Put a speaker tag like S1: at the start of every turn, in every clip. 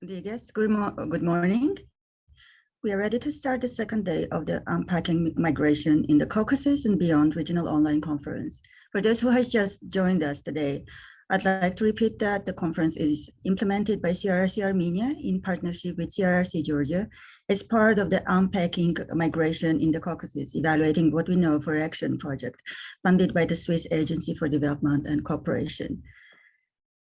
S1: Dear guests, good morning. We are ready to start the second day of the Unpacking Migration in the Caucasus and Beyond Regional Online Conference. For those who have just joined us today, I'd like to repeat that the conference is implemented by CRRC-Armenia in partnership with CRRC-Georgia as part of the Unpacking Migration in the Caucasus, Evaluating What We Know for Action project, funded by the Swiss Agency for Development and Cooperation.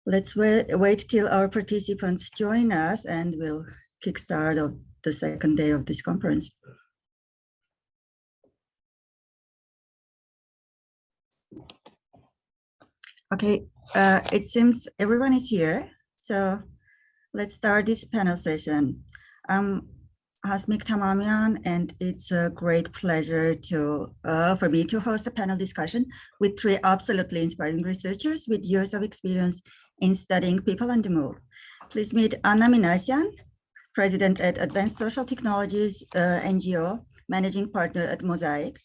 S1: Let's wait till our participants join us and we'll kickstart of the second day of this conference. Okay, it seems everyone is here. So let's start this panel session. I'm Hasmik Tamamian, and it's a great pleasure for me to host a panel discussion with three absolutely inspiring researchers with years of experience in studying people on the move. Please meet Anna Minasyan, President at Advanced Social Technologies NGO, Managing Partner at Mosaic;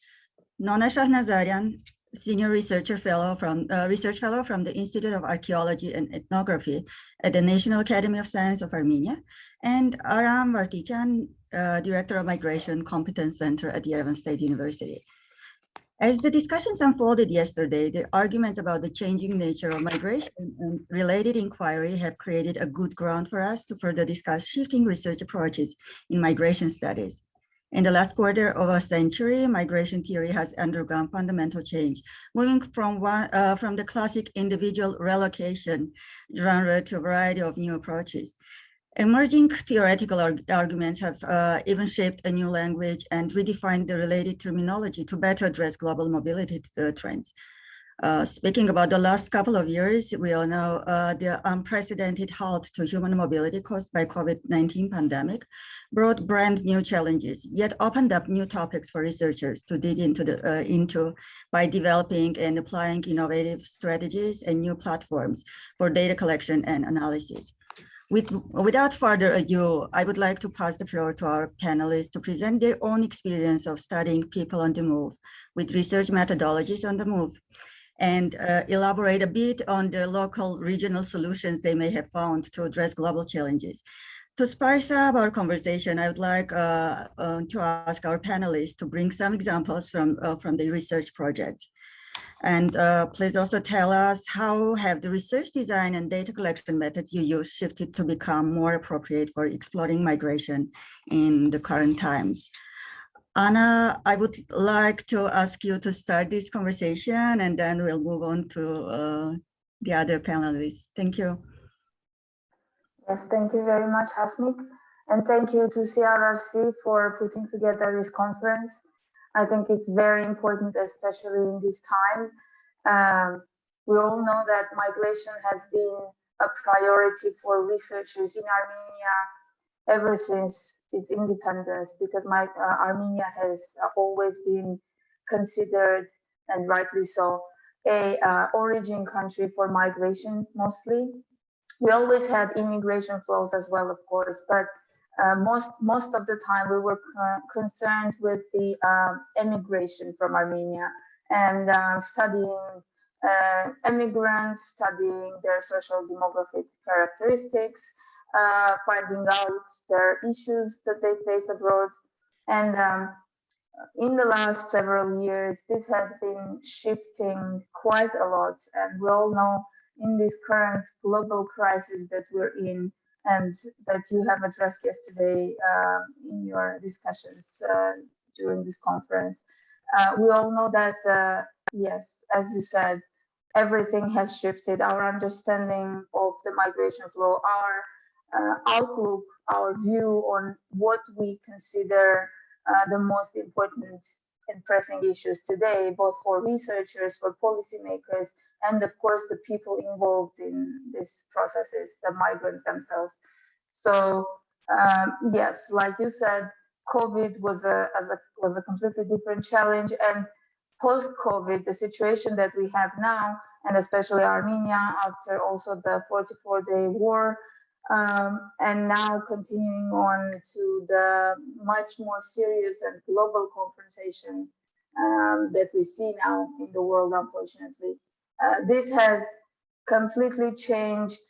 S1: Nona Shahnazarian, Senior Research Fellow from the Institute of Archaeology and Ethnography at the National Academy of Science of Armenia; and Aram Vartikyan, Director of Migration Competence Center at Yerevan State University. As the discussions unfolded yesterday, the arguments about the changing nature of migration and related inquiry have created a good ground for us to further discuss shifting research approaches in migration studies. In the last quarter of a century, migration theory has undergone fundamental change, moving from the classic individual relocation genre to a variety of new approaches. Emerging theoretical arguments have even shaped a new language and redefined the related terminology to better address global mobility trends. Speaking about the last couple of years, we all know the unprecedented halt to human mobility caused by COVID-19 pandemic brought brand new challenges, yet opened up new topics for researchers to dig into by developing and applying innovative strategies and new platforms for data collection and analysis. Without further ado, I would like to pass the floor to our panelists to present their own experience of studying people on the move with research methodologies on the move, and elaborate a bit on the local regional solutions they may have found to address global challenges. To spice up our conversation, I would like to ask our panelists to bring some examples from the research projects. And please also tell us how have the research design and data collection methods you use shifted to become more appropriate for exploring migration in the current times. Anna, I would like to ask you to start this conversation and then we'll move on to the other panelists. Thank you.
S2: Yes, thank you very much, Hasmik. And thank you to CRRC for putting together this conference. I think it's very important, especially in this time. We all know that migration has been a priority for researchers in Armenia ever since its independence, because Armenia has always been considered, and rightly so, a origin country for migration mostly. We always had immigration flows as well, of course, but most of the time we were concerned with the emigration from Armenia and studying immigrants, studying their social demographic characteristics, finding out their issues that they face abroad. And in the last several years, this has been shifting quite a lot. And we all know in this current global crisis that we're in, and that you have addressed yesterday in your discussions during this conference. We all know that, yes, as you said, everything has shifted. Our understanding of the migration flow, our outlook, our view on what we consider the most important and pressing issues today, both for researchers, for policymakers, and of course the people involved in these processes, the migrants themselves. So yes, like you said, COVID was a completely different challenge, and post-COVID, the situation that we have now, and especially Armenia after also the 44-day war, and now continuing on to the much more serious and global confrontation that we see now in the world, unfortunately. This has completely changed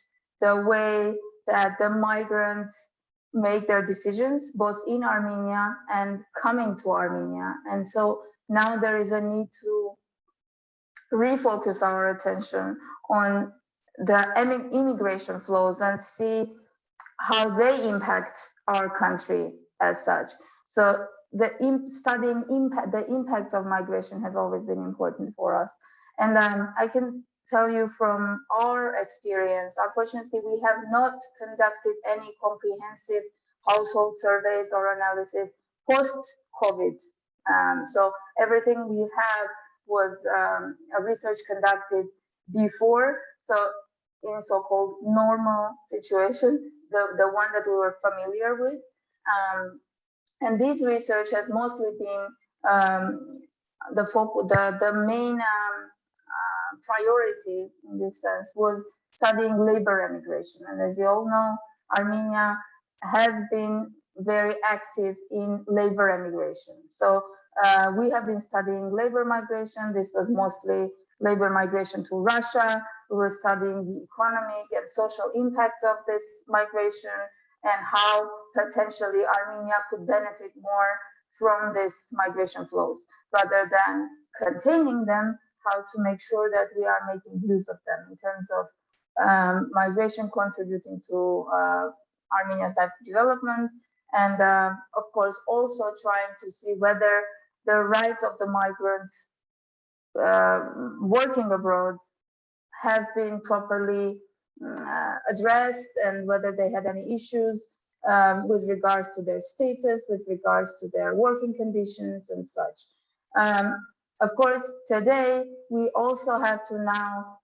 S2: the way that the migrants make their decisions both in Armenia and coming to Armenia. And so now there is a need to refocus our attention on the immigration flows and see how they impact our country as such. So studying the impact of migration has always been important for us. And I can tell you from our experience, unfortunately, we have not conducted any comprehensive household surveys or analysis post-COVID. So everything we have was a research conducted before, so in so-called normal situation, the one that we were familiar with. And this research has mostly been the main priority in this sense was studying labor immigration. And as you all know, Armenia has been very active in labor immigration. So we have been studying labor migration. This was mostly labor migration to Russia. We were studying the economic and social impact of this migration and how potentially Armenia could benefit more from this migration flows rather than containing them, how to make sure that we are making use of them in terms of migration contributing to Armenia's development, and of course also trying to see whether the rights of the migrants working abroad have been properly addressed and whether they had any issues with regards to their status, with regards to their working conditions and such. Of course, today we also have to now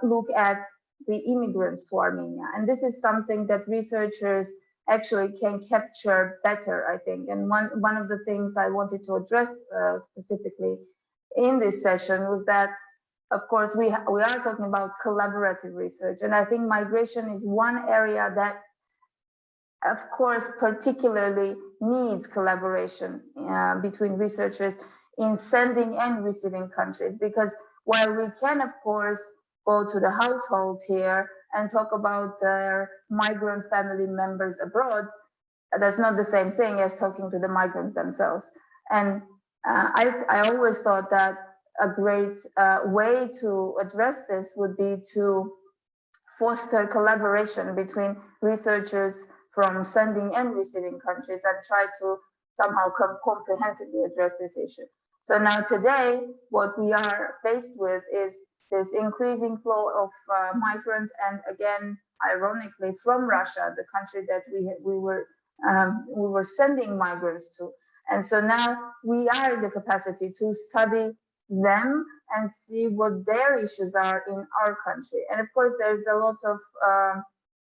S2: look at the immigrants to Armenia. And this is something that researchers actually can capture better, I think. And one of the things I wanted to address specifically in this session was that, of course, we are talking about collaborative research. And I think migration is one area that, of course, particularly needs collaboration between researchers in sending and receiving countries. Because while we can, of course, go to the households here and talk about their migrant family members abroad, that's not the same thing as talking to the migrants themselves. And I always thought that a great way to address this would be to foster collaboration between researchers from sending and receiving countries and try to somehow comprehensively address this issue. So now today, what we are faced with is this increasing flow of migrants, and again, ironically, from Russia, the country that we were sending migrants to. And so now we are in the capacity to study them and see what their issues are in our country. And of course, there's a lot of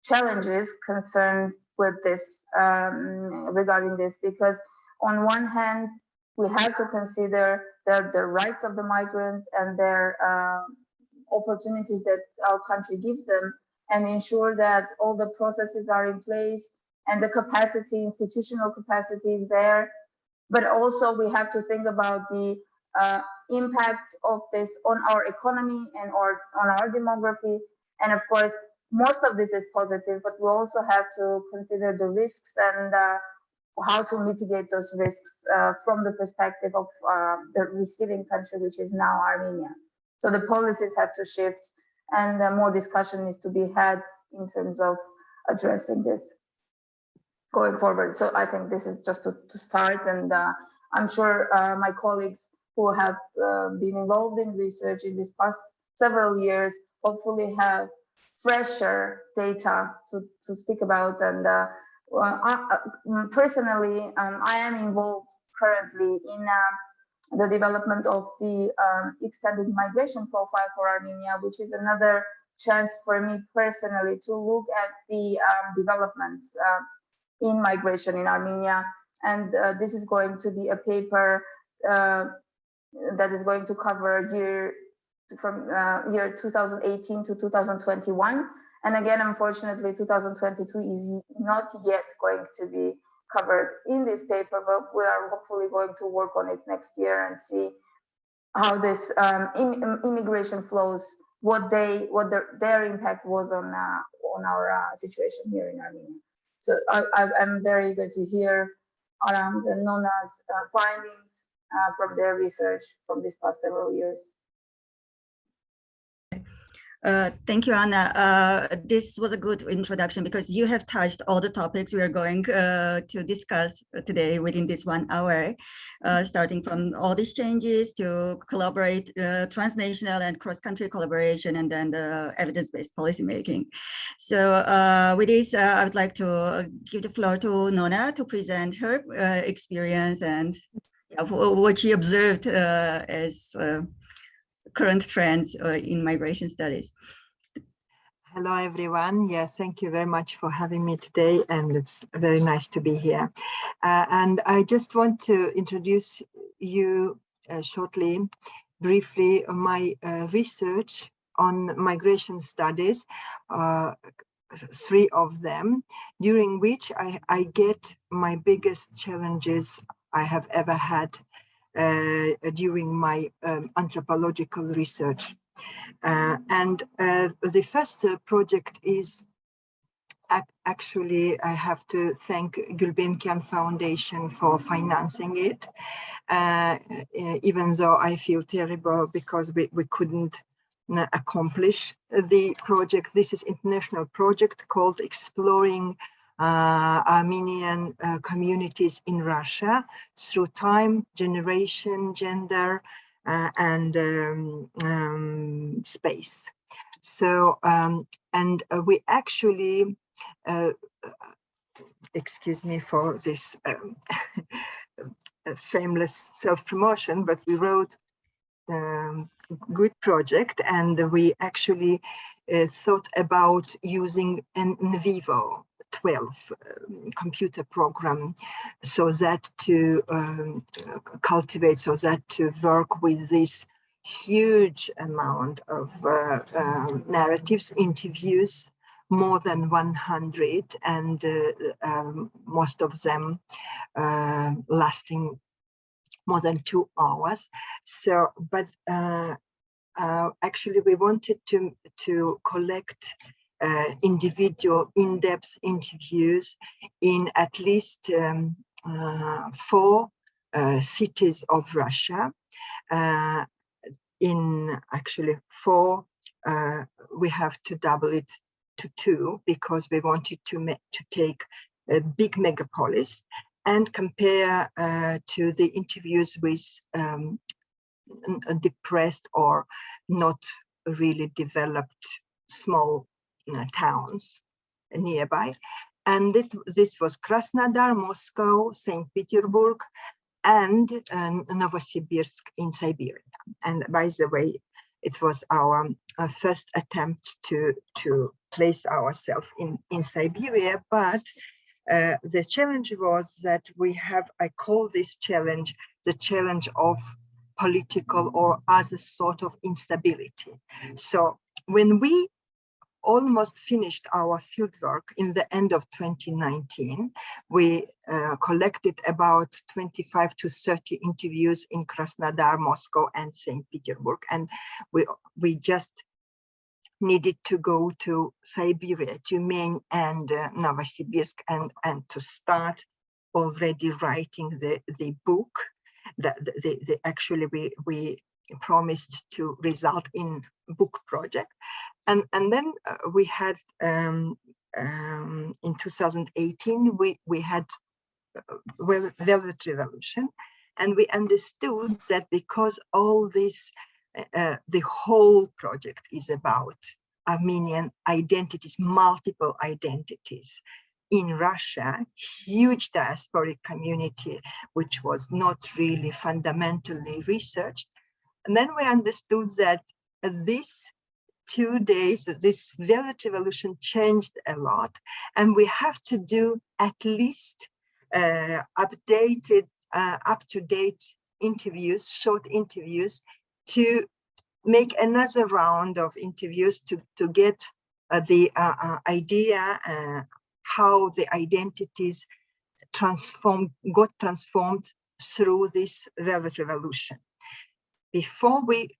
S2: challenges concerned with this regarding this, because on one hand, we have to consider the rights of the migrants and their opportunities that our country gives them, and ensure that all the processes are in place and the capacity, institutional capacity is there. But also we have to think about the impact of this on our economy and on our demography. And of course, most of this is positive, but we also have to consider the risks and how to mitigate those risks from the perspective of the receiving country, which is now Armenia. So the policies have to shift, and more discussion needs to be had in terms of addressing this going forward. So I think this is just to start, and I'm sure my colleagues who have been involved in research in this past several years hopefully have fresher data to speak about. And personally, I am involved currently in the development of the extended migration profile for Armenia, which is another chance for me personally to look at the developments in migration in Armenia. And this is going to be a paper that is going to cover from year 2018 to 2021. And again, unfortunately, 2022 is not yet going to be covered in this paper, but we are hopefully going to work on it next year and see how this immigration flows what their impact was on our situation here in Armenia. So I'm very eager to hear Aram's and Nona's findings from their research from these past several years.
S1: Thank you, Anna. This was a good introduction because you have touched all the topics we are going to discuss today within this 1 hour, starting from all these changes to collaborate, transnational and cross-country collaboration, and then the evidence-based policymaking. So with this, I would like to give the floor to Nona to present her experience and what she observed as current trends in migration studies.
S3: Hello, everyone. Yeah, thank you very much for having me today, and it's very nice to be here. And I just want to introduce you shortly, briefly, my research on migration studies, 3 of them, during which I get my biggest challenges I have ever had during my anthropological research. And the first project is actually, I have to thank Gulbenkian Foundation for financing it, even though I feel terrible because we couldn't accomplish the project. This is international project called Exploring Armenian communities in Russia through time, generation, gender, and space. So, and we actually, excuse me for this shameless self-promotion, but we wrote good project, and we actually thought about using an in vivo 12 computer program so that to cultivate, so that to work with this huge amount of narratives, interviews, more than 100, and most of them lasting more than 2 hours. So, but actually we wanted to collect individual in-depth interviews in at least 4 cities of Russia. In actually 4, we have to double it to 2 because we wanted to take a big megapolis and compare to the interviews with depressed or not really developed small towns nearby. And this was Krasnodar, Moscow, St. Petersburg, and Novosibirsk in Siberia. And by the way, it was our first attempt to place ourselves in Siberia, but the challenge was that we have, I call this challenge the challenge of political or other sort of instability. So when we almost finished our fieldwork in the end of 2019, we collected about 25 to 30 interviews in Krasnodar, Moscow, and St. Petersburg, and we just needed to go to Siberia, Tyumen and Novosibirsk, and to start already writing the book. Actually we promised to result in book project, and then we had in 2018 we had Velvet Revolution, and we understood that because all this the whole project is about Armenian identities, multiple identities in Russia, huge diasporic community, which was not really fundamentally researched. And then we understood that these 2 days, this Velvet Revolution changed a lot, and we have to do at least updated, up-to-date interviews, short interviews, to make another round of interviews to get the idea how the identities got transformed through this Velvet Revolution. Before we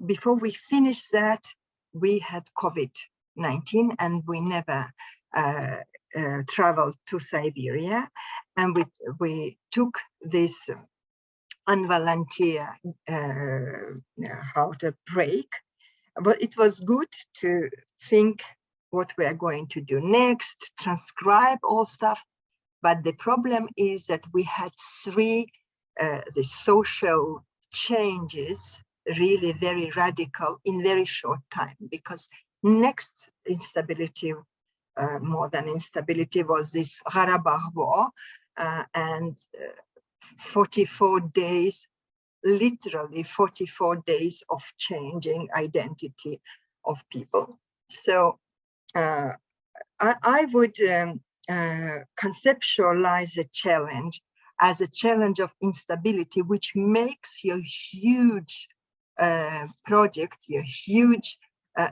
S3: before we finished that, we had COVID-19 and we never traveled to Siberia, and we took this unvolunteer break. But it was good to think what we are going to do next, transcribe all stuff. But the problem is that we had the social changes really very radical in very short time, because next instability, more than instability, was this Karabakh war, and 44 days, literally 44 days of changing identity of people. So I would conceptualize the challenge as a challenge of instability, which makes your huge project, your huge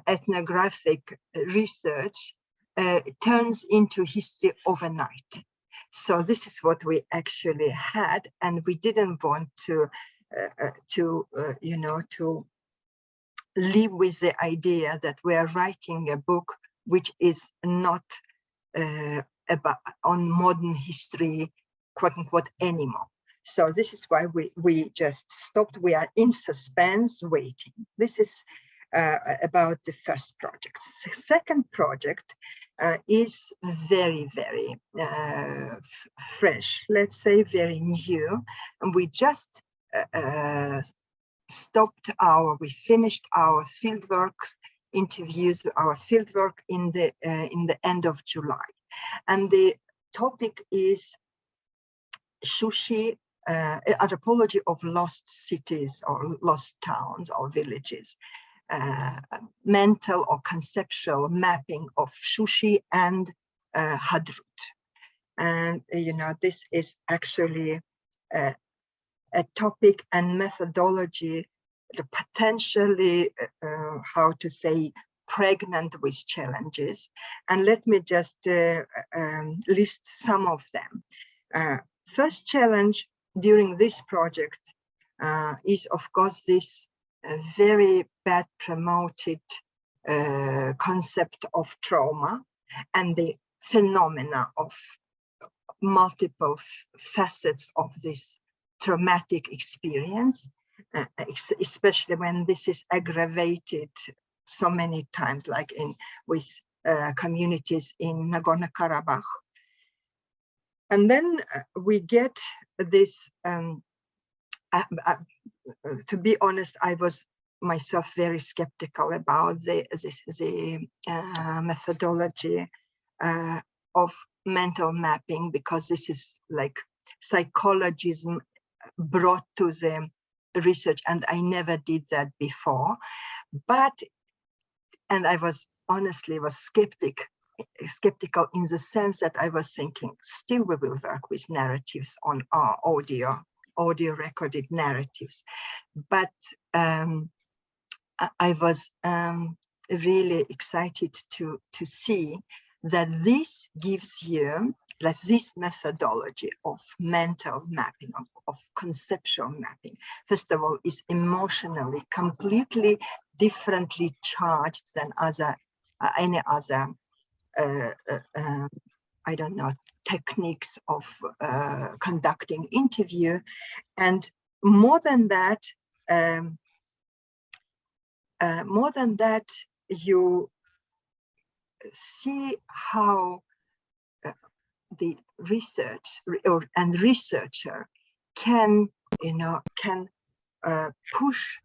S3: ethnographic research turns into history overnight. So this is what we actually had, and we didn't want to live with the idea that we are writing a book which is not about on modern history, quote unquote, anymore. So this is why we just stopped. We are in suspense, waiting. This is about the first project. The second project is very, very fresh, let's say very new. And we just we finished our fieldwork interviews, our fieldwork in the end of July. And the topic is Shushi, anthropology of lost cities or lost towns or villages. Mental or conceptual mapping of Shushi and Hadrut. And this is actually a topic and methodology potentially, how to say, pregnant with challenges. And let me just list some of them. First challenge during this project is, of course, this very bad promoted concept of trauma and the phenomena of multiple facets of this traumatic experience, especially when this is aggravated so many times, like with communities in Nagorno-Karabakh. And then we get this, to be honest, I was myself very skeptical about the methodology of mental mapping, because this is like psychologism brought to the research, and I never did that before. And I was honestly skeptical in the sense that I was thinking, still we will work with narratives on our audio recorded narratives. But I was really excited to see that this gives you, like, this methodology of mental mapping, of conceptual mapping, first of all, is emotionally completely differently charged than any other I don't know, techniques of conducting interview. And more than that, you see how the researcher can push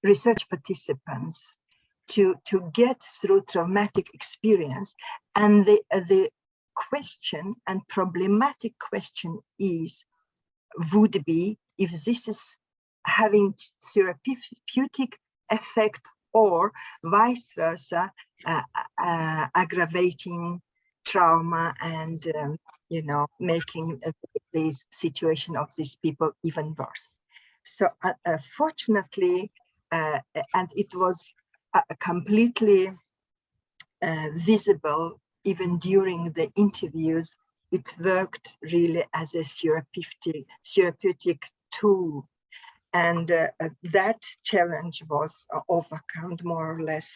S3: research participants to get through traumatic experience. And the question and problematic question would be if this is having therapeutic effect, or vice versa, aggravating trauma and making the situation of these people even worse. So fortunately, and it was completely visible even during the interviews, it worked really as a therapeutic tool. And that challenge was overcome more or less.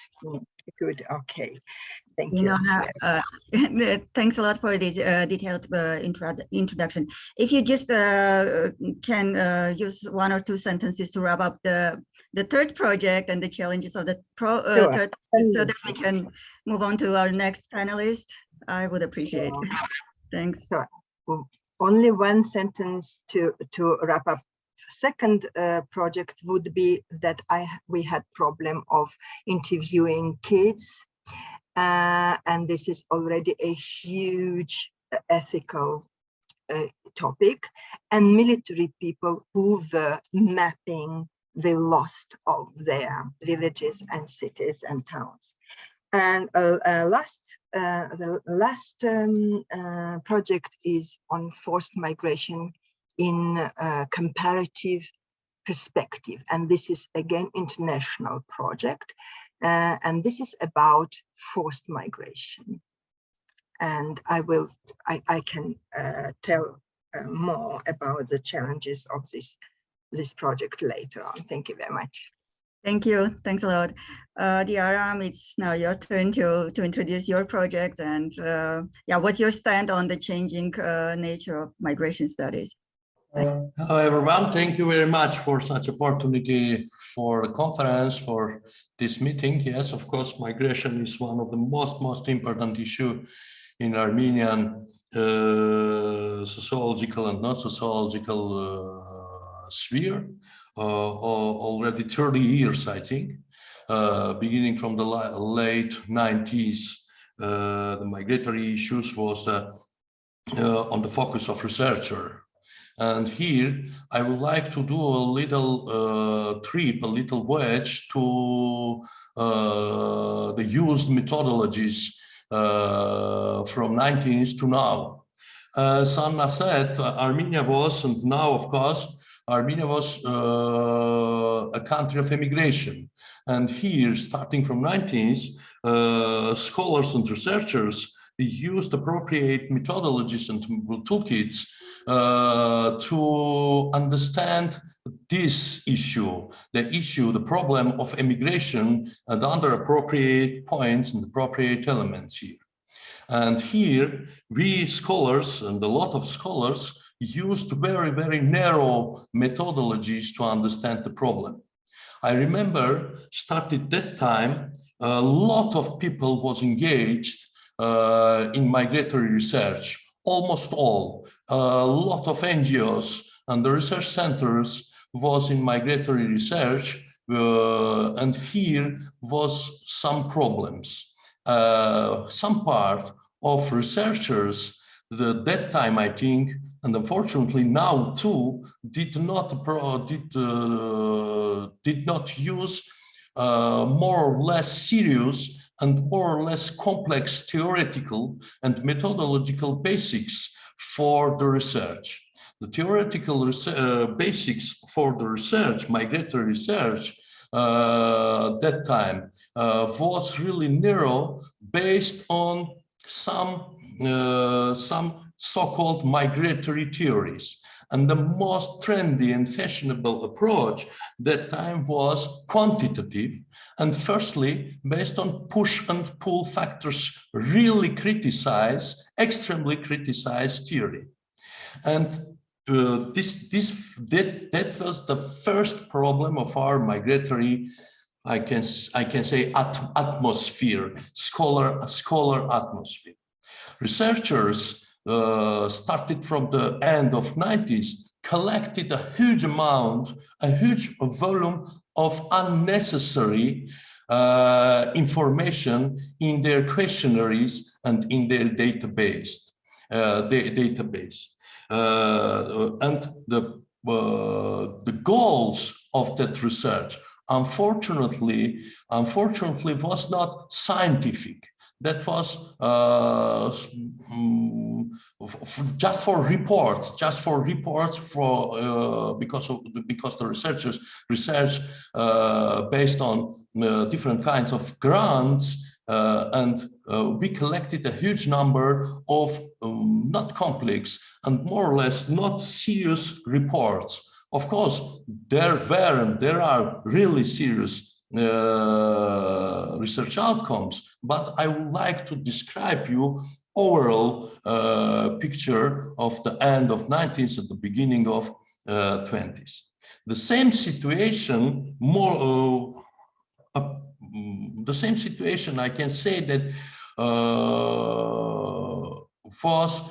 S3: Good, okay. Thank you.
S1: Thanks a lot for this detailed introduction. If you just can use 1 or 2 sentences to wrap up the third project and the challenges of the
S3: Sure.
S1: third, so that we can move on to our next panelist, I would appreciate it. Thanks.
S3: Sure. Well, only 1 sentence to wrap up. Second project would be that we had problem of interviewing kids, and this is already a huge ethical topic, and military people who were mapping the loss of their villages and cities and towns. And the last project is on forced migration in comparative perspective. And this is again international project. And this is about forced migration. And I can tell more about the challenges of this project later on. Thank you very much.
S1: Thank you. Thanks a lot. Diaram, it's now your turn to introduce your project, and yeah, what's your stand on the changing nature of migration studies?
S4: Hello, everyone. Thank you very much for such opportunity for the conference, for this meeting. Yes, of course, migration is one of the most important issue in Armenian sociological and not sociological sphere. Already 30 years, I think, beginning from the late 90s, the migratory issues was on the focus of researcher. And here I would like to do a little trip, a little voyage to the used methodologies from 19th to now. As Anna said, Armenia was, and now of course, Armenia was a country of immigration. And here, starting from 19th, scholars and researchers used appropriate methodologies and toolkits to understand this issue, the problem of immigration, and under appropriate points and appropriate elements here. And here, we scholars, and a lot of scholars, used very narrow methodologies to understand the problem. I remember, started that time, a lot of people was engaged in migratory research, almost all. A lot of NGOs and the research centers was in migratory research, and here was some problems. Some part of researchers, that time, I think, and unfortunately now too, did not use more or less serious and more or less complex theoretical and methodological basics for the research. The theoretical basics for the research, migratory research, that time was really narrow, based on some so-called migratory theories. And the most trendy and fashionable approach that time was quantitative, and firstly, based on push and pull factors, really extremely criticized theory. And that was the first problem of our migratory, I can say, atmosphere, scholar atmosphere. Researchers started from the end of 90s, collected a huge volume of unnecessary information in their questionnaires and in their database. And the goals of that research, unfortunately, was not scientific. That was just for reports, because the researchers research based on different kinds of grants, and we collected a huge number of not complex and more or less not serious reports Of course, there are really serious research outcomes, but I would like to describe you overall picture of the end of 19th and the beginning of 20th. The same situation, I can say that was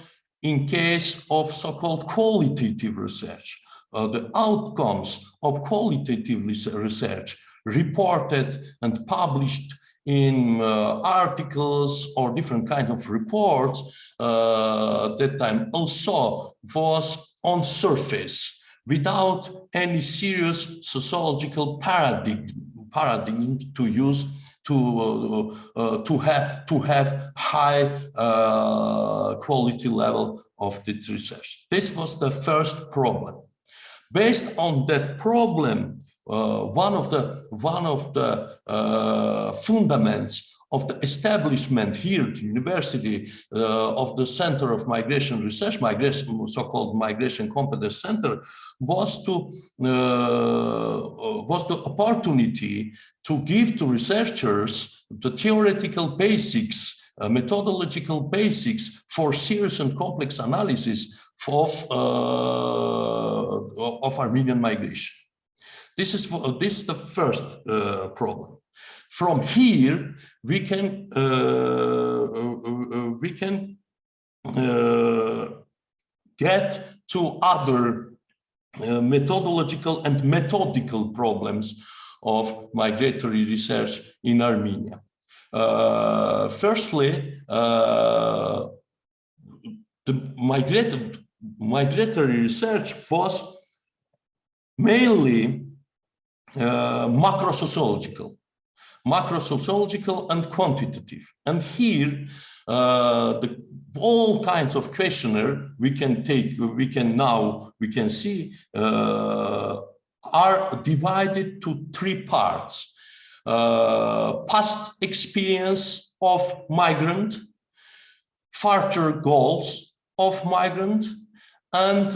S4: in case of so-called qualitative research. The outcomes of qualitative research reported and published in articles or different kinds of reports that time also was on surface without any serious sociological paradigm to use to have high quality level of the research. This was the first problem. Based on that problem, one of the fundaments of the establishment here at the University of the Center of Migration Research, so-called Migration Competence Center, was the opportunity to give to researchers the theoretical basics, methodological basics for serious and complex analysis of Armenian migration. This is the first problem. From here, we can get to other methodological and methodical problems of migratory research in Armenia. Firstly, the migratory research was mainly macro-sociological and quantitative. And here, all kinds of questionnaire we can see are divided to three parts. Past experience of migrant, future goals of migrant, and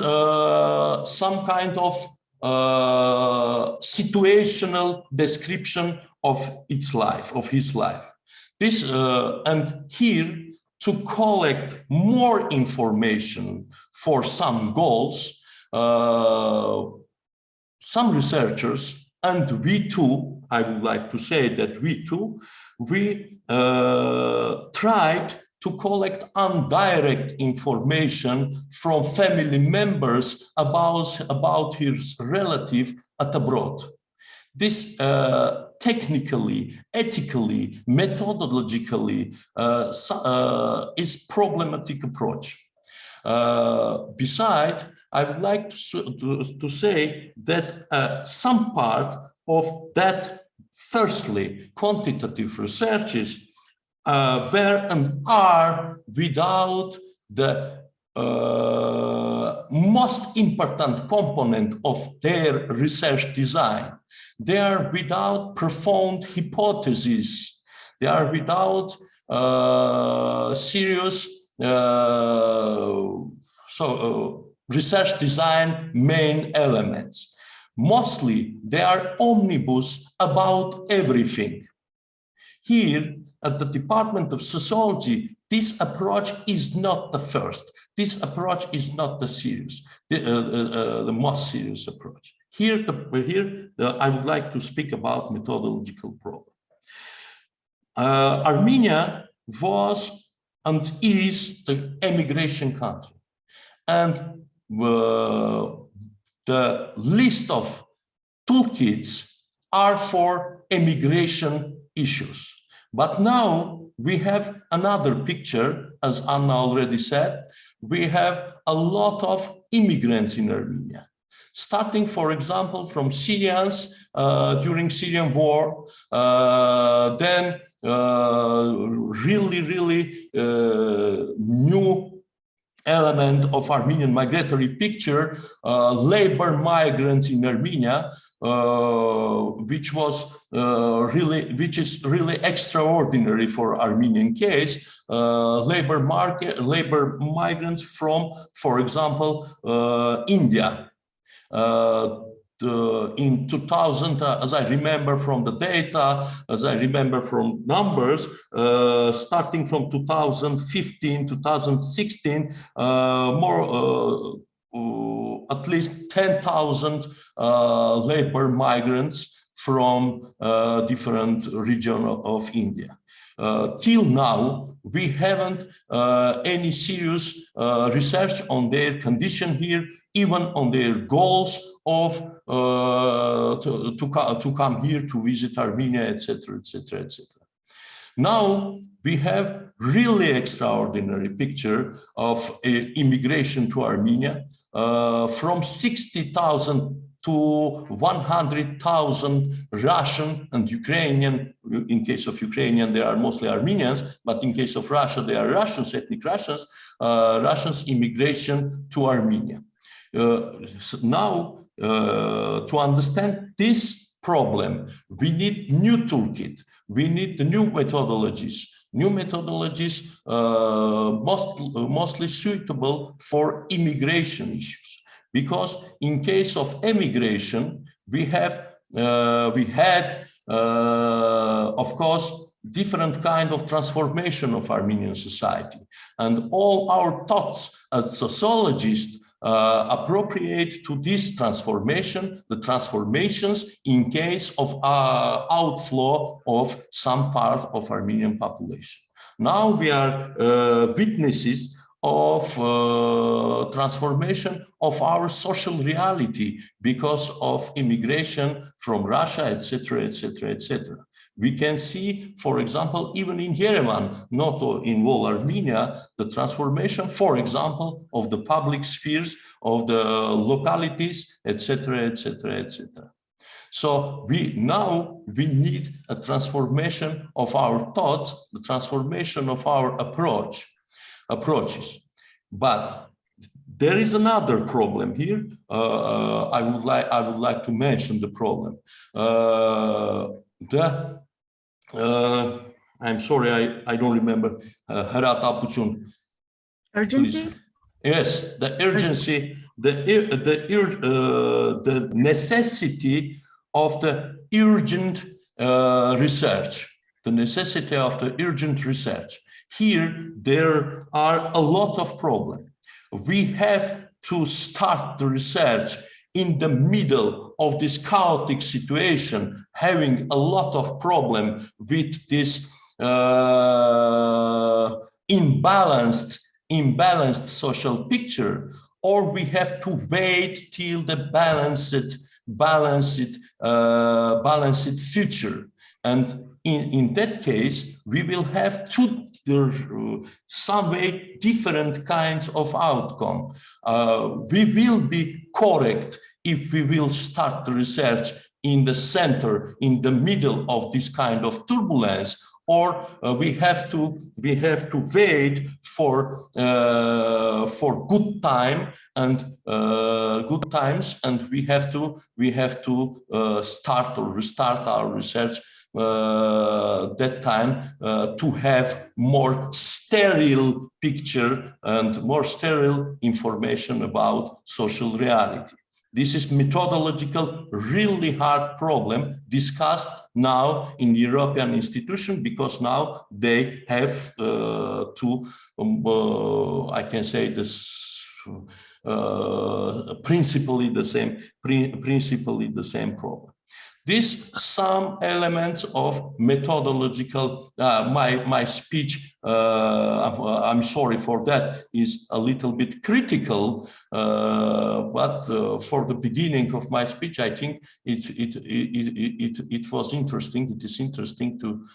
S4: some kind of situational description of his life. This and here to collect more information for some goals, some researchers and we too, I would like to say that we tried to collect indirect information from family members about his relative at abroad. This technically, ethically, methodologically is problematic approach. Besides, I would like to say that some part of that, firstly, quantitative researches were and are without the most important component of their research design. They are without profound hypotheses. They are without serious research design main elements. Mostly, they are omnibus about everything. Here, at the Department of Sociology, this approach is not the first. This approach is not the most serious approach. Here, I would like to speak about methodological problem. Armenia was and is the emigration country. And the list of toolkits are for emigration issues. But now we have another picture, as Anna already said. We have a lot of immigrants in Armenia, starting, for example, from Syrians during Syrian war, then really new element of Armenian migratory picture, labor migrants in Armenia, which is really extraordinary for Armenian case. Labor migrants from, for example, India. In 2000, as I remember from the data, as I remember from numbers, starting from 2015, 2016, at least 10,000 labor migrants from different regions of India. Till now, we haven't any serious research on their condition here, even on their goals of to come here to visit Armenia, etc., etc., etc. Now we have really extraordinary picture of immigration to Armenia, from 60,000 to 100,000 Russian and Ukrainian. In case of Ukrainian, they are mostly Armenians, but in case of Russia, they are Russians, ethnic Russians, Russians immigration to Armenia. So now, to understand this problem, we need new toolkit. We need the new methodologies. New methodologies mostly suitable for immigration issues. Because in case of emigration, we had, of course, different kind of transformation of Armenian society. And all our thoughts as sociologists appropriate to this transformation, the transformations in case of outflow of some part of Armenian population. Now we are witnesses of transformation of our social reality because of immigration from Russia, etc., etc., etc. We can see, for example, even in Yerevan, not in whole Armenia, the transformation, for example, of the public spheres, of the localities, etc., etc., etc. So we need a transformation of our thoughts, the transformation of our approaches. But there is another problem here. I would like to mention the problem. I'm sorry, I don't remember.
S1: Urgency?
S4: Please. Yes, the urgency, the necessity of the urgent research. The necessity of the urgent research. Here, there are a lot of problems. We have to start the research in the middle of this chaotic situation, having a lot of problem with this imbalanced social picture, or we have to wait till the balanced future. And in that case, we will have some way different kinds of outcome. We will be correct if we will start the research in the center, in the middle of this kind of turbulence, or we have to wait for good times, and we have to start or restart our research that time to have more sterile picture and more sterile information about social reality. This is methodological, really hard problem discussed now in European institutions, because now they have I can say this principally the same problem. These some elements of methodological, my speech, I'm sorry for that, is a little bit critical, but for the beginning of my speech, I think it was interesting. It is interesting to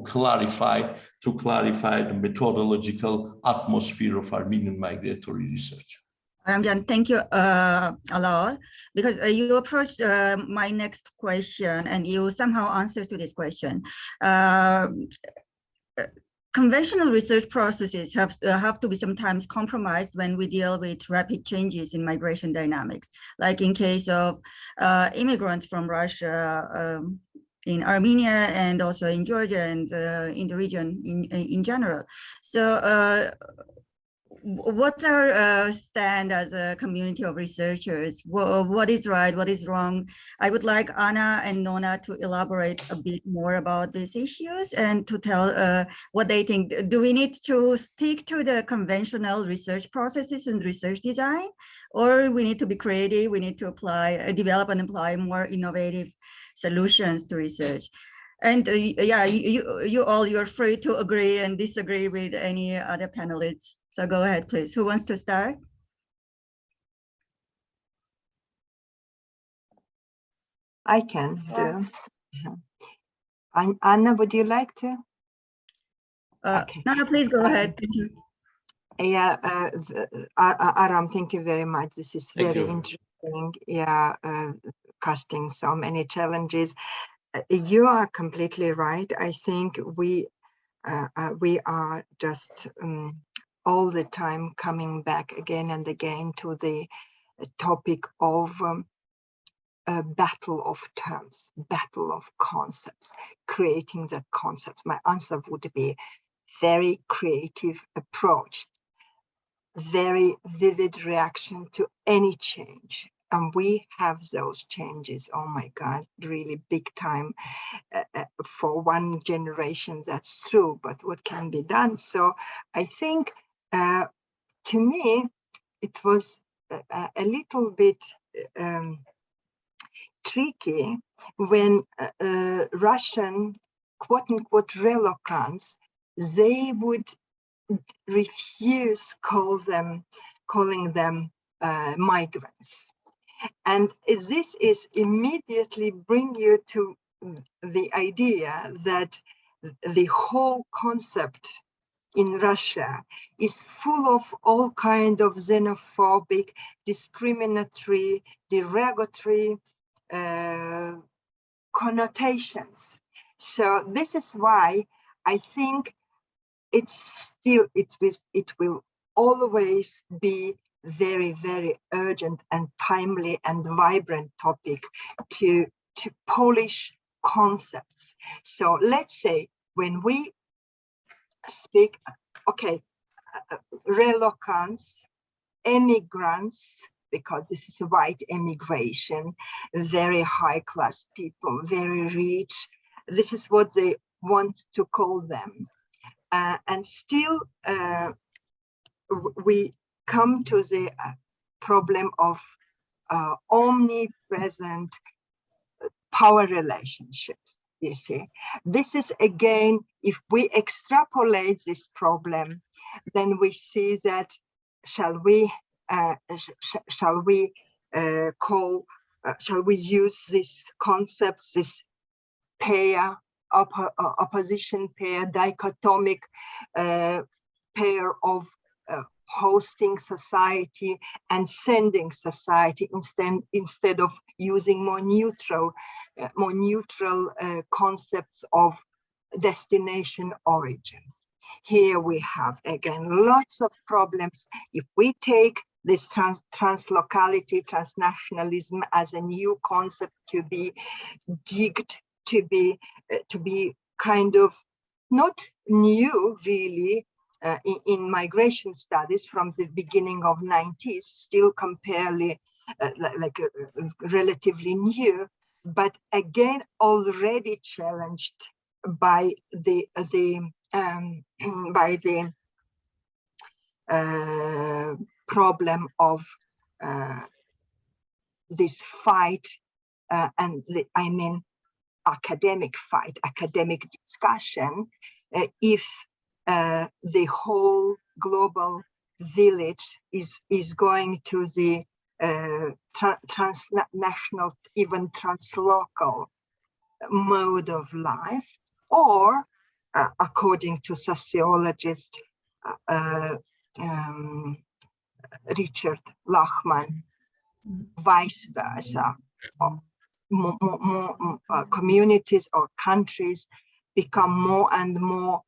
S4: clarify the methodological atmosphere of Armenian migratory research.
S1: Ramjan, thank you a lot, because you approached my next question and you somehow answered to this question. Conventional research processes have to be sometimes compromised when we deal with rapid changes in migration dynamics, like in case of immigrants from Russia, in Armenia, and also in Georgia, and in the region in general. So what's our stand as a community of researchers? What is right, what is wrong? I would like Anna and Nona to elaborate a bit more about these issues and to tell what they think. Do we need to stick to the conventional research processes and research design, or we need to be creative, we need to apply, develop and apply more innovative solutions to research? And yeah, you're free to agree and disagree with any other panelists. So go ahead, please. Who wants to start?
S3: I can do. Anna, would you like to?
S1: Okay. No, please go ahead. Thank you.
S3: Yeah, Aram, thank you very much. This is very interesting. Yeah, casting so many challenges. You are completely right. I think we are just all the time coming back again and again to the topic of a battle of terms, battle of concepts, creating that concept. My answer would be very creative approach, very vivid reaction to any change. And we have those changes, oh my God, really big time. For one generation, that's true, but what can be done? So I think, to me, it was a little bit tricky when Russian quote-unquote relocants, they would refuse calling them migrants. And this is immediately bring you to the idea that the whole concept in Russia is full of all kind of xenophobic, discriminatory, derogatory connotations. So this is why I think it will always be very, very urgent and timely and vibrant topic to polish concepts. So let's say when we speak, okay, relocants, immigrants, because this is white immigration, very high class people, very rich. This is what they want to call them. And still, we come to the problem of omnipresent power relationships, you see. This is, again, if we extrapolate this problem, then we see that, shall we use this concept, this pair, opposition pair, dichotomic pair of hosting society and sending society instead of using more neutral concepts of destination origin. Here we have again lots of problems. If we take this translocality, transnationalism as a new concept to be digged, to be kind of not new really, in migration studies from the beginning of 90s, still relatively new, but again already challenged by the problem of this fight, and I mean academic fight, academic discussion, if the whole global village is going to the transnational, even translocal mode of life, or according to sociologist Richard Lachman, vice versa. Communities or countries become more and more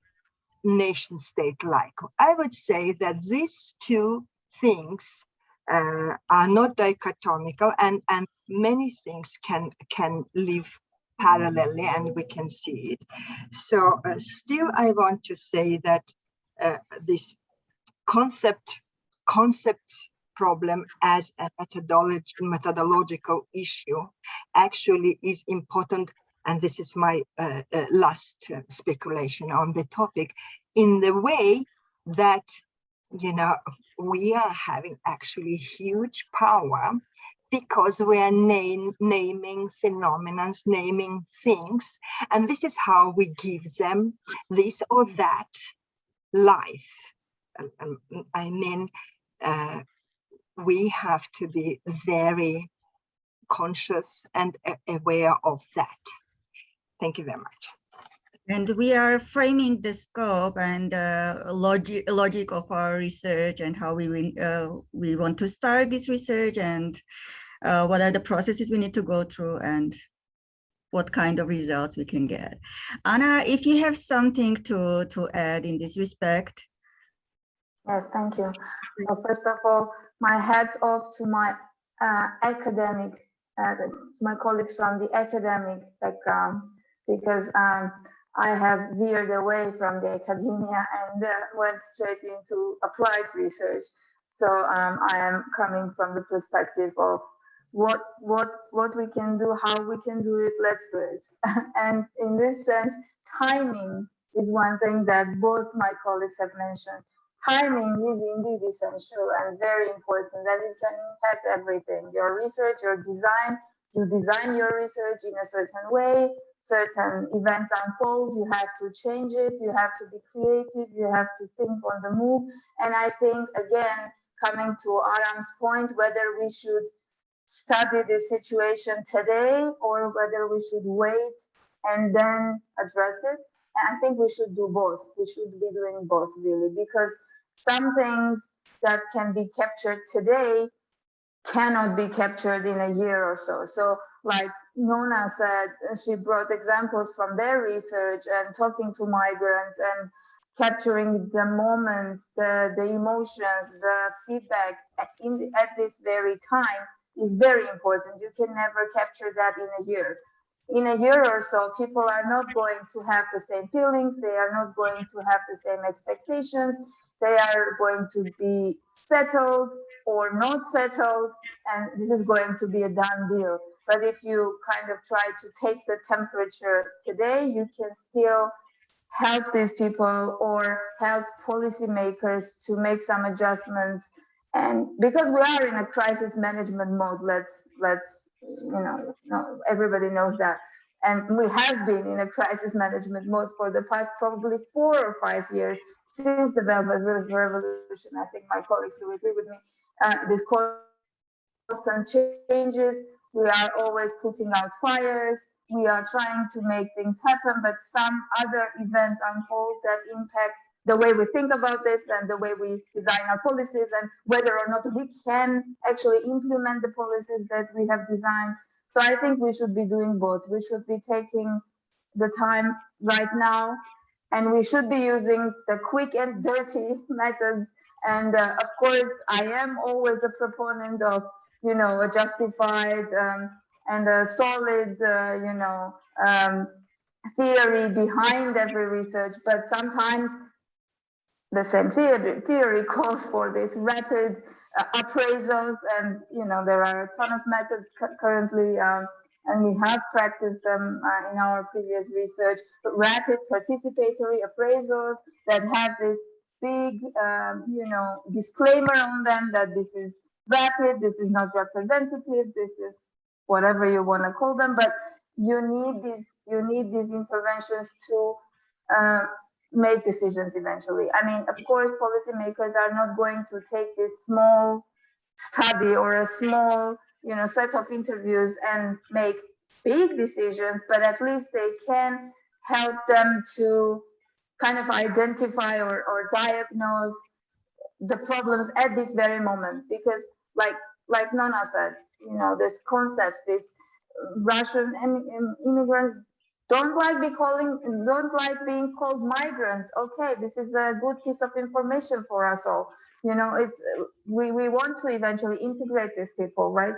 S3: nation state-like. I would say that these two things are not dichotomical, and many things can live parallelly, and we can see it. So still I want to say that this concept problem as a methodological issue actually is important. And this is my last speculation on the topic, in the way that, you know, we are having actually huge power because we are naming phenomena, naming things, and this is how we give them this or that life. I mean, we have to be very conscious and aware of that. Thank you very much.
S1: And we are framing the scope and logic of our research and how we want to start this research, and what are the processes we need to go through and what kind of results we can get. Anna, if you have something to add in this respect.
S2: Yes, thank you. So first of all, my hats off to my academic, to my colleagues from the academic background, because I have veered away from the academia and went straight into applied research. So I am coming from the perspective of what we can do, how we can do it, let's do it. And in this sense, timing is one thing that both my colleagues have mentioned. Timing is indeed essential and very important, and it can impact everything. Your research, your design, you design your research in a certain way, certain events unfold, you have to change it, you have to be creative, you have to think on the move. And I think, again, coming to Aram's point, whether we should study the situation today or whether we should wait and then address it. And I think we should do both. We should be doing both, really, because some things that can be captured today cannot be captured in a year or so. So like Nona said, she brought examples from their research and talking to migrants and capturing the moments, the emotions, the feedback at this very time is very important. You can never capture that in a year. In a year or so, people are not going to have the same feelings. They are not going to have the same expectations. They are going to be settled or not settled, and this is going to be a done deal. But if you kind of try to take the temperature today, you can still help these people or help policymakers to make some adjustments. And because we are in a crisis management mode, let's everybody knows that. And we have been in a crisis management mode for the past probably 4 or 5 years since the Velvet Revolution. I think my colleagues will agree with me. This constant changes, we are always putting out fires, we are trying to make things happen, but some other events unfold that impact the way we think about this and the way we design our policies and whether or not we can actually implement the policies that we have designed. So I think we should be doing both. We should be taking the time right now, and we should be using the quick and dirty methods. And of course, I am always a proponent of, a justified and a solid, theory behind every research. But sometimes the same theory calls for this rapid appraisals, and there are a ton of methods currently, and we have practiced them in our previous research. Rapid participatory appraisals that have this big, disclaimer on them that this is rapid, this is not representative, this is whatever you want to call them, but you need these interventions to make decisions eventually. I mean, of course, policymakers are not going to take this small study or a small, set of interviews and make big decisions, but at least they can help them to kind of identify or diagnose the problems at this very moment. Because like Nona said, this concepts, this Russian immigrants don't like being called migrants. Okay, this is a good piece of information for us all. It's we want to eventually integrate these people right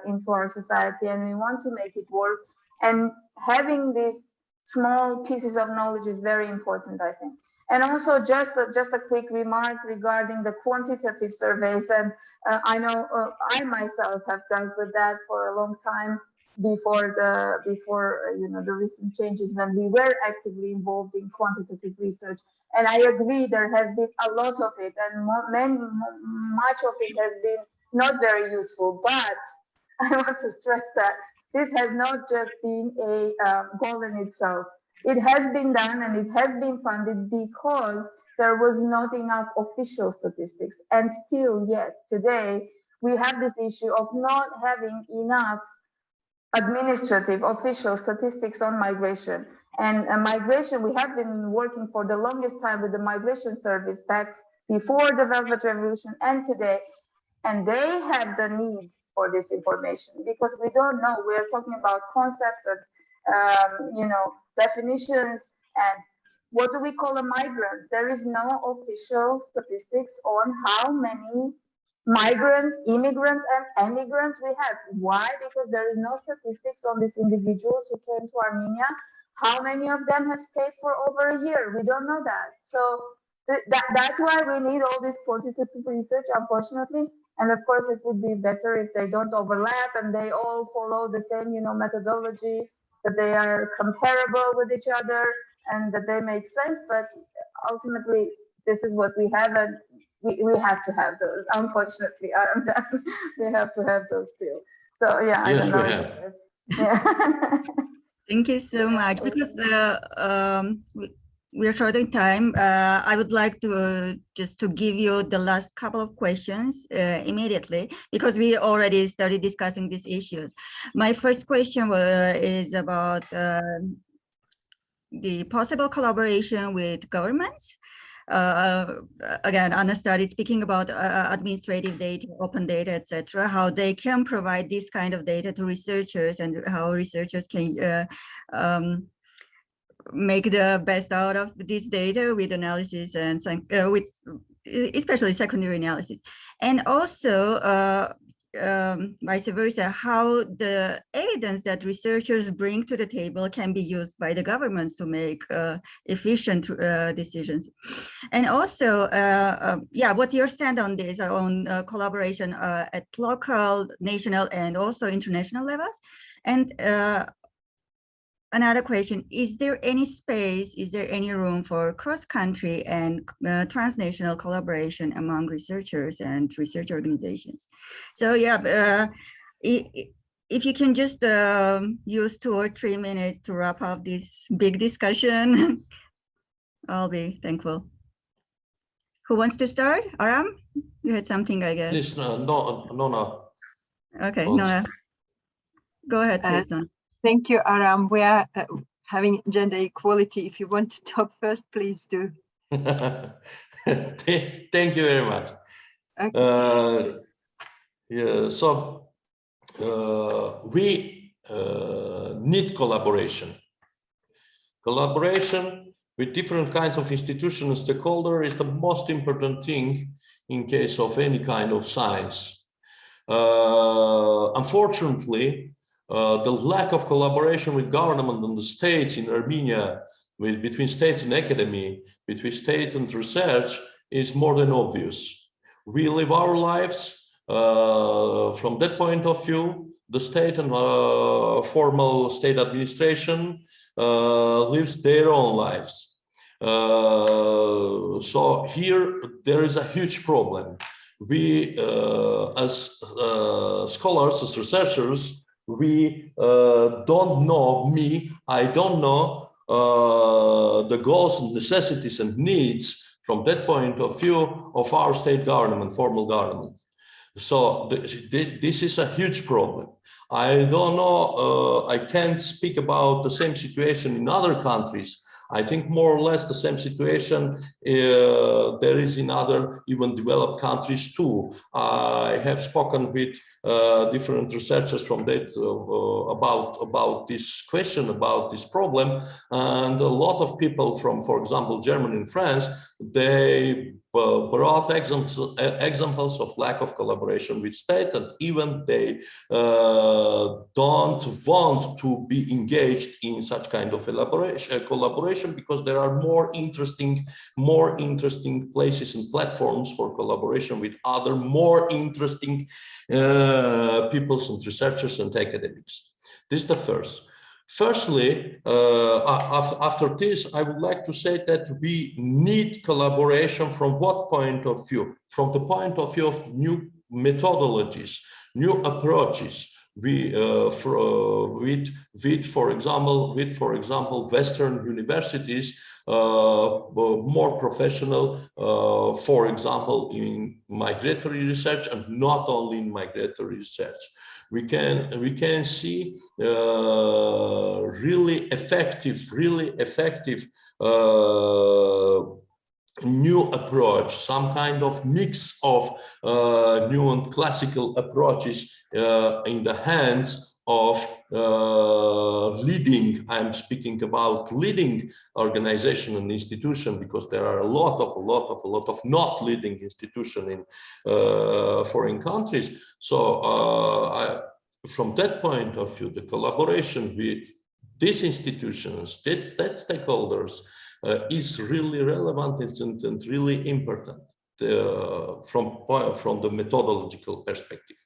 S2: into our society, and we want to make it work. And having these small pieces of knowledge is very important, I think. And also just a quick remark regarding the quantitative surveys. And I know I myself have dealt with that for a long time before the recent changes when we were actively involved in quantitative research. And I agree there has been a lot of it, and much of it has been not very useful. But I want to stress that this has not just been a goal in itself. It has been done and it has been funded because there was not enough official statistics. And still yet today, we have this issue of not having enough administrative official statistics on migration. And migration, we have been working for the longest time with the Migration Service back before the Velvet Revolution and today. And they have the need for this information because we don't know. We're talking about concepts and definitions and what do we call a migrant? There is no official statistics on how many migrants, immigrants, and emigrants we have. Why? Because there is no statistics on these individuals who came to Armenia. How many of them have stayed for over a year? We don't know that. So that's why we need all this quantitative research, unfortunately. And of course, it would be better if they don't overlap and they all follow the same, methodology, that they are comparable with each other and that they make sense. But ultimately, this is what we have, and we have to have those. Unfortunately, we have to have those still. So yeah,
S4: yes,
S2: I don't know.
S4: we have.
S2: Yeah.
S1: Thank you so much. Because we're short on time, I would like to just to give you the last couple of questions immediately, because we already started discussing these issues. My first question is about the possible collaboration with governments. Again, Anna started speaking about administrative data, open data, etc., how they can provide this kind of data to researchers and how researchers can make the best out of this data with analysis and with especially secondary analysis. And also vice versa, how the evidence that researchers bring to the table can be used by the governments to make efficient decisions. And also, what's your stand on this, on collaboration at local, national, and also international levels? And another question, is there any space, is there any room for cross-country and transnational collaboration among researchers and research organizations? So yeah, if you can just use 2 or 3 minutes to wrap up this big discussion, I'll be thankful. Who wants to start? Aram, you had something, I guess.
S4: Please, no.
S1: Okay, Nona. Go ahead, please, Nona.
S3: Thank you, Aram. We are having gender equality. If you want to talk first, please do.
S4: Thank you very much.
S3: Okay.
S4: Yeah, so we need collaboration. Collaboration with different kinds of institutions and stakeholders is the most important thing in case of any kind of science. Unfortunately, the lack of collaboration with government and the states in Armenia, between state and academy, between state and research, is more than obvious. We live our lives from that point of view. The state and formal state administration lives their own lives. So here there is a huge problem. We, as scholars, as researchers, we don't know, I don't know the goals and necessities and needs from that point of view of our state government, formal government. So this is a huge problem. I don't know, I can't speak about the same situation in other countries. I think more or less the same situation there is in other even developed countries too. I have spoken with different researchers from that about this question, about this problem, and a lot of people from, for example, Germany and France they brought examples of lack of collaboration with state, and even they don't want to be engaged in such kind of collaboration because there are more interesting places and platforms for collaboration with other more interesting peoples and researchers and academics. This is the first. Firstly, after this, I would like to say that we need collaboration from what point of view? From the point of view of new methodologies, new approaches. We, for example, Western universities, more professional, for example, in migratory research, and not only in migratory research. We can see really effective new approach, some kind of mix of new and classical approaches in the hands of leading. I'm speaking about leading organization and institution, because there are a lot of not leading institution in foreign countries. So from that point of view, the collaboration with these institutions, that stakeholders, is really relevant and really important from the methodological perspective.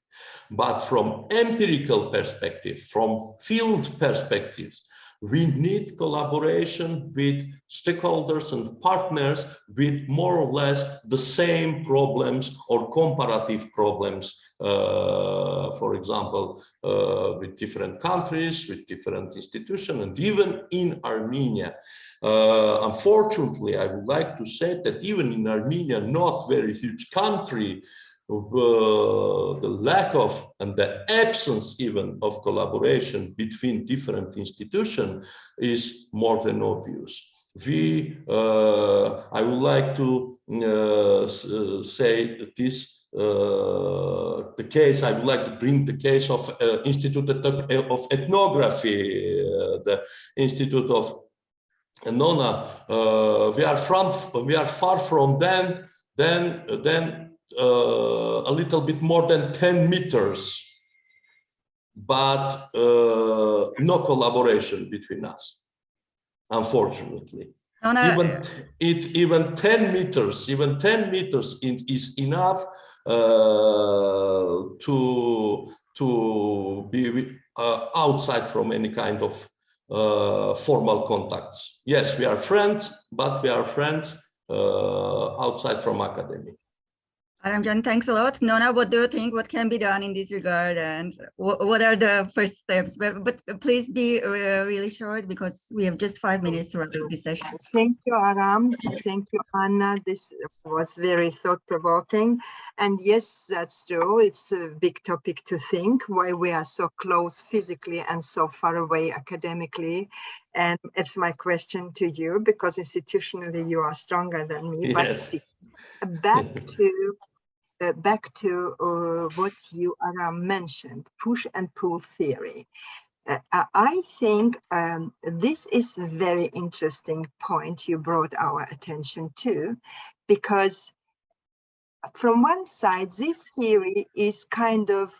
S4: But from empirical perspective, from field perspectives, we need collaboration with stakeholders and partners with more or less the same problems or comparative problems, for example, with different countries, with different institutions, and even in Armenia. Unfortunately, I would like to say that even in Armenia, not very huge country, the lack of and the absence even of collaboration between different institutions is more than obvious. I would like to say that this the case. I would like to bring the case of Institute of Ethnography, the Institute of Nona. We are far from them. Then a little bit more than 10 meters, but no collaboration between us, unfortunately. Even 10 meters is enough to be outside from any kind of formal contacts. Yes, we are friends, but we are friends outside from academy.
S1: Aramjan, thanks a lot. Nona, what do you think? What can be done in this regard, and what are the first steps? But please be really short, because we have just 5 minutes to wrap up this session.
S3: Thank you, Aram. Thank you, Anna. This was very thought-provoking. And yes, that's true. It's a big topic to think, why we are so close physically and so far away academically. And it's my question to you, because institutionally you are stronger than me.
S4: Yes.
S3: But back to what you, Aram, mentioned, push and pull theory. I think this is a very interesting point you brought our attention to, because from one side, this theory is kind of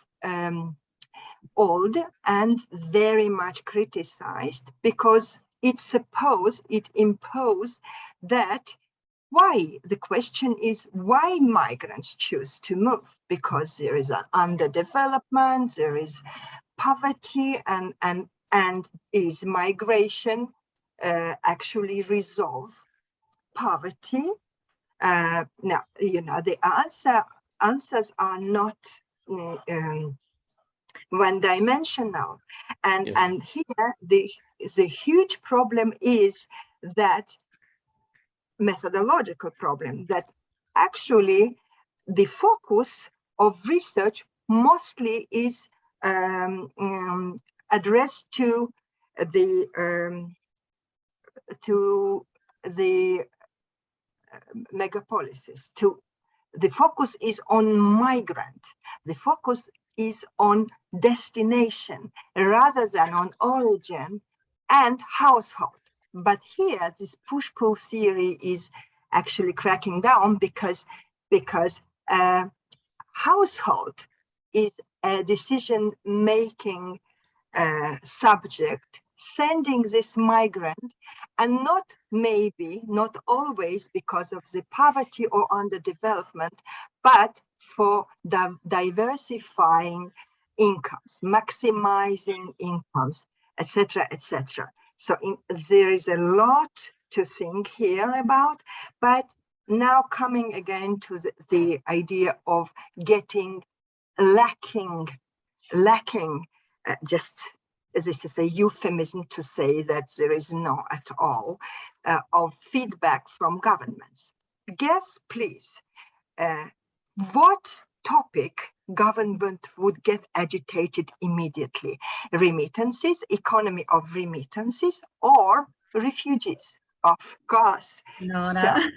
S3: old and very much criticized, because it imposed that the question is why migrants choose to move, because there is an underdevelopment, there is poverty, and is migration actually resolve poverty? Now, the answers are not one-dimensional, and
S4: yes.
S3: And here the huge problem is that methodological problem, that actually the focus of research mostly is addressed to the megapolises. The focus is on migrant. The focus is on destination rather than on origin and household. But here, this push-pull theory is actually cracking down because household is a decision-making subject, sending this migrant, and not always because of the poverty or underdevelopment, but for diversifying incomes, maximizing incomes, etc., etc. So there is a lot to think here about, but now coming again to the idea of getting lacking, just this is a euphemism to say that there is no at all of feedback from governments. Guess, please, what topic government would get agitated immediately? Remittances, economy of remittances, or refugees? Of course.
S1: Nona,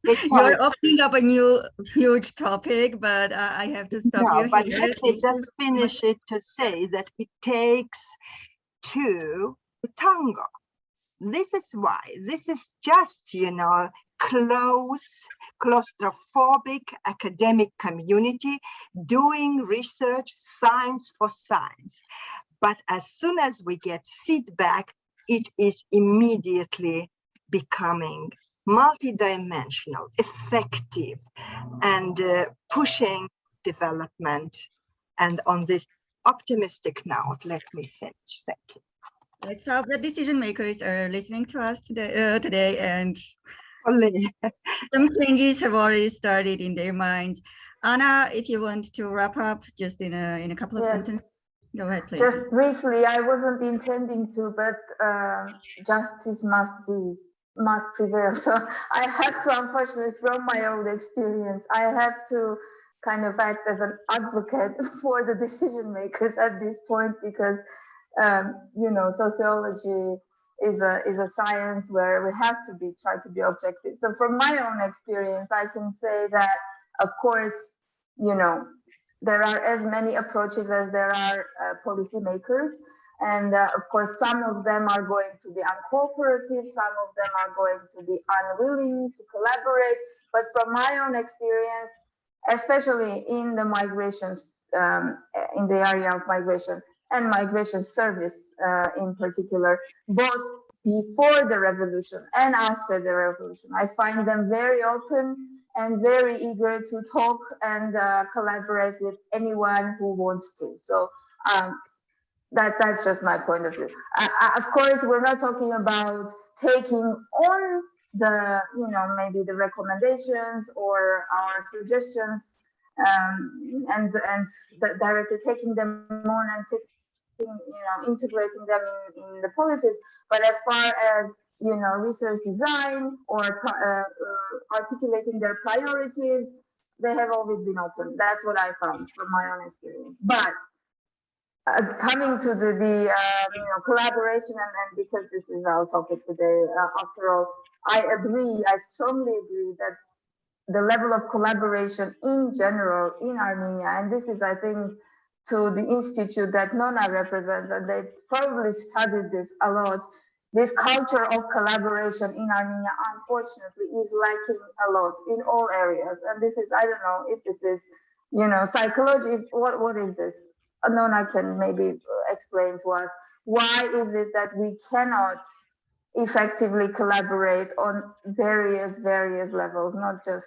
S3: So,
S1: you're opening up a new huge topic, but I have to stop you
S3: but
S1: here.
S3: let me just finish it to say that it takes two to tango. This is why this is just, close, claustrophobic academic community doing research, science for science. But as soon as we get feedback, it is immediately becoming multidimensional, effective, and pushing development. And on this optimistic note, let me finish. Thank you.
S1: Let's hope the decision makers are listening to us today and some changes have already started in their minds. Anna, if you want to wrap up just in a couple of sentences, go ahead, please.
S2: Just briefly, I wasn't intending to, but justice must prevail. So I have to, unfortunately, from my own experience, I have to kind of act as an advocate for the decision makers at this point, because sociology is a science where we have to try to be objective. So from my own experience, I can say that, of course, there are as many approaches as there are policymakers. And of course, some of them are going to be uncooperative, some of them are going to be unwilling to collaborate. But from my own experience, especially in the migration, in the area of migration and migration service in particular, both before the revolution and after the revolution, I find them very open and very eager to talk and collaborate with anyone who wants to. So that's just my point of view. Of course, we're not talking about taking on the, maybe the recommendations or our suggestions and directly taking them on and integrating them in the policies. But as far as research design or articulating their priorities, they have always been open. That's what I found from my own experience. But coming to the collaboration, and because this is our topic today, after all, I strongly agree that the level of collaboration in general in Armenia, and this is, I think, to the institute that Nona represents, and they probably studied this a lot. This culture of collaboration in Armenia, unfortunately, is lacking a lot in all areas. And this is, I don't know if this is, psychology. What is this? Nona can maybe explain to us. Why is it that we cannot effectively collaborate on various levels, not just,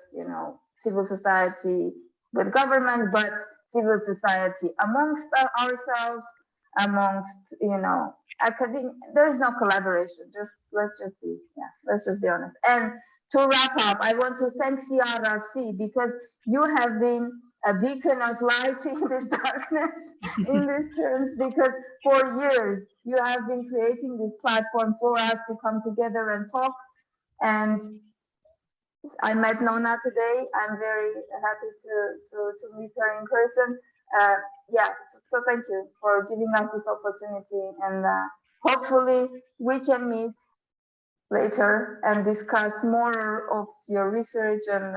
S2: civil society with government, but civil society amongst ourselves, amongst, academia? There's no collaboration. Let's just be honest. And to wrap up, I want to thank CRRC, because you have been a beacon of light in this darkness, in these terms, because for years you have been creating this platform for us to come together and talk. And I met Nona today. I'm very happy to meet her in person. So thank you for giving us this opportunity, and hopefully we can meet later and discuss more of your research and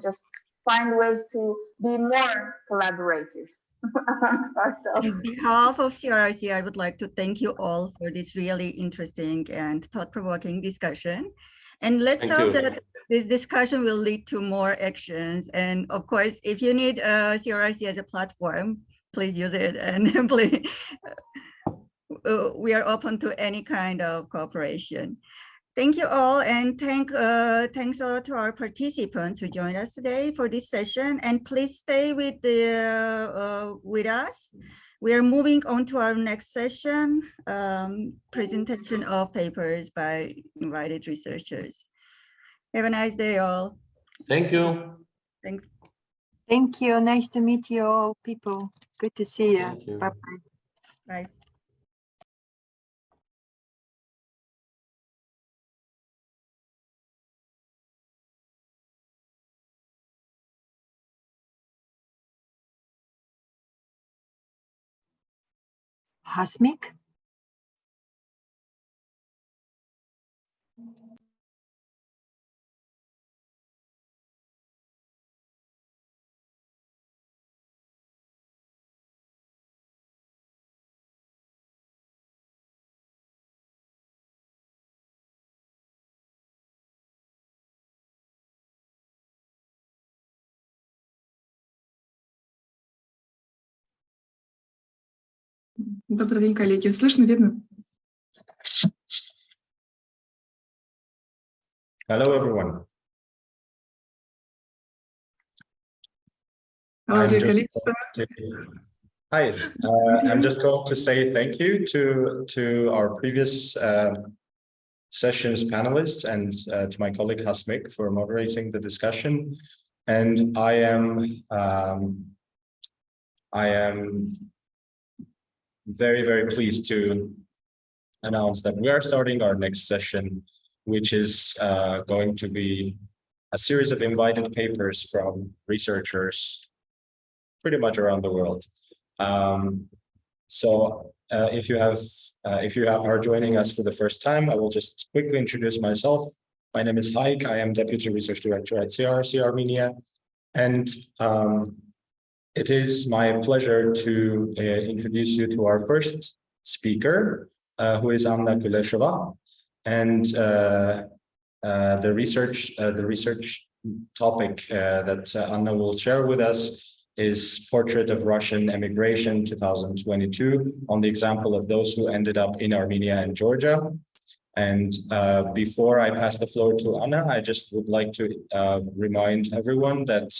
S2: just find ways to be more collaborative amongst ourselves.
S1: On behalf of CRRC, I would like to thank you all for this really interesting and thought-provoking discussion. And let's
S4: Thank
S1: hope
S4: you.
S1: that this discussion will lead to more actions. And of course, if you need CRRC as a platform, please use it. And please, we are open to any kind of cooperation. Thank you all, and thanks a lot to our participants who joined us today for this session. And please stay with us. We are moving on to our next session, presentation of papers by invited researchers. Have a nice day, all.
S4: Thank you.
S1: Thanks.
S3: Thank you. Nice to meet you all, people. Good to see you.
S4: Thank you.
S3: Bye-bye.
S1: Bye.
S3: Hasmik?
S5: Добрый день, коллеги. Слышно, видно?
S6: Hello, everyone.
S5: Hello,
S6: I'm
S5: dear
S6: just-
S5: colleagues.
S6: Hi, I'm just going to say thank you to our previous sessions panelists and to my colleague Hasmik for moderating the discussion. And I am very, very pleased to announce that we are starting our next session, which is going to be a series of invited papers from researchers pretty much around the world. If you are joining us for the first time, I will just quickly introduce myself. My name is Haik. I am Deputy Research Director at CRRC-Armenia. And it is my pleasure to introduce you to our first speaker, who is Anna Kuleshova. And the research topic that Anna will share with us is Portrait of Russian Emigration 2022 on the example of those who ended up in Armenia and Georgia. And before I pass the floor to Anna, I just would like to remind everyone that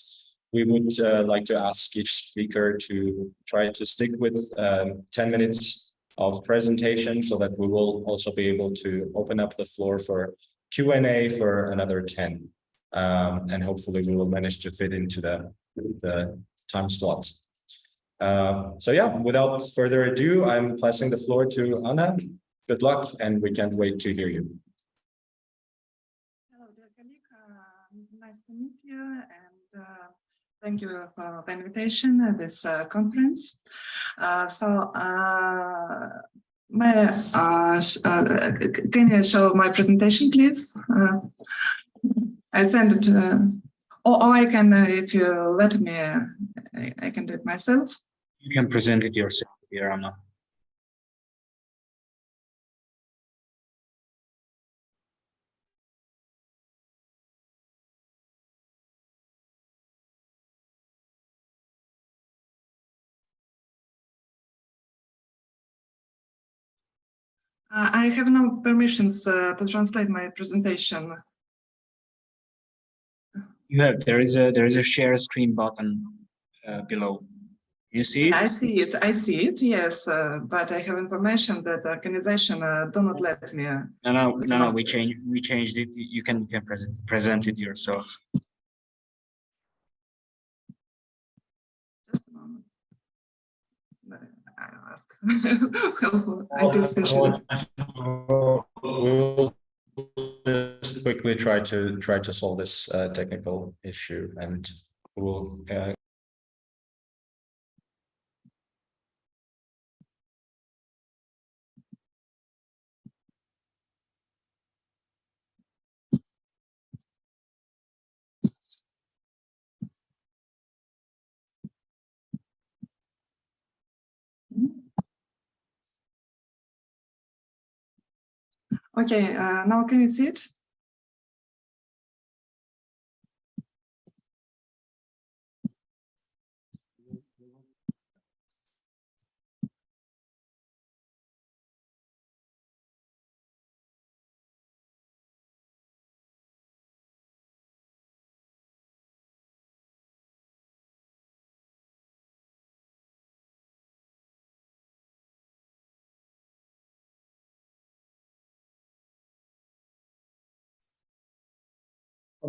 S6: we would like to ask each speaker to try to stick with 10 minutes of presentation so that we will also be able to open up the floor for Q&A for another 10. And hopefully we will manage to fit into the time slot. So yeah, without further ado, I'm passing the floor to Anna. Good luck, and we can't wait to hear you.
S5: Hello, dear colleague. Nice to meet you, and thank you for the invitation at this conference. Can you show my presentation, please? I send it, or I can, if you let me, I can do it myself.
S7: You can present it yourself here, Anna.
S5: I have no permissions to translate my presentation.
S7: You have, there is a share screen button below. You see it?
S5: I see it, yes, but I have information that the organization do not let me.
S7: No, we changed it. You can present it yourself.
S5: Just a moment. I'll ask.
S6: We'll just quickly try to solve this technical issue, and we'll
S5: Okay, now can you see it?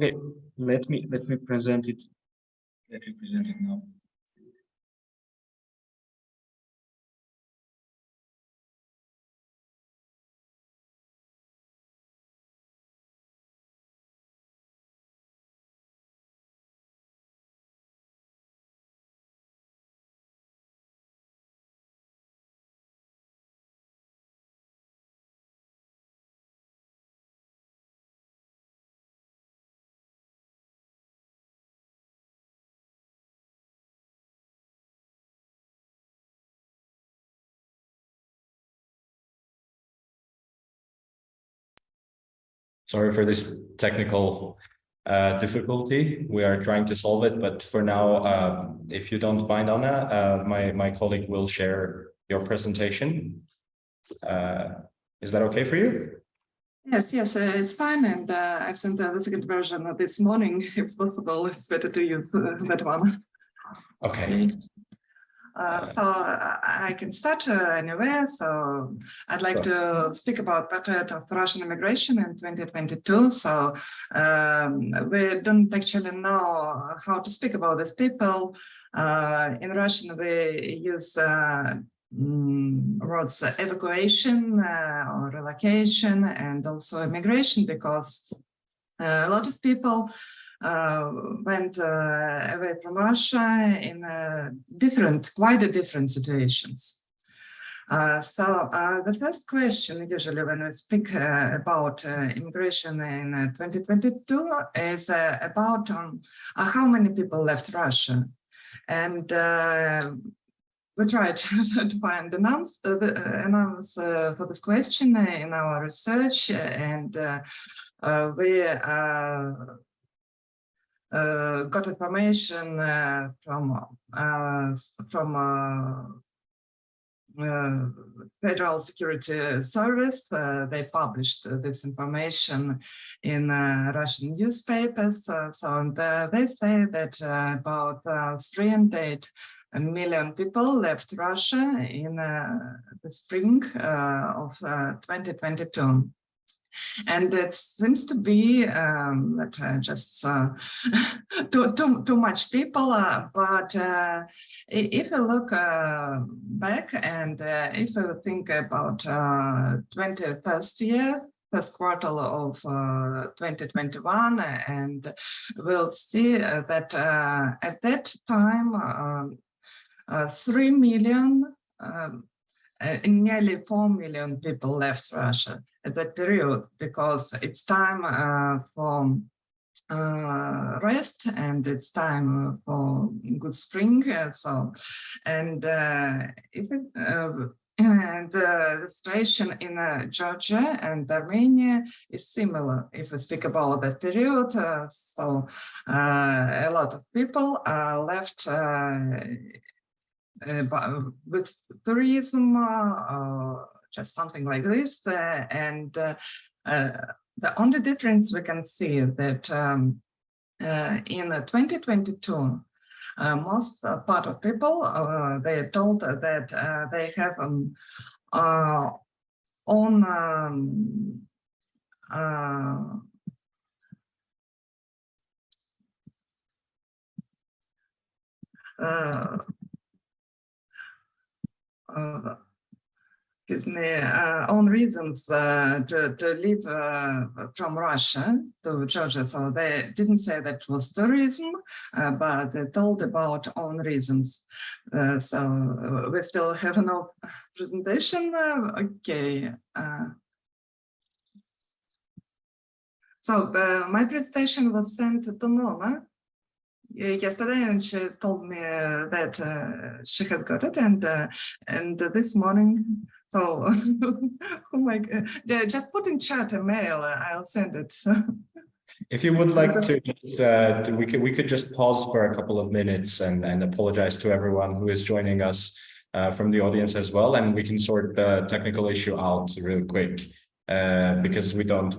S7: Okay, let me present it. Let me present it now.
S6: Sorry for this technical difficulty. We are trying to solve it, but for now, if you don't mind, Anna, my colleague will share your presentation. Is that okay for you?
S5: Yes, it's fine, and I've sent a second version this morning. If possible, it's better to use that one.
S6: Okay.
S5: So I can start anyway. So I'd like to speak about portrait of Russian immigration in 2022. So we don't actually know how to speak about these people. In Russian, we use words evacuation or relocation and also immigration, because a lot of people went away from Russia in quite different situations. So the first question, usually when we speak about immigration in 2022, is about how many people left Russia. And we tried to find an answer for this question in our research, and we got information from Federal Security Service. They published this information in Russian newspapers. So they say that about 3.8 million people left Russia in the spring of 2022. And it seems to be just too much people, but if you look back and if you think about 21st first quarter of 2021, and we'll see that at that time 3 million, nearly 4 million people left Russia at that period, because it's time for rest and it's time for good spring. And the situation in Georgia and Armenia is similar if we speak about that period. So a lot of people left with tourism, just something like this. And the only difference we can see that in 2022, most part of people, they told that they have own own reasons to leave from Russia to Georgia. So they didn't say that was tourism, but they told about own reasons. So we still have no presentation. Okay. So my presentation was sent to Nona yesterday, and she told me that she had got it, and this morning. So, oh my God, just put in chat a mail. I'll send it.
S6: If you would like to, we could just pause for a couple of minutes and apologize to everyone who is joining us from the audience as well, and we can sort the technical issue out really quick. Because we don't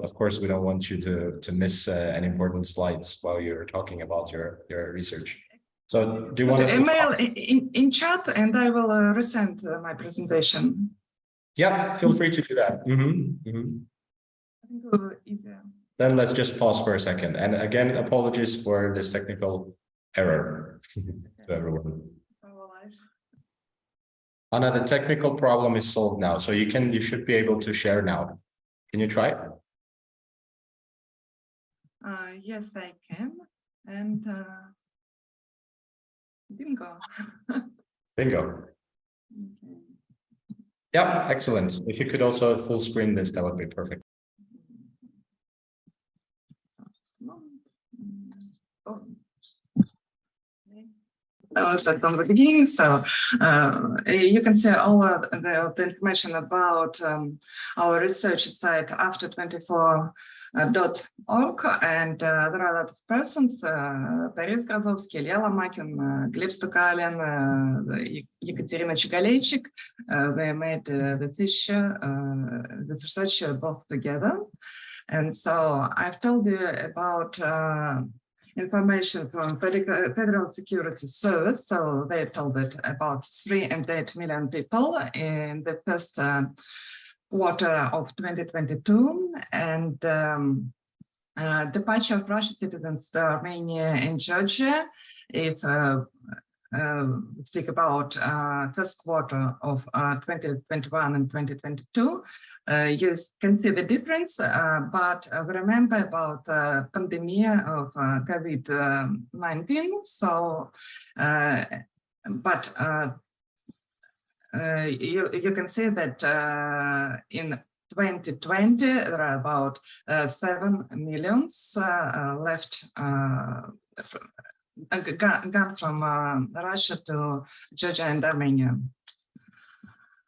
S6: want you to miss any important slides while you're talking about your research. So do you want to
S5: email in chat, and I will resend my presentation.
S6: Yeah, feel free to do that.
S5: I think it will be easier.
S6: Then let's just pause for a second. And again, apologies for this technical error to everyone. Anna, the technical problem is solved now, so you should be able to share now. Can you try?
S5: Yes, I can. And bingo.
S6: Bingo.
S5: Okay.
S6: Yeah, excellent. If you could also full screen this, that would be perfect.
S5: Just a moment. Oh. I will start from the beginning. So you can see all of the information about our research site after 24.org, and there are a lot of persons, Борис Газовский, Илья Ломакин, Глеб Стукалин, Ekaterina Chigalechik. They made this research both together. And so I've told you about information from Federal Security Service. So they told it about 3.8 million people in the first quarter of 2022, and departure of Russian citizens to Armenia and Georgia. If we speak about first quarter of 2021 and 2022, you can see the difference, but remember about the pandemic of COVID-19. So, but you can see that in 2020 there are about 7 million left gone from Russia to Georgia and Armenia.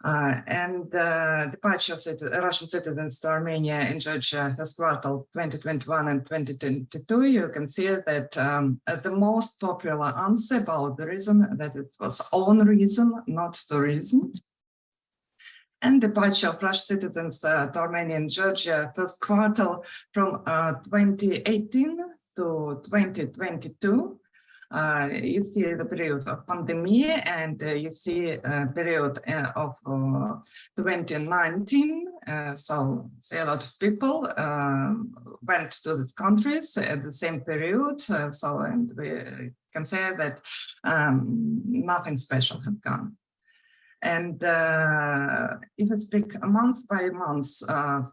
S5: And departure of Russian citizens to Armenia and Georgia first quarter 2021 and 2022, you can see that the most popular answer about the reason that it was own reason, not tourism. And departure of Russian citizens to Armenia and Georgia first quarter from 2018 to 2022. You see the period of pandemic, and you see a period of 2019. So a lot of people went to these countries at the same period. And we can say that nothing special had gone. And if we speak month by month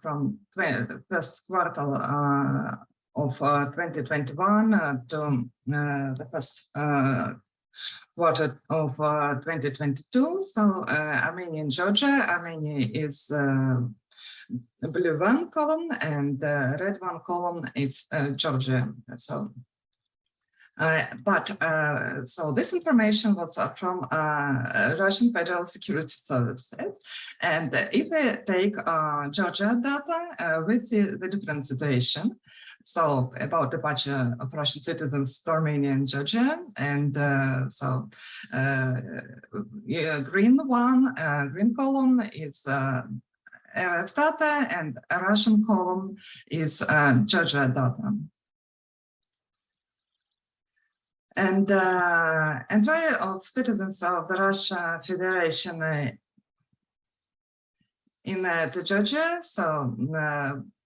S5: from the first quarter of 2021 to the first quarter of 2022. So Armenia and Georgia. Armenia is the blue one column, and the red one column is Georgia. So, so this information was from Russian Federal Security Services. And if we take Georgia data, we see the different situation. So about departure of Russian citizens to Armenia and Georgia, and green column is RF data, and a Russian column is Georgia data. And entry of citizens of the Russian Federation to Georgia. So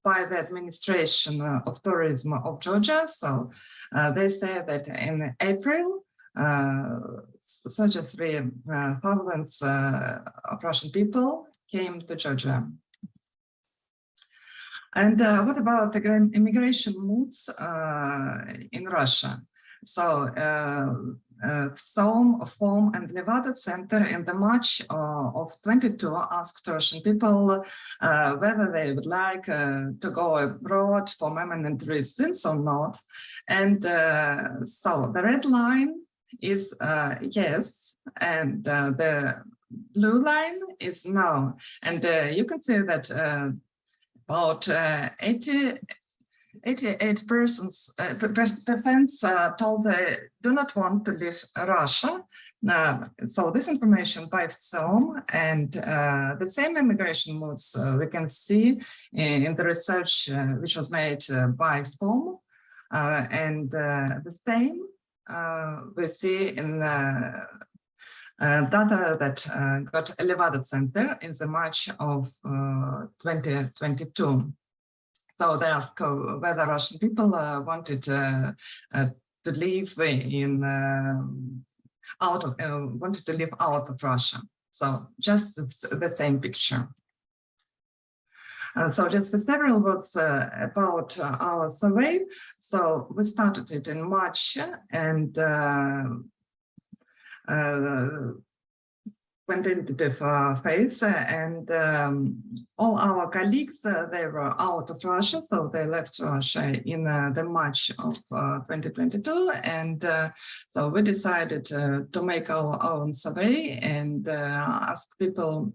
S5: by the administration of tourism of Georgia. So they say that in April, 33,000 of Russian people came to Georgia. And what about the immigration moves in Russia? So Psalm, Form, and Levada Center in the March of 22 asked Russian people whether they would like to go abroad for permanent residence or not. And so the red line is yes, and the blue line is no. And you can see that about 88% told they do not want to leave Russia. So this information by FSOM, and the same immigration moves we can see in the research which was made by FSOM, and the same we see in data that got Levada Center in the March of 2022. So they asked whether Russian people wanted to live wanted to live out of Russia. So just the same picture. So just several words about our survey. So we started it in March, and quantitative phase, and all our colleagues, they were out of Russia, so they left Russia in the March of 2022, and so we decided to make our own survey and ask people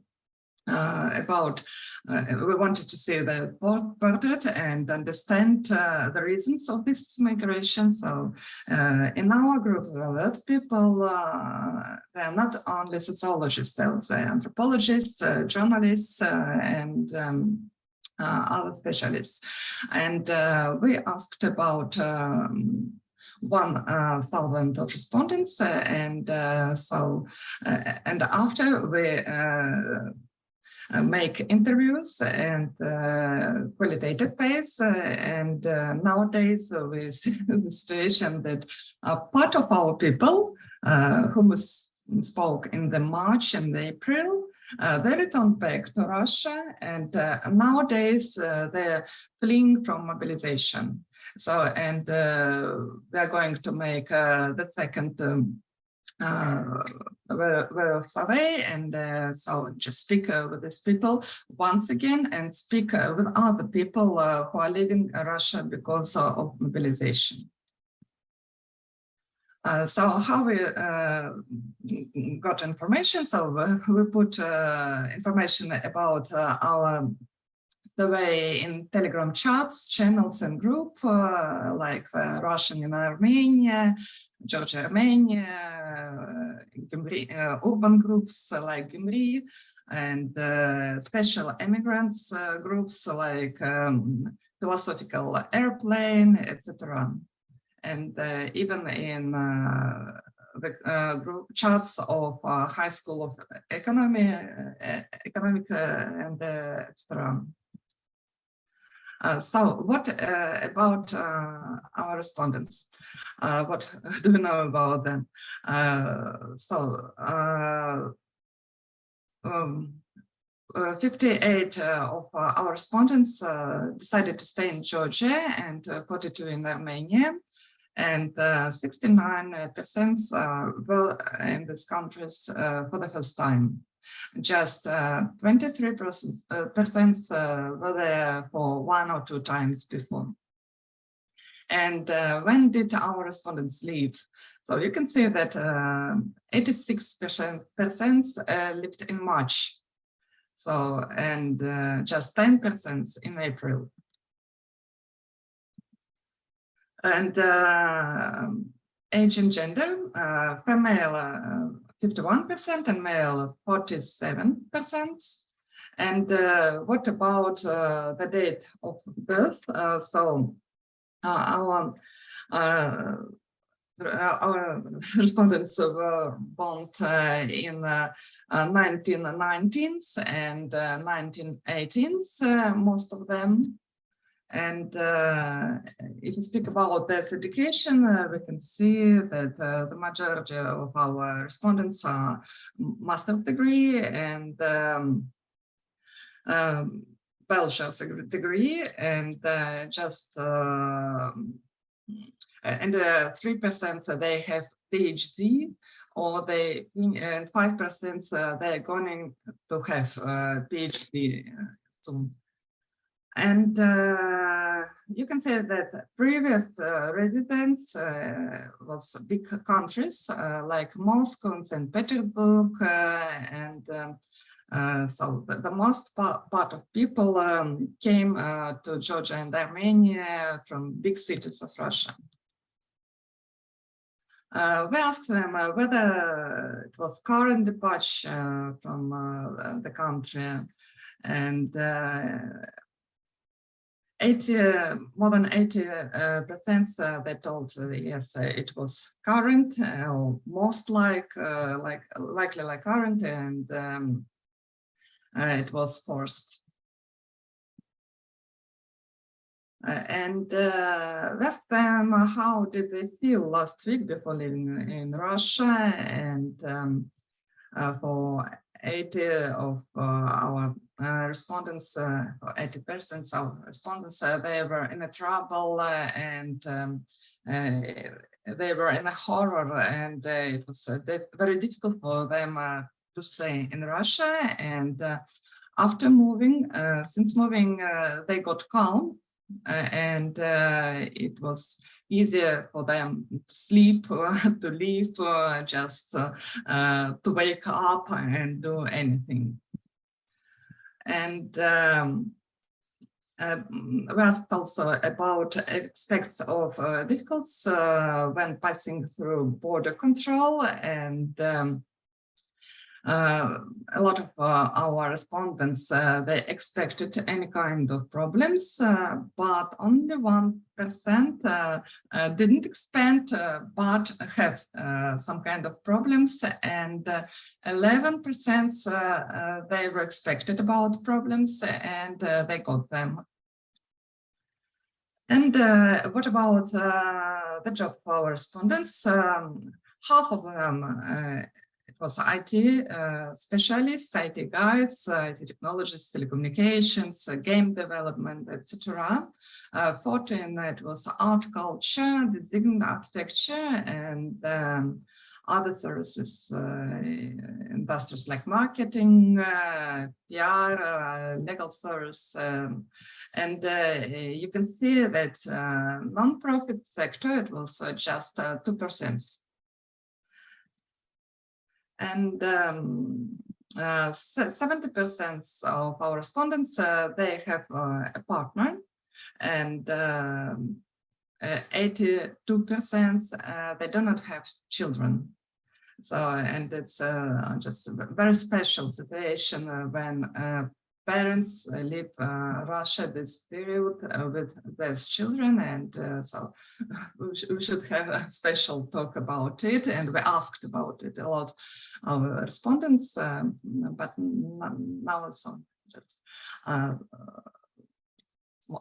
S5: about, we wanted to see the portrait and understand the reasons of this migration. So in our group, there are a lot of people, they are not only sociologists, they are anthropologists, journalists, and other specialists. And we asked about 1,000 of respondents, and and after we make interviews and qualitative phase, and nowadays we see the situation that part of our people who spoke in the March and April, they returned back to Russia, and nowadays they're fleeing from mobilization. So, and we are going to make the second survey, and so just speak with these people once again, and speak with other people who are leaving Russia because of mobilization. So how we got information? So we put information about our survey in Telegram chats, channels, and group like Russian in Armenia, Georgia, Armenia, urban groups like Culinary, and special immigrants groups like philosophical airplane, etc. And even in the group chats of High School of Economic and etc. So what about our respondents? What do we know about them? 58 of our respondents decided to stay in Georgia, and 42 in Armenia, and 69% were in these countries for the first time. Just 23% were there for 1 or 2 times before. And when did our respondents leave? So you can see that 86% lived in March. So, and just 10% in April. And age and gender, female 51% and male 47%. And what about the date of birth? So our respondents were born in 1919s and 1918s, most of them. And if you speak about their education, we can see that the majority of our respondents are master's degree and bachelor's degree, and just and 3% they have PhD, or they, and 5% they're going to have PhD soon. And you can say that previous residents was big countries like Moscow and St. Petersburg, and so the most part of people came to Georgia and Armenia from big cities of Russia. We asked them whether it was current departure from the country, and more than 80% they told yes, it was current, most likely like current, and it was forced. And asked them how did they feel last week before living in Russia, and for 80 of our respondents, 80% of respondents, they were in a trouble and they were in a horror, and it was very difficult for them to stay in Russia. And after moving, since moving, they got calm, and it was easier for them to sleep, to live, just to wake up and do anything. And we asked also about aspects of difficulties when passing through border control, and a lot of our respondents, they expected any kind of problems, but only 1% didn't expect, but have some kind of problems, and 11% they were expected about problems, and they got them. And what about the job for our respondents? Half of them it was IT specialists, IT guides, IT technologists, telecommunications, game development, etc. 14 it was art, culture, design, architecture, and other services, industries like marketing, PR, legal service, and you can see that non-profit sector, it was just 2%. And 70% of our respondents, they have a partner, and 82% they do not have children. So, and it's just a very special situation when parents leave Russia this period with their children, and so we should have a special talk about it, and we asked about it a lot of respondents, but now it's just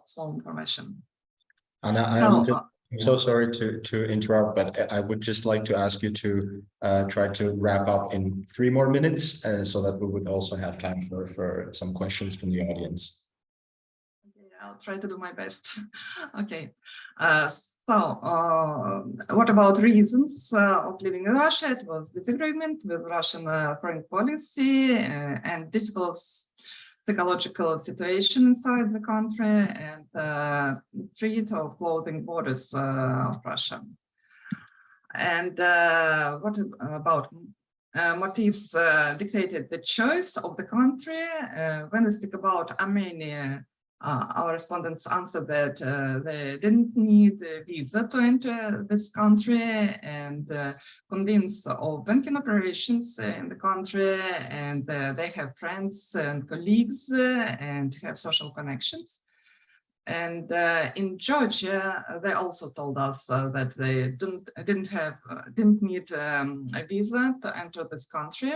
S5: small information.
S6: Anna, I'm so sorry to interrupt, but I would just like to ask you to try to wrap up in 3 more minutes, so that we would also have time for some questions from the audience.
S5: Okay, I'll try to do my best. Okay, so what about reasons of living in Russia? It was disagreement with Russian foreign policy and difficult psychological situation inside the country, and threat of closing borders of Russia. And what about motives dictated the choice of the country? When we speak about Armenia, our respondents answered that they didn't need a visa to enter this country, and convinced of banking operations in the country, and they have friends and colleagues and have social connections. And in Georgia, they also told us that they didn't need a visa to enter this country.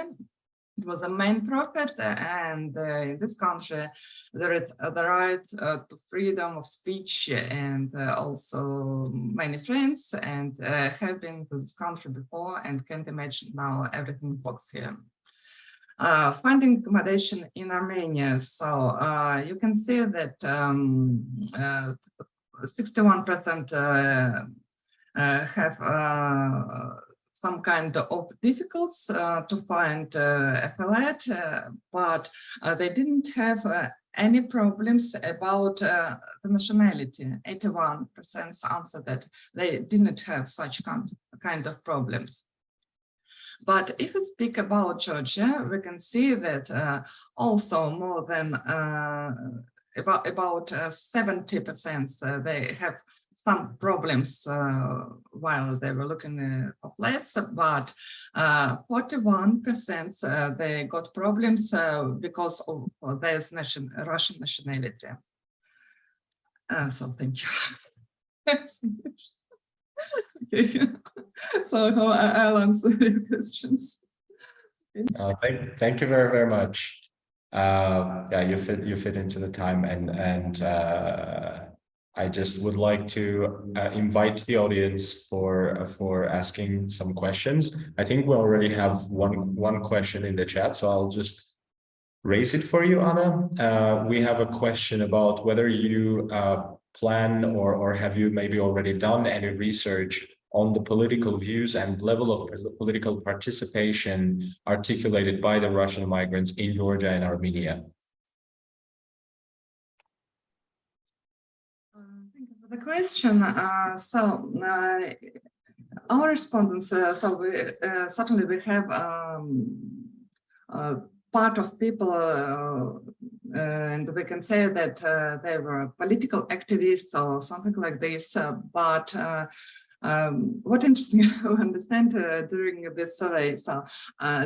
S5: It was a main profit, and in this country there is the right to freedom of speech, and also many friends, and have been to this country before and can't imagine now everything works here. Finding accommodation in Armenia. So you can see that 61% have some kind of difficulties to find a flat, but they didn't have any problems about the nationality. 81% answered that they didn't have such kind of problems. But if we speak about Georgia, we can see that also more than about 70% they have some problems while they were looking for flats, but 41% they got problems because of their Russian nationality. So thank you. Okay. So I'll answer your questions.
S6: Thank you very, very much. Yeah, you fit into the time, and I just would like to invite the audience for asking some questions. I think we already have one question in the chat, so I'll just raise it for you, Anna. We have a question about whether you plan or have you maybe already done any research on the political views and level of political participation articulated by the Russian migrants in Georgia and Armenia.
S5: Thank you for the question. Our respondents, certainly we have part of people, and we can say that they were political activists or something like this, but what interesting to understand during this survey,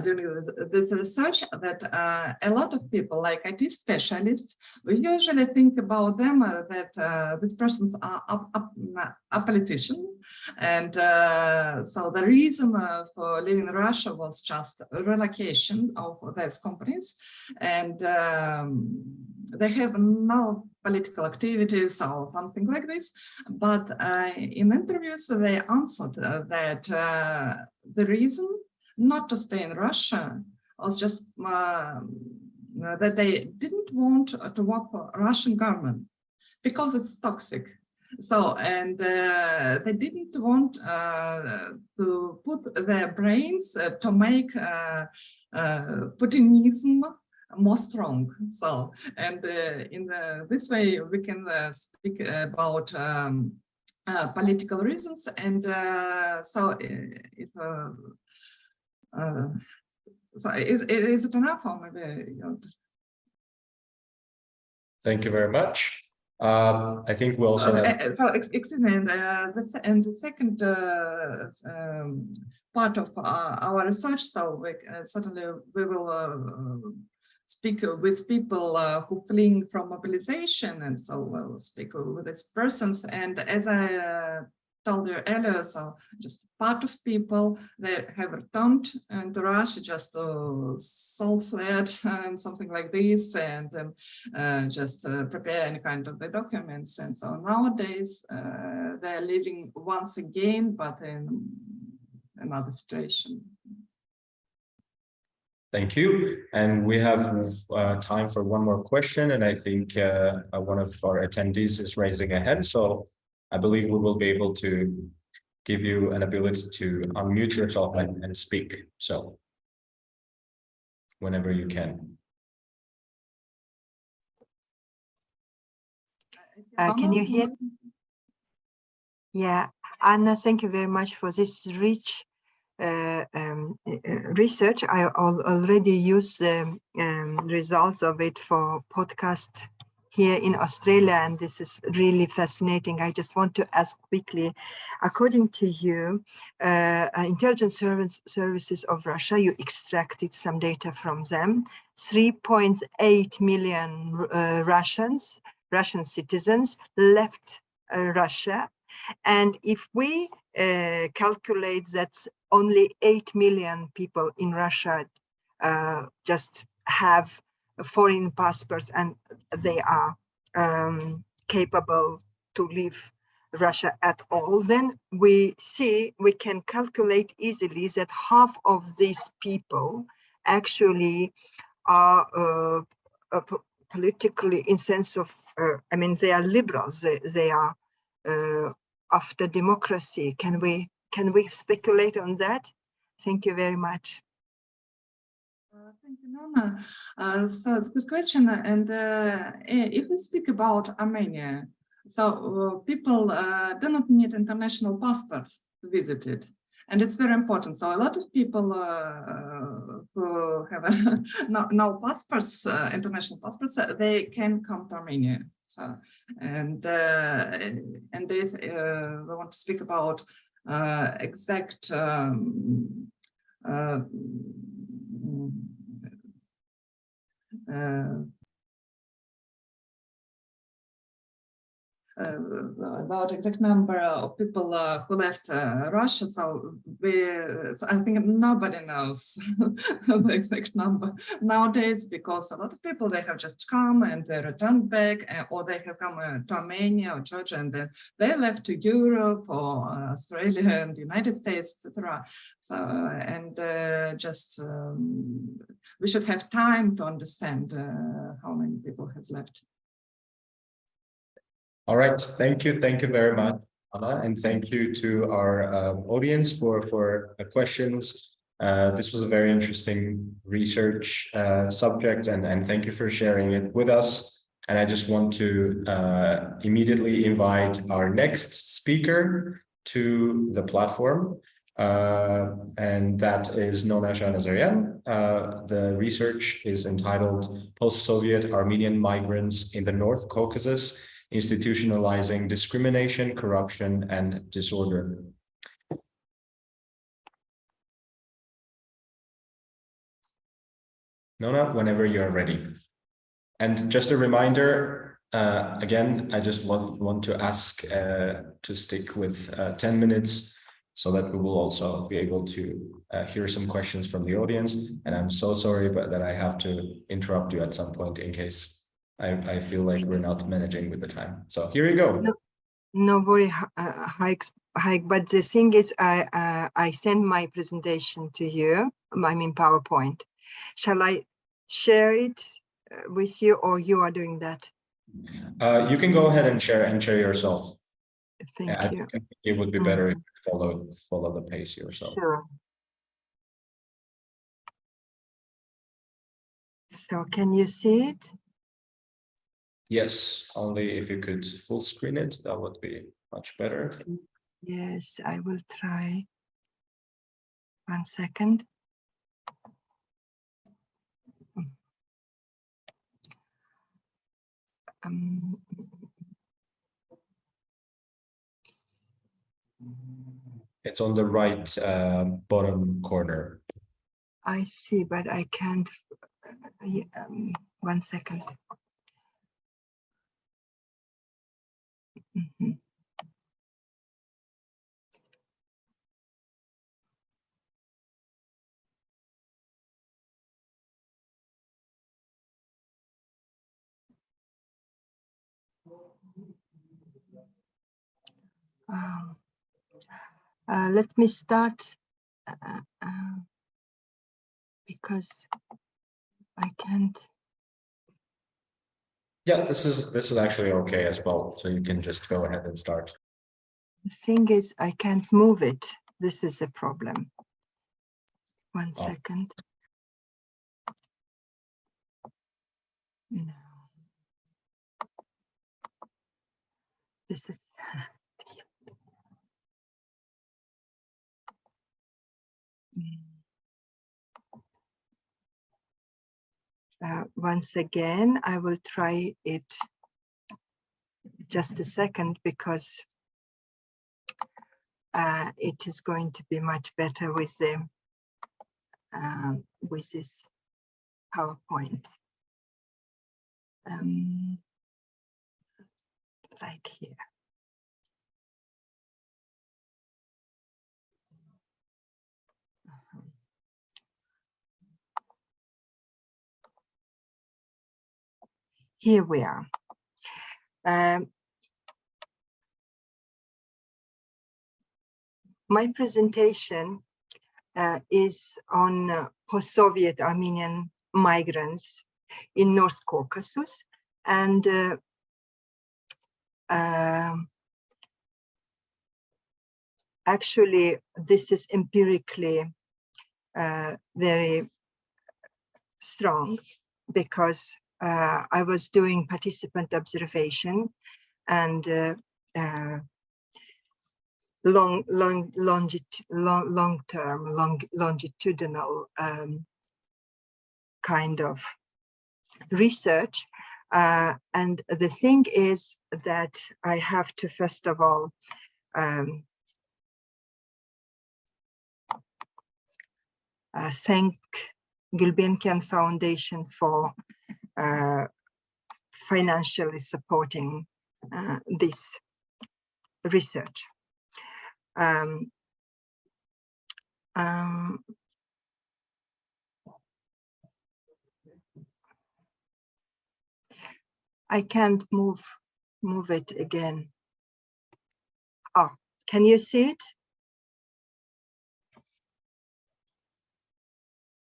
S5: during this research, that a lot of people, like IT specialists, we usually think about them that these persons are a politician, and so the reason for leaving Russia was just relocation of these companies, and they have no political activities or something like this, but in interviews they answered that the reason not to stay in Russia was just that they didn't want to work for Russian government because it's toxic. So, and they didn't want to put their brains to make Putinism more strong. So, and in this way, we can speak about political reasons. And so, if so, is it enough, or maybe?
S6: Thank you very much. I think we also have.
S5: So, excuse me, and the second part of our research. So, certainly we will speak with people who fleeing from mobilization, and so we'll speak with these persons. And as I told you earlier, so just part of people that have returned to Russia just to sold flat and something like this, and just prepare any kind of the documents. And so nowadays they're living once again, but in another situation.
S6: Thank you. And we have time for one more question. And I think one of our attendees is raising a hand. So I believe we will be able to give you an ability to unmute yourself and speak. So whenever you can.
S3: Can you hear? Yeah, Anna, thank you very much for this rich research. I already used the results of it for podcast here in Australia, and this is really fascinating. I just want to ask quickly, according to you, intelligence services of Russia, you extracted some data from them, 3.8 million Russian citizens left Russia. And if we calculate that only 8 million people in Russia just have foreign passports and they are capable to leave Russia at all, then we can calculate easily that half of these people actually are politically, in sense of, I mean, they are liberals, they are after democracy. Can we speculate on that? Thank you very much.
S5: Thank you, Nana. So it's a good question. And if we speak about Armenia, so people do not need international passport to visit it. And it's very important. So a lot of people who have no passports, international passports, they can come to Armenia. So, and if we want to speak about exact about exact number of people who left Russia. So I think nobody knows the exact number nowadays, because a lot of people, they have just come and they returned back, or they have come to Armenia or Georgia, and then they left to Europe or Australia and the United States, etc. So we should have time to understand how many people has left.
S6: All right, thank you very much, Anna, and thank you to our audience for the questions. This was a very interesting research subject, and thank you for sharing it with us. And I just want to immediately invite our next speaker to the platform, and that is Nona Shahnazarian. The research is entitled Post-Soviet Armenian Migrants in the North Caucasus, Institutionalizing Discrimination, Corruption, and Disorder. Nona, whenever you're ready. And just a reminder, again, I just want to ask to stick with 10 minutes so that we will also be able to hear some questions from the audience. And I'm so sorry that I have to interrupt you at some point in case I feel like we're not managing with the time. So here you go.
S3: No worry, Haik, but the thing is, I send my presentation to you. I'm in PowerPoint. Shall I share it with you, or you are doing that?
S6: You can go ahead and share yourself.
S3: Thank you.
S6: I think it would be better if you follow the pace yourself.
S3: Sure. So can you see it?
S6: Yes, only if you could full screen it, that would be much better.
S3: Yes, I will try. 1 second.
S6: It's on the right bottom corner.
S3: I see, but I can't. 1 second. Let me start because I can't.
S6: Yeah, this is actually okay as well. So you can just go ahead and start.
S3: The thing is, I can't move it. This is a problem. 1 second. This is. Once again, I will try it. Just a second, because it is going to be much better with the with this PowerPoint. Like here. Here we are. My presentation is on post-Soviet Armenian migrants in North Caucasus, and actually this is empirically very strong, because I was doing participant observation and longitudinal kind of research. And the thing is that I have to, first of all, thank Gulbenkian Foundation for financially supporting this research. I can't move it again. Oh, can you see it?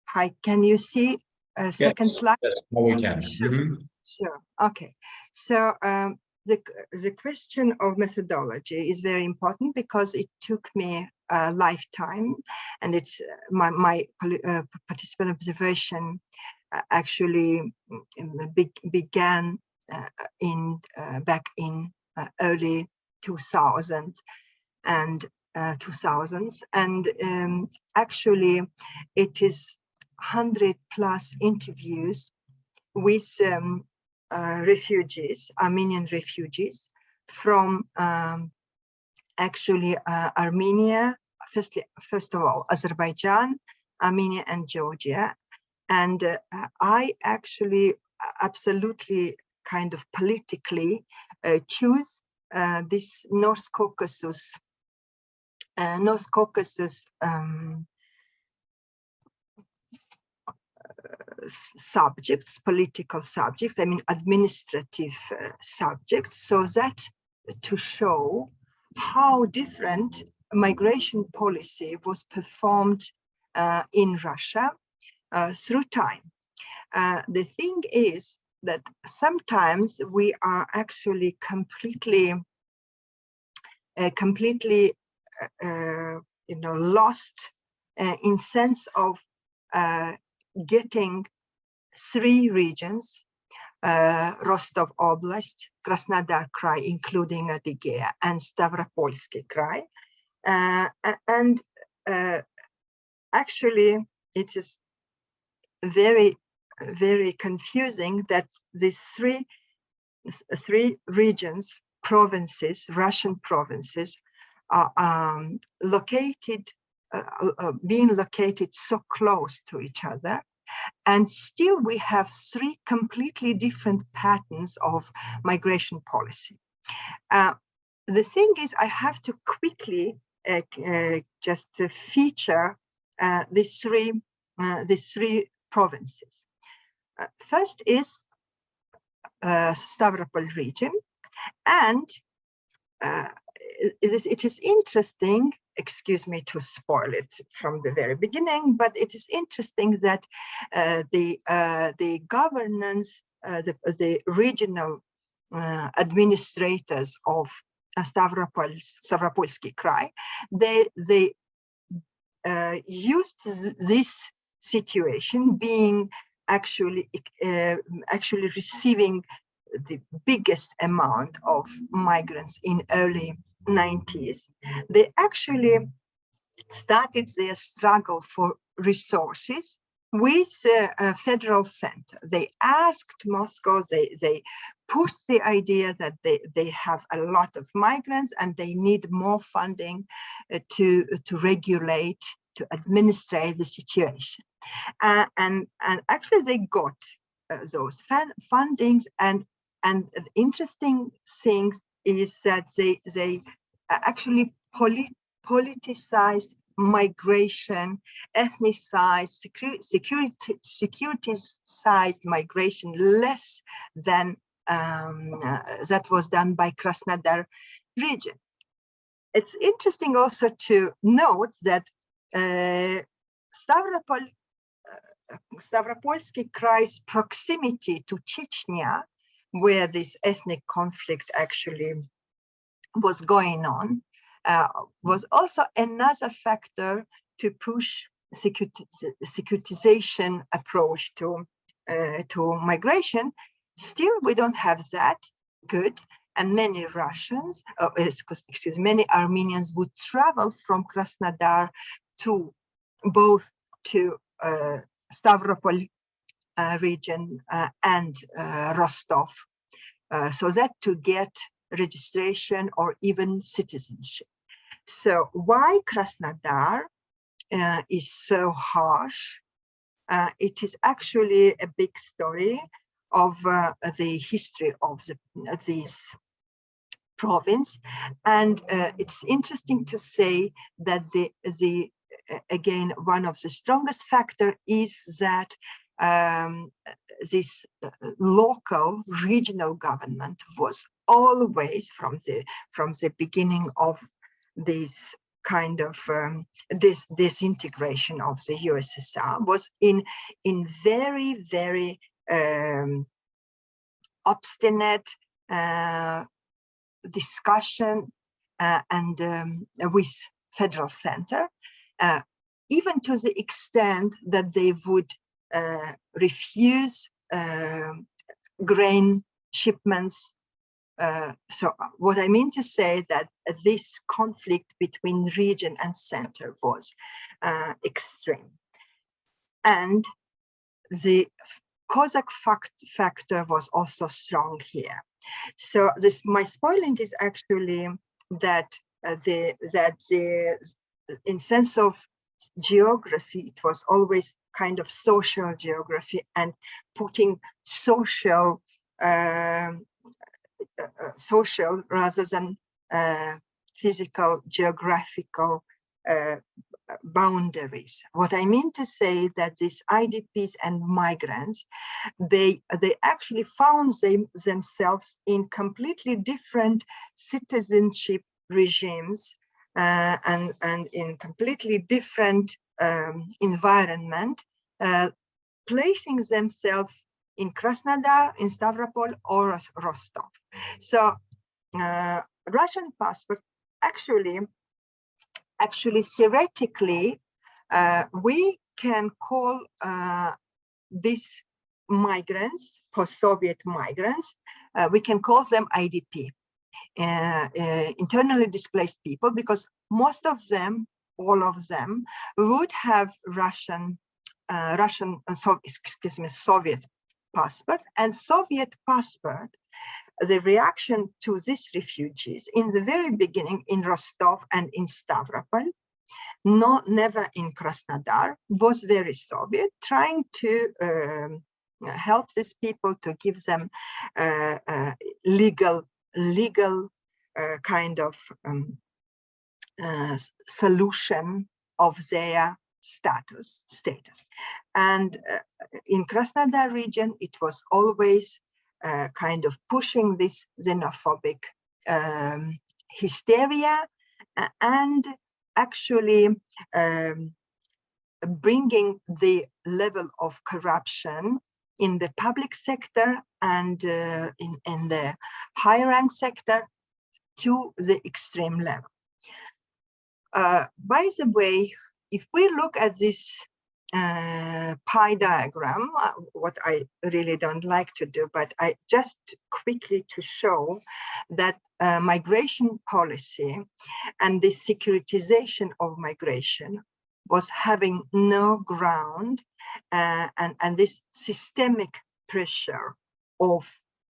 S3: Hi, can you see a second slide?
S6: Yes, no, we can.
S3: Sure. Okay. So the question of methodology is very important because it took me a lifetime, and it's my participant observation actually began back in early 2000s, and actually it is 100+ interviews with refugees, Armenian refugees from actually Armenia, first of all, Azerbaijan, Armenia, and Georgia. And I actually absolutely kind of politically choose this North Caucasus subjects, political subjects, I mean administrative subjects, so that to show how different migration policy was performed in Russia through time. The thing is that sometimes we are actually completely lost in sense of getting 3 regions, Rostov Oblast, Krasnodar Krai, including Adygea, and Stavropolsky Krai. And actually, it is very, very confusing that these three regions, provinces, Russian provinces, are being located so close to each other, and still we have 3 completely different patterns of migration policy. The thing is, I have to quickly just feature these three provinces. First is Stavropol region, and it is interesting, excuse me to spoil it from the very beginning, but it is interesting that the governance, the regional administrators of Stavropolsky Krai, they used this situation, being actually receiving the biggest amount of migrants in early 90s. They actually started their struggle for resources with a federal center. They asked Moscow, they put the idea that they have a lot of migrants and they need more funding to regulate, to administrate the situation. And actually they got those fundings, and the interesting thing is that they actually politicized migration, ethnicized, securitized migration less than that was done by Krasnodar region. It's interesting also to note that Stavropolsky Krai's proximity to Chechnya, where this ethnic conflict actually was going on, was also another factor to push securitization approach to migration. Still, we don't have that good, and many many Armenians would travel from Krasnodar to both to Stavropol region and Rostov, so that to get registration or even citizenship. So why Krasnodar is so harsh? It is actually a big story of the history of these province. And it's interesting to say that again, one of the strongest factor is that this local regional government was always from the beginning of this kind of this disintegration of the USSR was in very, very obstinate discussion and with Federal Center, even to the extent that they would refuse grain shipments. So what I mean to say that this conflict between region and center was extreme. And the Cossack factor was also strong here. So my spoiling is actually that in sense of geography, it was always kind of social geography and putting social rather than physical geographical boundaries. What I mean to say that these IDPs and migrants, they actually found themselves in completely different citizenship regimes and in completely different environment, placing themselves in Krasnodar, in Stavropol, or Rostov. So Russian passport actually theoretically, we can call these migrants, post-Soviet migrants, we can call them IDP, internally displaced people, because most of them, all of them, would have Soviet passport, and Soviet passport. The reaction to these refugees in the very beginning in Rostov and in Stavropol, never in Krasnodar, was very Soviet, trying to help these people, to give them legal kind of solution of their status. And in Krasnodar region, it was always kind of pushing this xenophobic hysteria and actually bringing the level of corruption in the public sector and in the higher rank sector to the extreme level. By the way, if we look at this pie diagram, what I really don't like to do, but I just quickly to show that migration policy and the securitization of migration was having no ground, and this systemic pressure of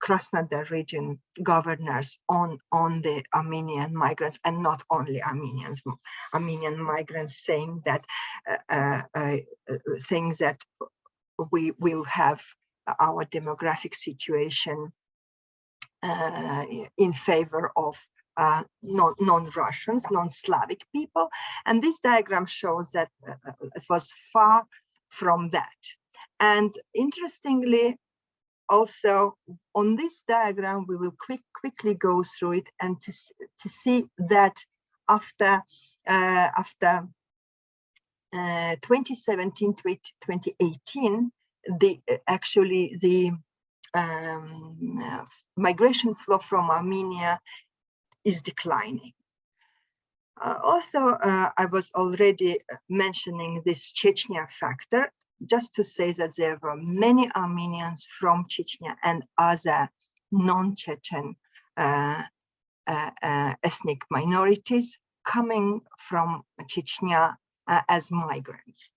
S3: Krasnodar region governors on the Armenian migrants, and not only Armenian migrants, saying that things that we will have our demographic situation in favor of non-Russians, non-Slavic people. And this diagram shows that it was far from that. And interestingly, also on this diagram, we will quickly go through it and to see that after 2017 to 2018, the migration flow from Armenia is declining. Also, I was already mentioning this Chechnya factor, just to say that there were many Armenians from Chechnya and other non-Chechen ethnic minorities coming from Chechnya as migrants.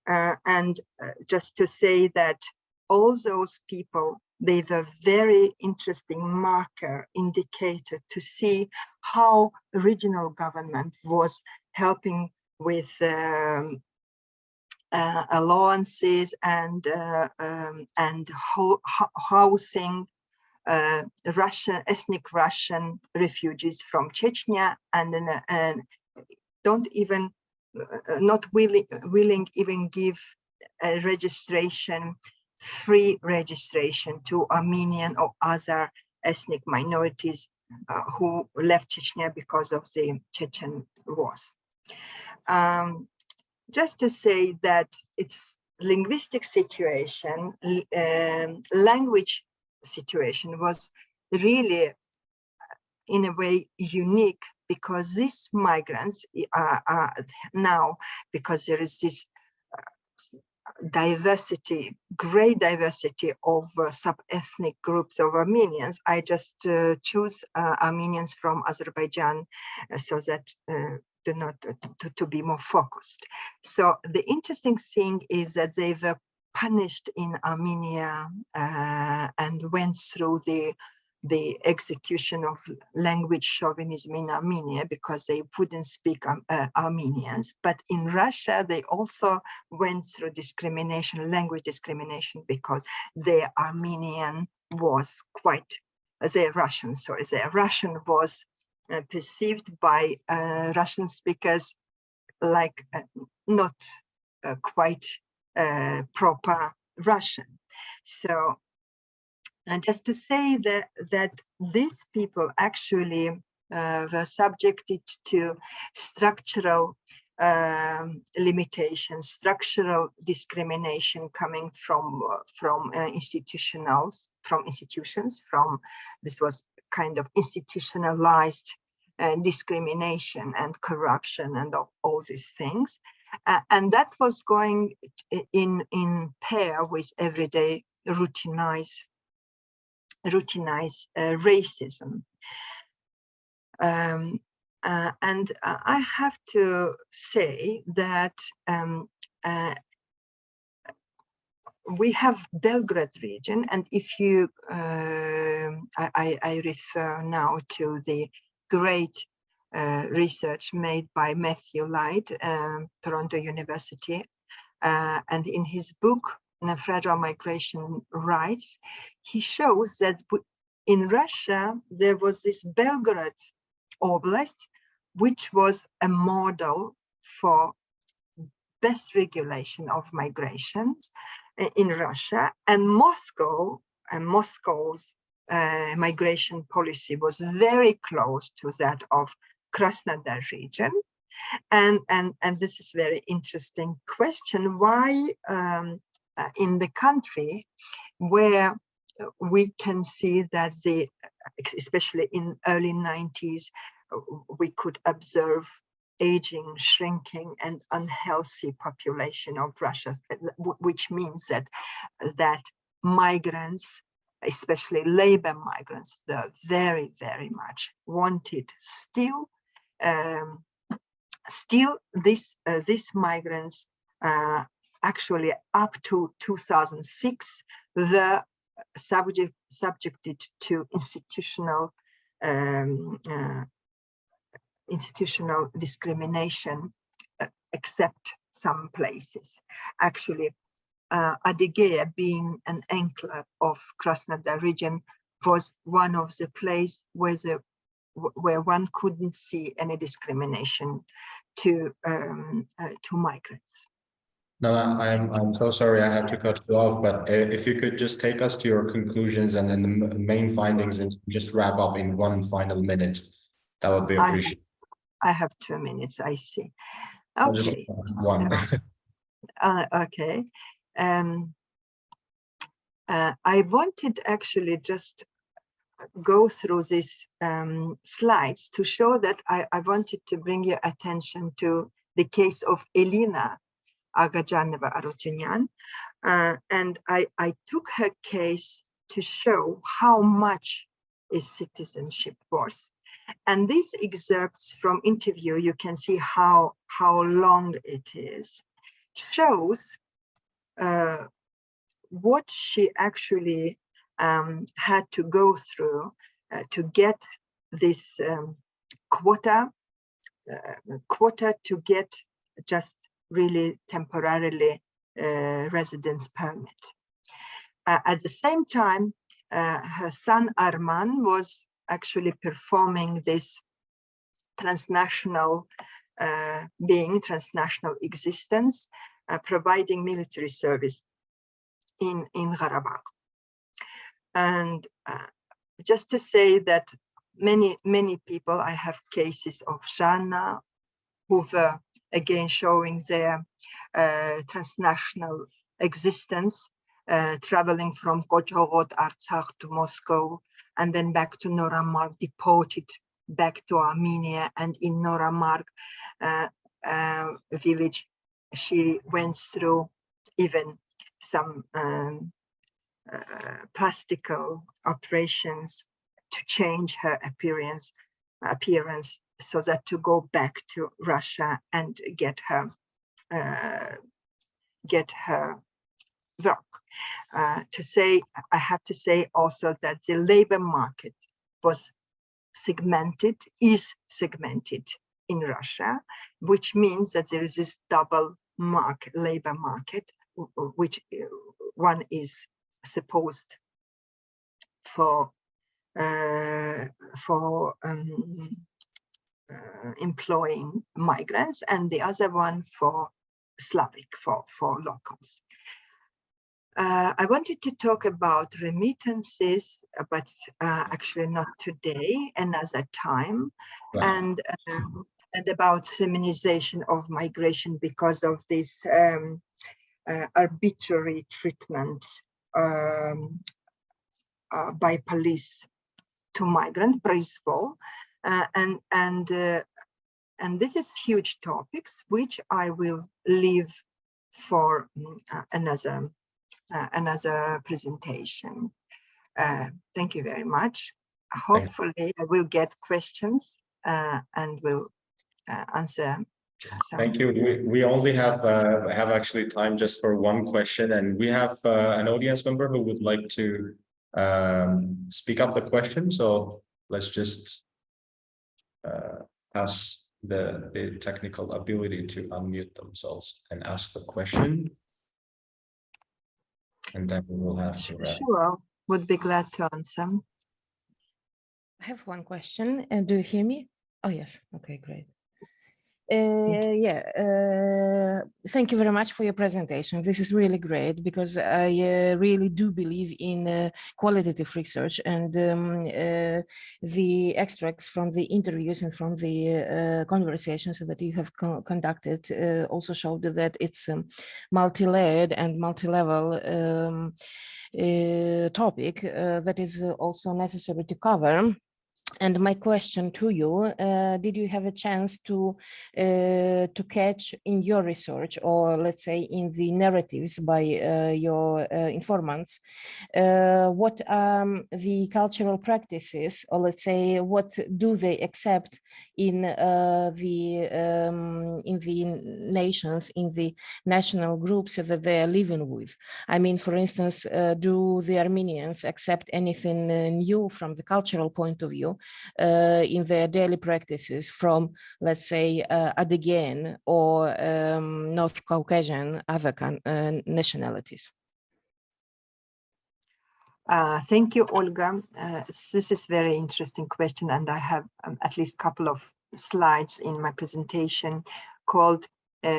S3: And just to say that all those people, they were very interesting marker, indicator to see how regional government was helping with allowances and housing ethnic Russian refugees from Chechnya, and don't even not willing even give a registration, free registration to Armenian or other ethnic minorities who left Chechnya because of the Chechen wars. Just to say that it's linguistic situation, language situation was really in a way unique, because these migrants are now, because there is this diversity, great diversity of sub-ethnic groups of Armenians. I just choose Armenians from Azerbaijan so that to be more focused. So the interesting thing is that they were punished in Armenia and went through the execution of language chauvinism in Armenia because they wouldn't speak Armenians. But in Russia, they also went through discrimination, language discrimination, because their Armenian was quite, their Russian was perceived by Russian speakers like not quite proper Russian. So, and just to say that these people actually were subjected to structural limitations, structural discrimination coming from institutions. This was kind of institutionalized discrimination and corruption and all these things, and that was going in pair with everyday routinized racism. And I have to say that we have Belgrade region, and if you, I refer now to the great research made by Matthew Light, Toronto University, and in his book, Fragile Migration Rights, he shows that in Russia, there was this Belgrade Oblast, which was a model for best regulation of migrations in Russia, and Moscow's migration policy was very close to that of Krasnodar region. And this is very interesting question, why in the country where we can see that especially in early 90s, we could observe aging, shrinking, and unhealthy population of Russia, which means that migrants, especially labor migrants, they're very, very much wanted. Still these migrants actually up to 2006 were subjected to institutional discrimination, except some places. Actually, Adygea, being an enclave of Krasnodar region, was one of the places where one couldn't see any discrimination to migrants.
S6: No, I'm so sorry I have to cut you off, but if you could just take us to your conclusions and then the main findings and just wrap up in one final minute, that would be appreciated.
S3: I have 2 minutes, I see. Okay.
S6: Just one.
S3: Okay. I wanted actually just go through these slides to show that I wanted to bring your attention to the case of Elina Agajanova Arutyunyan, and I took her case to show how much is citizenship worth. And these excerpts from interview, you can see how long it is, shows what she actually had to go through to get this quota to get just really temporarily residence permit. At the same time, her son Arman was actually performing this transnational being, transnational existence, providing military service in Karabakh. And just to say that many people, I have cases of Shana who were again showing their transnational existence, traveling from Kochogod, Artsakh to Moscow, and then back to Noramark, deported back to Armenia. And in Noramark village, she went through even some plastical operations to change her appearance so that to go back to Russia and get her work. I have to say also that the labor market was segmented, is segmented in Russia, which means that there is this double labor market, which one is supposed for employing migrants, and the other one for Slavic, for locals. I wanted to talk about remittances, but actually not today, another time, and about feminization of migration because of this arbitrary treatment by police to migrant principle, and this is huge topics which I will leave for another presentation. Thank you very much. Hopefully I will get questions and will answer some.
S6: Thank you. We only have actually time just for one question, and we have an audience member who would like to speak up the question. So let's just ask the technical ability to unmute themselves and ask the question. And then we will have to wrap.
S3: Sure, would be glad to answer.
S8: I have one question. Do you hear me? Oh, yes. Okay, great. Thank you very much for your presentation. This is really great because I really do believe in qualitative research, and the extracts from the interviews and from the conversations that you have conducted also showed that it's multi-layered and multi-level topic that is also necessary to cover. And my question to you, did you have a chance to catch in your research, or let's say in the narratives by your informants, what the cultural practices, or let's say what do they accept in the nations, in the national groups that they are living with? I mean, for instance, do the Armenians accept anything new from the cultural point of view in their daily practices from, let's say, Adygean or North Caucasian other nationalities?
S3: Thank you, Olga. This is very interesting question, and I have at least a couple of slides in my presentation called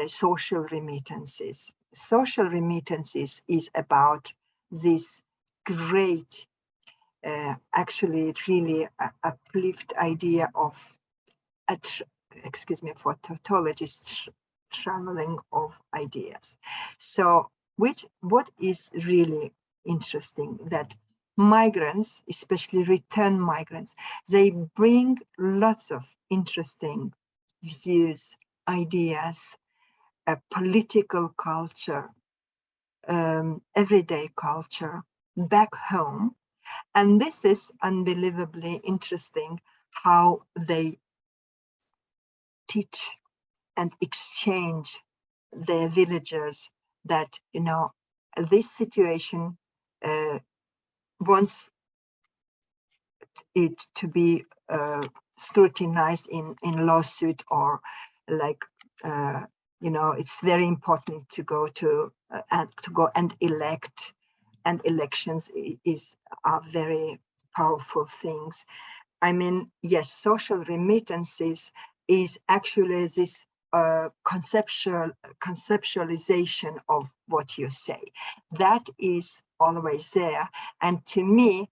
S3: social remittances. Social remittances is about this great actually really uplift idea of, excuse me for tautologist, traveling of ideas. So what is really interesting, that migrants, especially return migrants, they bring lots of interesting views, ideas, political culture, everyday culture back home. And this is unbelievably interesting how they teach and exchange their villagers that, you know, this situation wants it to be scrutinized in lawsuit, or like, you know, it's very important to go to and elect and elections are very powerful things. I mean, yes, social remittances is actually this conceptualization of what you say. That is always there. And to me,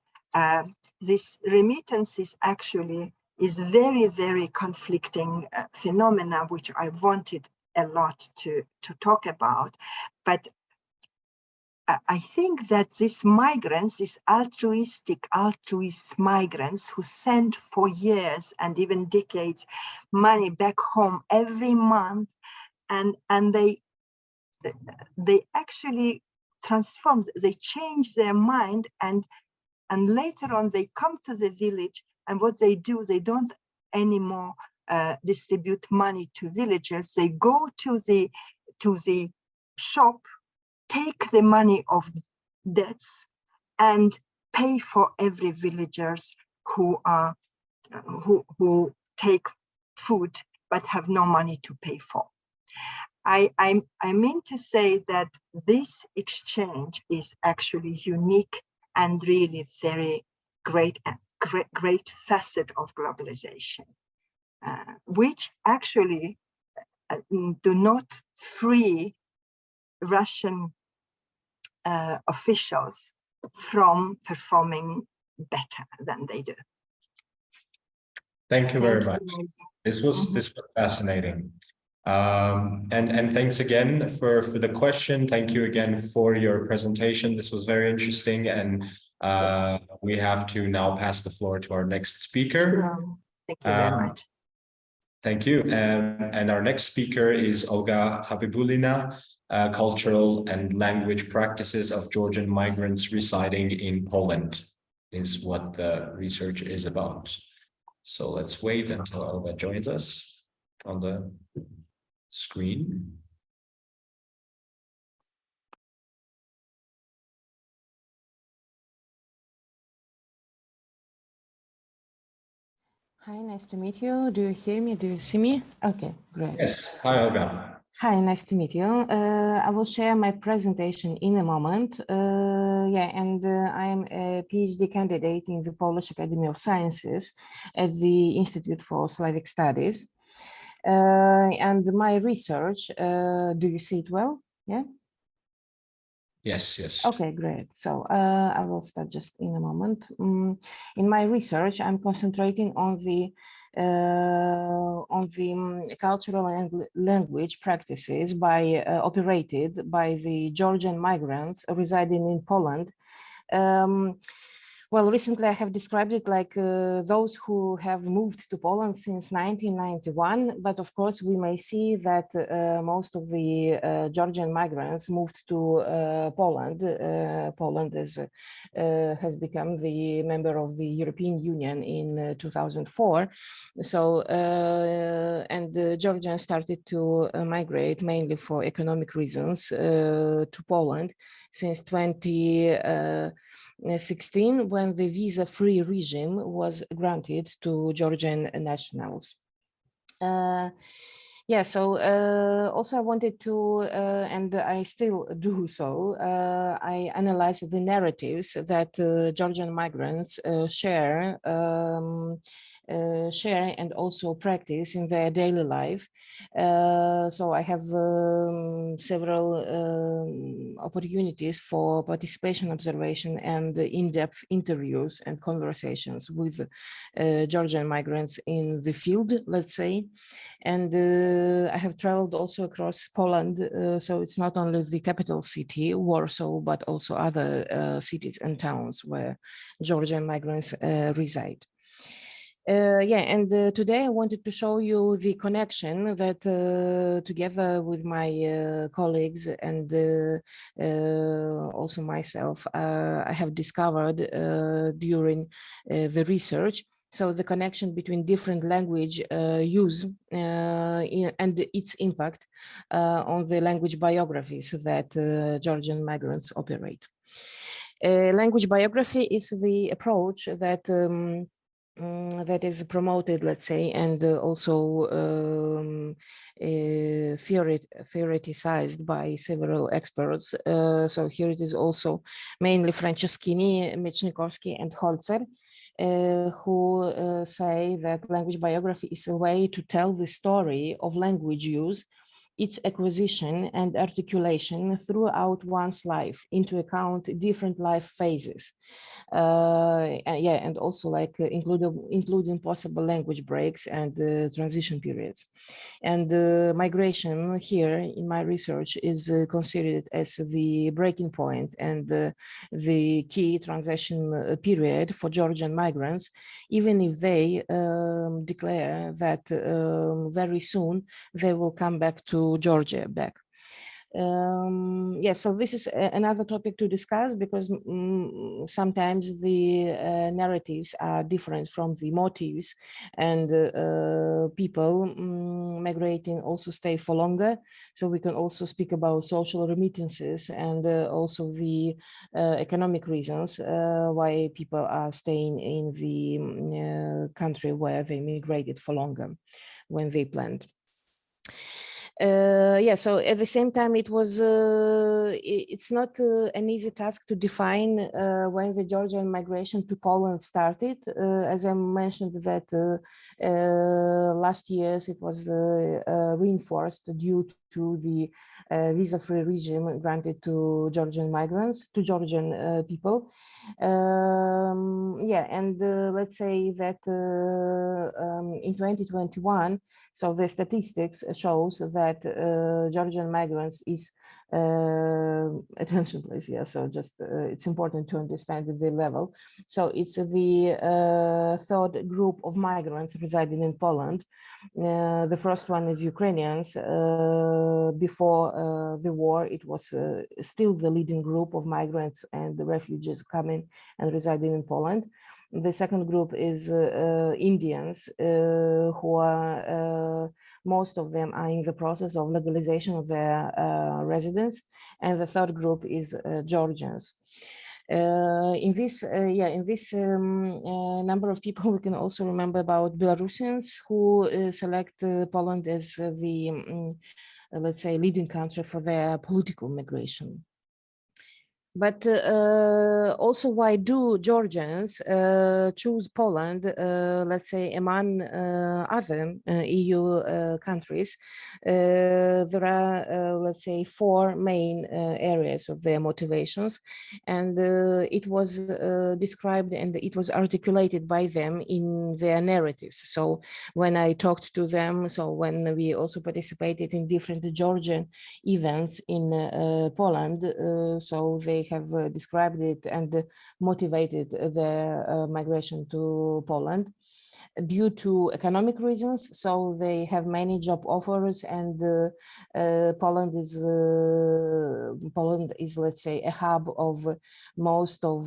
S3: this remittances actually is very, very conflicting phenomena, which I wanted a lot to talk about. But I think that these migrants, these altruist migrants who send for years and even decades money back home every month, and they actually transform, they change their mind, and later on they come to the village, and what they do, they don't anymore distribute money to villagers. They go to the shop, take the money of debts, and pay for every villagers who take food but have no money to pay for. I mean to say that this exchange is actually unique and really very great facet of globalization, which actually do not free Russian officials from performing better than they do.
S6: Thank you very much. This was fascinating. And thanks again for the question. Thank you again for your presentation. This was very interesting, and we have to now pass the floor to our next speaker.
S3: Sure. Thank you very much.
S6: Thank you. And our next speaker is Olga Habibulina, Cultural and Language Practices of Georgian Migrants Residing in Poland, is what the research is about. So let's wait until Olga joins us on the screen.
S8: Hi, nice to meet you. Do you hear me? Do you see me? Okay, great.
S6: Yes. Hi, Olga.
S8: Hi, nice to meet you. I will share my presentation in a moment. I am a PhD candidate in the Polish Academy of Sciences at the Institute for Slavic Studies. And my research, do you see it well? Yeah?
S6: Yes, yes.
S8: Okay, great. So I will start just in a moment. In my research, I'm concentrating on the cultural and language practices operated by the Georgian migrants residing in Poland. Well, recently I have described it like those who have moved to Poland since 1991, but of course we may see that most of the Georgian migrants moved to Poland. Poland has become the member of the European Union in 2004. So, and the Georgians started to migrate mainly for economic reasons to Poland since 2016, when the visa-free regime was granted to Georgian nationals. Also I wanted to, and I still do so, I analyze the narratives that Georgian migrants share and also practice in their daily life. So I have several opportunities for participation, observation, and in-depth interviews and conversations with Georgian migrants in the field, let's say. And I have traveled also across Poland, so it's not only the capital city, Warsaw, but also other cities and towns where Georgian migrants reside. Today I wanted to show you the connection that together with my colleagues and also myself, I have discovered during the research. So the connection between different language use and its impact on the language biographies that Georgian migrants operate. Language biography is the approach that that is promoted, let's say, and also theoretized by several experts. So here it is also mainly Franceschini, Mechnikovsky, and Holzer, who say that language biography is a way to tell the story of language use, its acquisition and articulation throughout one's life, into account different life phases. Yeah, and also like including possible language breaks and transition periods. And migration here in my research is considered as the breaking point and the key transition period for Georgian migrants, even if they declare that very soon they will come back to Georgia back. Yeah, so this is another topic to discuss, because sometimes the narratives are different from the motives, and people migrating also stay for longer. So we can also speak about social remittances and also the economic reasons why people are staying in the country where they migrated for longer when they planned. Yeah, so at the same time, it's not an easy task to define when the Georgian migration to Poland started. As I mentioned that last years it was reinforced due to the visa-free regime granted to Georgian migrants, to Georgian people. Yeah, and let's say that in 2021, so the statistics shows that Georgian migrants is, attention please, yeah, so just it's important to understand the level. So it's the third group of migrants residing in Poland. The first one is Ukrainians. Before the war, it was still the leading group of migrants and the refugees coming and residing in Poland. The second group is Indians, who are, most of them are in the process of legalization of their residence. And the third group is Georgians. In this number of people, we can also remember about Belarusians who select Poland as the, let's say, leading country for their political migration. But also, why do Georgians choose Poland, let's say, among other EU countries? There are, let's say, four main areas of their motivations, and it was described and it was articulated by them in their narratives. So when I talked to them, so when we also participated in different Georgian events in Poland, so they have described it and motivated their migration to Poland due to economic reasons. So they have many job offers, and Poland is, let's say, a hub of most of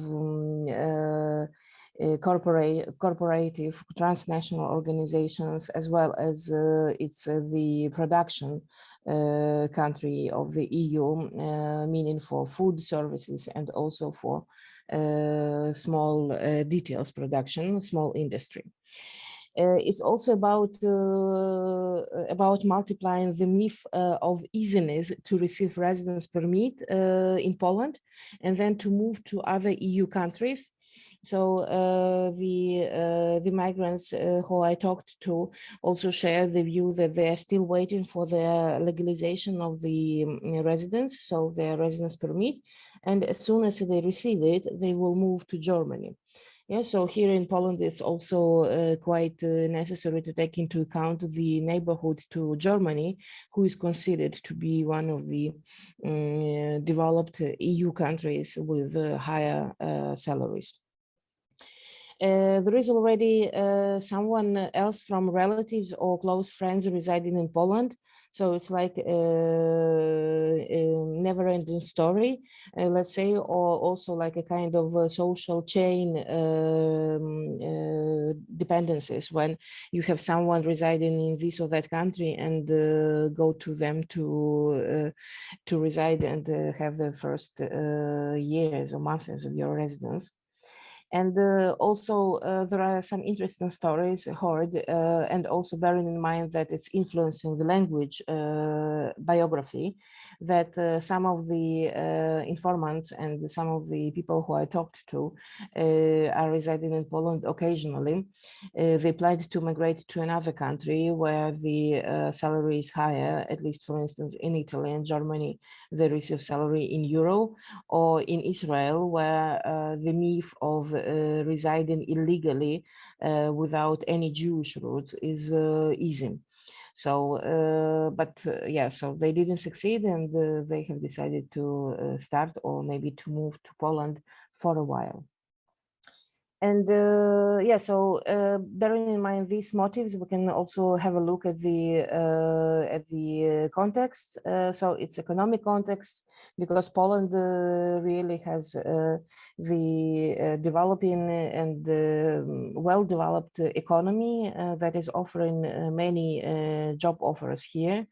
S8: corporative transnational organizations, as well as it's the production country of the EU, meaning for food services and also for small details production, small industry. It's also about multiplying the myth of easiness to receive residence permit in Poland and then to move to other EU countries. So the migrants who I talked to also share the view that they are still waiting for their legalization of the residence, so their residence permit, and as soon as they receive it, they will move to Germany. Yeah, so here in Poland, it's also quite necessary to take into account the neighborhood to Germany, who is considered to be one of the developed EU countries with higher salaries. There is already someone else from relatives or close friends residing in Poland. So it's like a never-ending story, let's say, or also like a kind of a social chain dependencies when you have someone residing in this or that country and go to them to reside and have the first years or months of your residence. And also there are some interesting stories heard, and also bearing in mind that it's influencing the language biography, that some of the informants and some of the people who I talked to are residing in Poland occasionally. They planned to migrate to another country where the salary is higher, at least for instance in Italy and Germany, they receive salary in euro, or in Israel where the myth of residing illegally without any Jewish roots is easy. So, yeah, so they didn't succeed, and they have decided to start or maybe to move to Poland for a while. And yeah, so bearing in mind these motives, we can also have a look at the context. So it's economic context, because Poland really has the developing and well-developed economy that is offering many job offers here.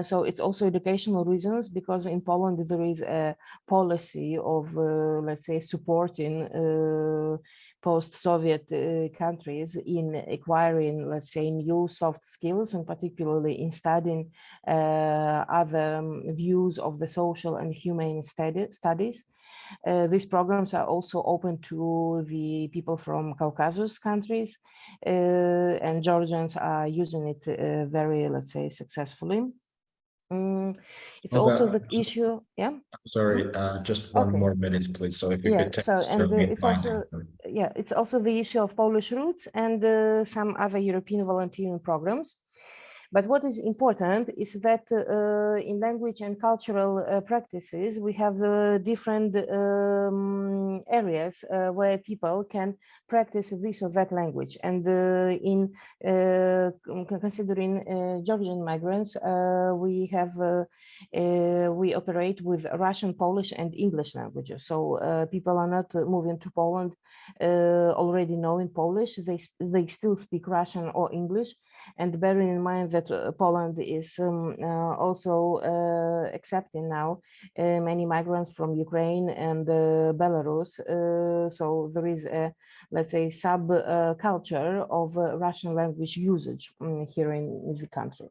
S8: So it's also educational reasons, because in Poland there is a policy of, let's say, supporting post-Soviet countries in acquiring, let's say, new soft skills, and particularly in studying other views of the social and humane studies. These programs are also open to the people from Caucasus countries, and Georgians are using it very, let's say, successfully. It's also the issue, yeah.
S6: Sorry, just one
S8: Okay.
S6: more minute, please. So if you
S8: Yeah,
S6: could take
S8: so
S6: us
S8: and
S6: through the
S8: it's also, yeah, it's also the issue of Polish roots and some other European volunteering programs. But what is important is that in language and cultural practices, we have different areas where people can practice this or that language. And in considering Georgian migrants, we operate with Russian, Polish, and English languages. So people are not moving to Poland already knowing Polish. They still speak Russian or English, and bearing in mind that Poland is also accepting now many migrants from Ukraine and Belarus. So there is a, let's say, sub-culture of Russian language usage here in the country.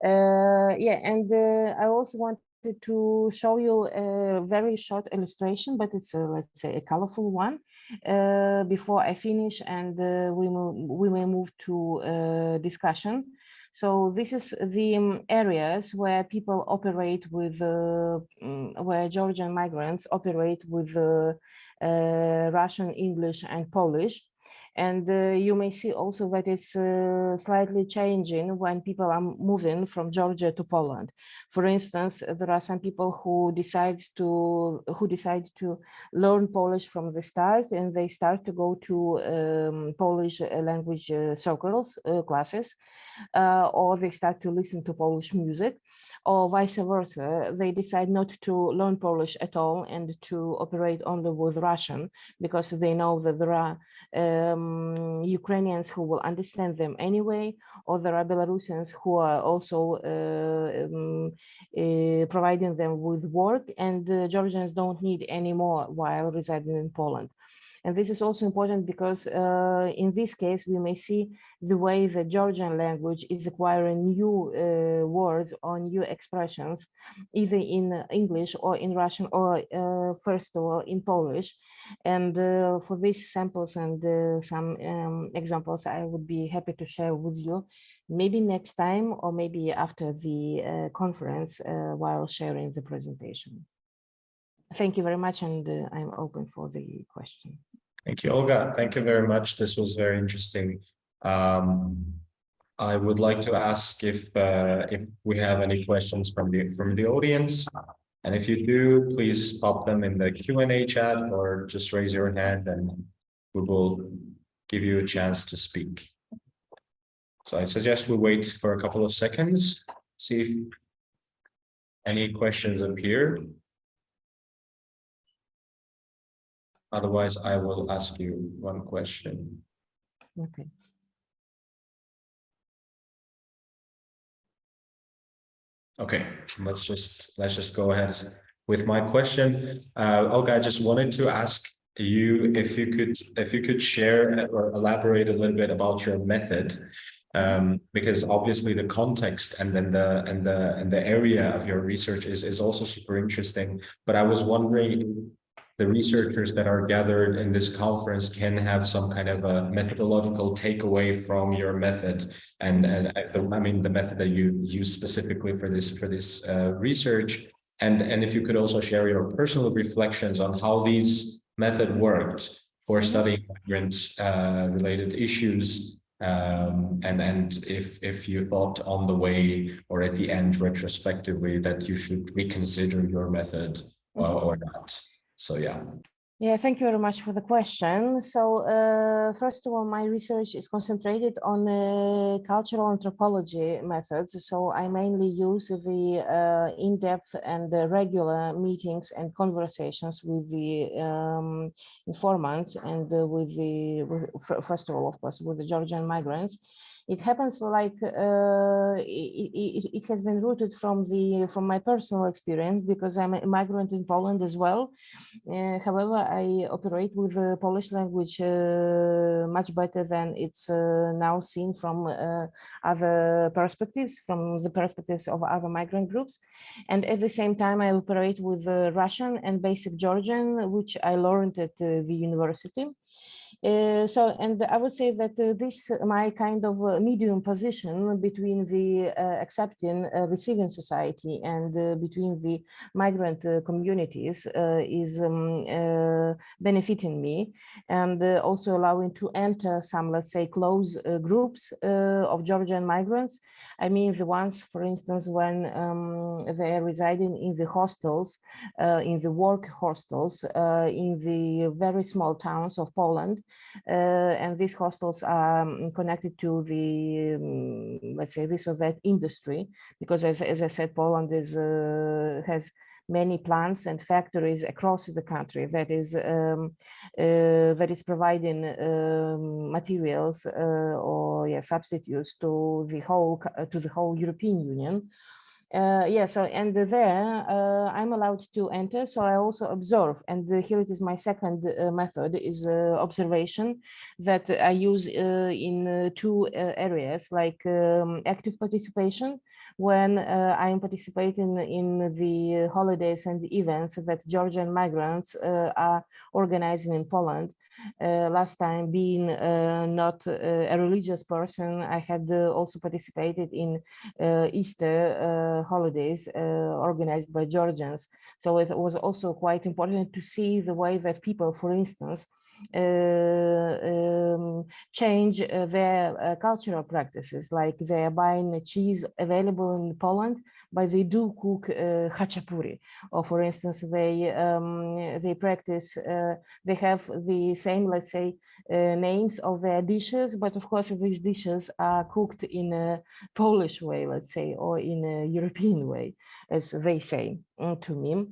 S8: Yeah, and I also wanted to show you a very short illustration, but it's let's say a colorful one before I finish, and we may move to discussion. So this is the areas where people operate with, where Georgian migrants operate with Russian, English, and Polish. And you may see also that it's slightly changing when people are moving from Georgia to Poland. For instance, there are some people who decide to learn Polish from the start, and they start to go to Polish language circles, classes, or they start to listen to Polish music, or vice versa. They decide not to learn Polish at all and to operate only with Russian, because they know that there are Ukrainians who will understand them anyway, or there are Belarusians who are also providing them with work, and Georgians don't need any more while residing in Poland. And this is also important because in this case, we may see the way the Georgian language is acquiring new words or new expressions, either in English or in Russian, or first of all in Polish. And for these samples and some examples, I would be happy to share with you, maybe next time, or maybe after the conference while sharing the presentation. Thank you very much, and I'm open for the question.
S6: Thank you, Olga. Thank you very much. This was very interesting. I would like to ask if we have any questions from the audience, and if you do, please pop them in the Q&A chat or just raise your hand, and we will give you a chance to speak. So I suggest we wait for a couple of seconds, see if any questions appear. Otherwise, I will ask you one question.
S8: Okay.
S6: Okay, let's just go ahead with my question. Olga, I just wanted to ask if you could share or elaborate a little bit about your method, because obviously the context and then the area of your research is also super interesting. But I was wondering, the researchers that are gathered in this conference can have some kind of a methodological takeaway from your method, and I mean the method that you use specifically for this research, and if you could also share your personal reflections on how these method worked for studying migrant related issues, and if you thought on the way or at the end retrospectively that you should reconsider your method or not. So yeah.
S8: Yeah, thank you very much for the question. So first of all, my research is concentrated on cultural anthropology methods. So I mainly use the in-depth and regular meetings and conversations with the informants and first of all, of course, with the Georgian migrants. It happens like it has been rooted from my personal experience, because I'm a migrant in Poland as well. However, I operate with the Polish language much better than it's now seen from other perspectives, from the perspectives of other migrant groups. And at the same time, I operate with Russian and basic Georgian, which I learned at the university. And I would say that this my kind of medium position between the accepting receiving society and between the migrant communities is benefiting me, and also allowing to enter some, let's say, close groups of Georgian migrants. I mean the ones, for instance, when they are residing in the hostels, in the work hostels, in the very small towns of Poland. And these hostels are connected to the, let's say, this or that industry, because as I said, Poland has many plants and factories across the country that is providing materials or substitutes to the whole European Union. So and there I'm allowed to enter, so I also observe, and here it is my second method is observation that I use in two areas, like active participation, when I am participating in the holidays and events that Georgian migrants are organizing in Poland. Last time, being not a religious person, I had also participated in Easter holidays organized by Georgians. So it was also quite important to see the way that people, for instance, change their cultural practices, like they are buying cheese available in Poland, but they do cook khachapuri, or for instance, they practice, they have the same, let's say, names of their dishes, but of course these dishes are cooked in a Polish way, let's say, or in a European way, as they say to me.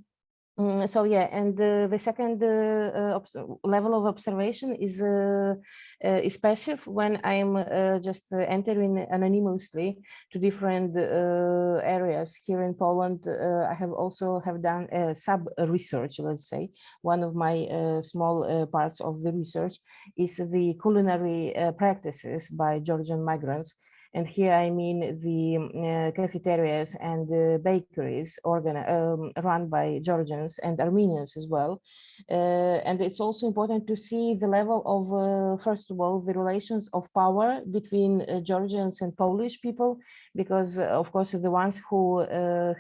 S8: So yeah, and the second level of observation is passive, when I'm just entering anonymously to different areas here in Poland. I have also done sub research, let's say. One of my small parts of the research is the culinary practices by Georgian migrants. And here I mean the cafeterias and bakeries run by Georgians and Armenians as well. And it's also important to see the level of, first of all, the relations of power between Georgians and Polish people, because of course the ones who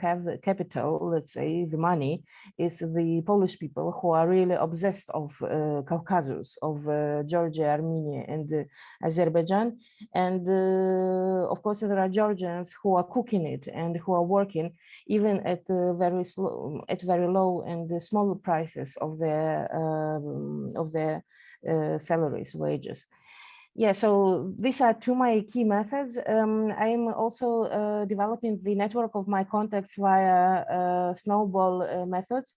S8: have capital, let's say the money, is the Polish people who are really obsessed of Caucasus, of Georgia, Armenia and Azerbaijan. And of course, there are Georgians who are cooking it and who are working even at very low and small prices of their salaries, wages. Yeah, so these are two my key methods. I'm also developing the network of my contacts via snowball methods.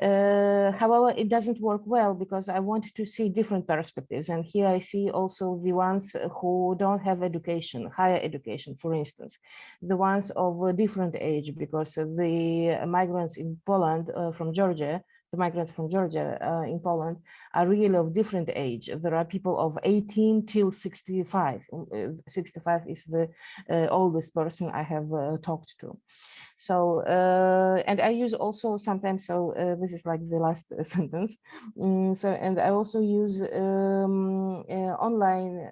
S8: However, it doesn't work well because I want to see different perspectives. And here I see also the ones who don't have education, higher education, for instance, the ones of a different age, because the migrants in Poland from Georgia the migrants from Georgia in Poland are really of different age. There are people of 18 till 65. 65 is the oldest person I have talked to. So, and I use also sometimes, so this is like the last sentence. And I also use online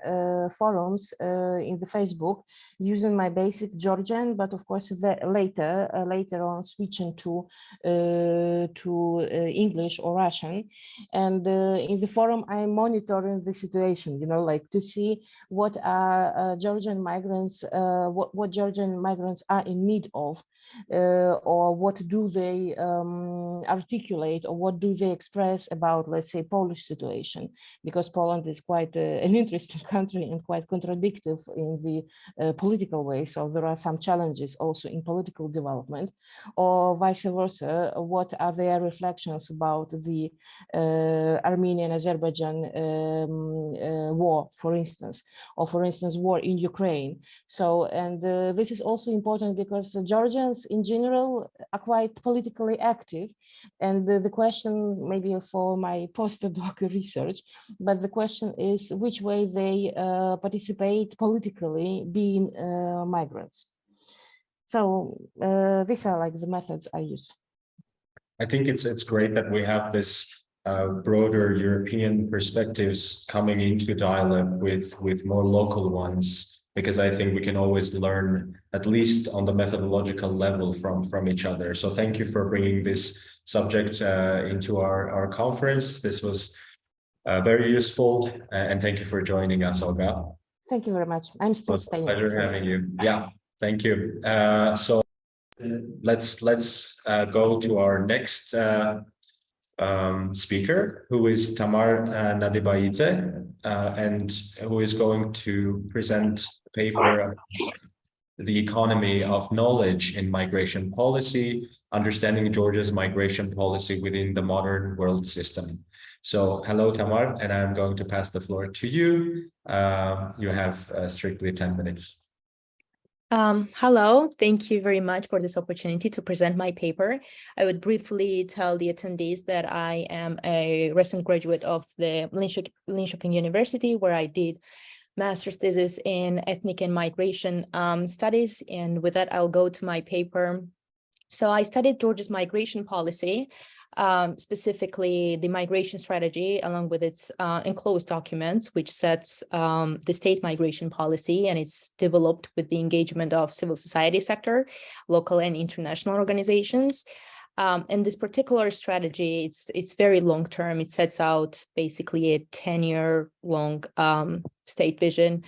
S8: forums in the Facebook using my basic Georgian, but of course later on switching to English or Russian. And in the forum, I'm monitoring the situation, you know, like to see what are Georgian migrants, what Georgian migrants are in need of. Or what do they articulate, or what do they express about, let's say, Polish situation, because Poland is quite an interesting country and quite contradictory in the political way. So there are some challenges also in political development, or vice versa. What are their reflections about the Armenian-Azerbaijan war, for instance, or for instance, war in Ukraine. So, and this is also important because Georgians in general are quite politically active. And the question maybe for my postdoc research, but the question is which way they participate politically being migrants. So these are like the methods I use.
S6: I think it's great that we have this broader European perspectives coming into dialogue with more local ones, because I think we can always learn, at least on the methodological level, from each other. So thank you for bringing this subject into our conference. This was very useful, and thank you for joining us, Olga.
S8: Thank you very much. I'm still staying.
S6: Pleasure having you. Yeah, thank you. So let's go to our next speaker, who is Tamar Nadibaidze, and who is going to present a paper, The Economy of Knowledge in Migration Policy, Understanding Georgia's Migration Policy Within the Modern World System. So hello, Tamar, and I'm going to pass the floor to you. You have strictly 10 minutes.
S9: Hello, thank you very much for this opportunity to present my paper. I would briefly tell the attendees that I am a recent graduate of the Linköping University, where I did master's thesis in ethnic and migration studies. And with that, I'll go to my paper. So I studied Georgia's migration policy, specifically the migration strategy, along with its enclosed documents, which sets the state migration policy, and it's developed with the engagement of civil society sector, local and international organizations. And this particular strategy, it's very long term. It sets out basically a 10-year long state vision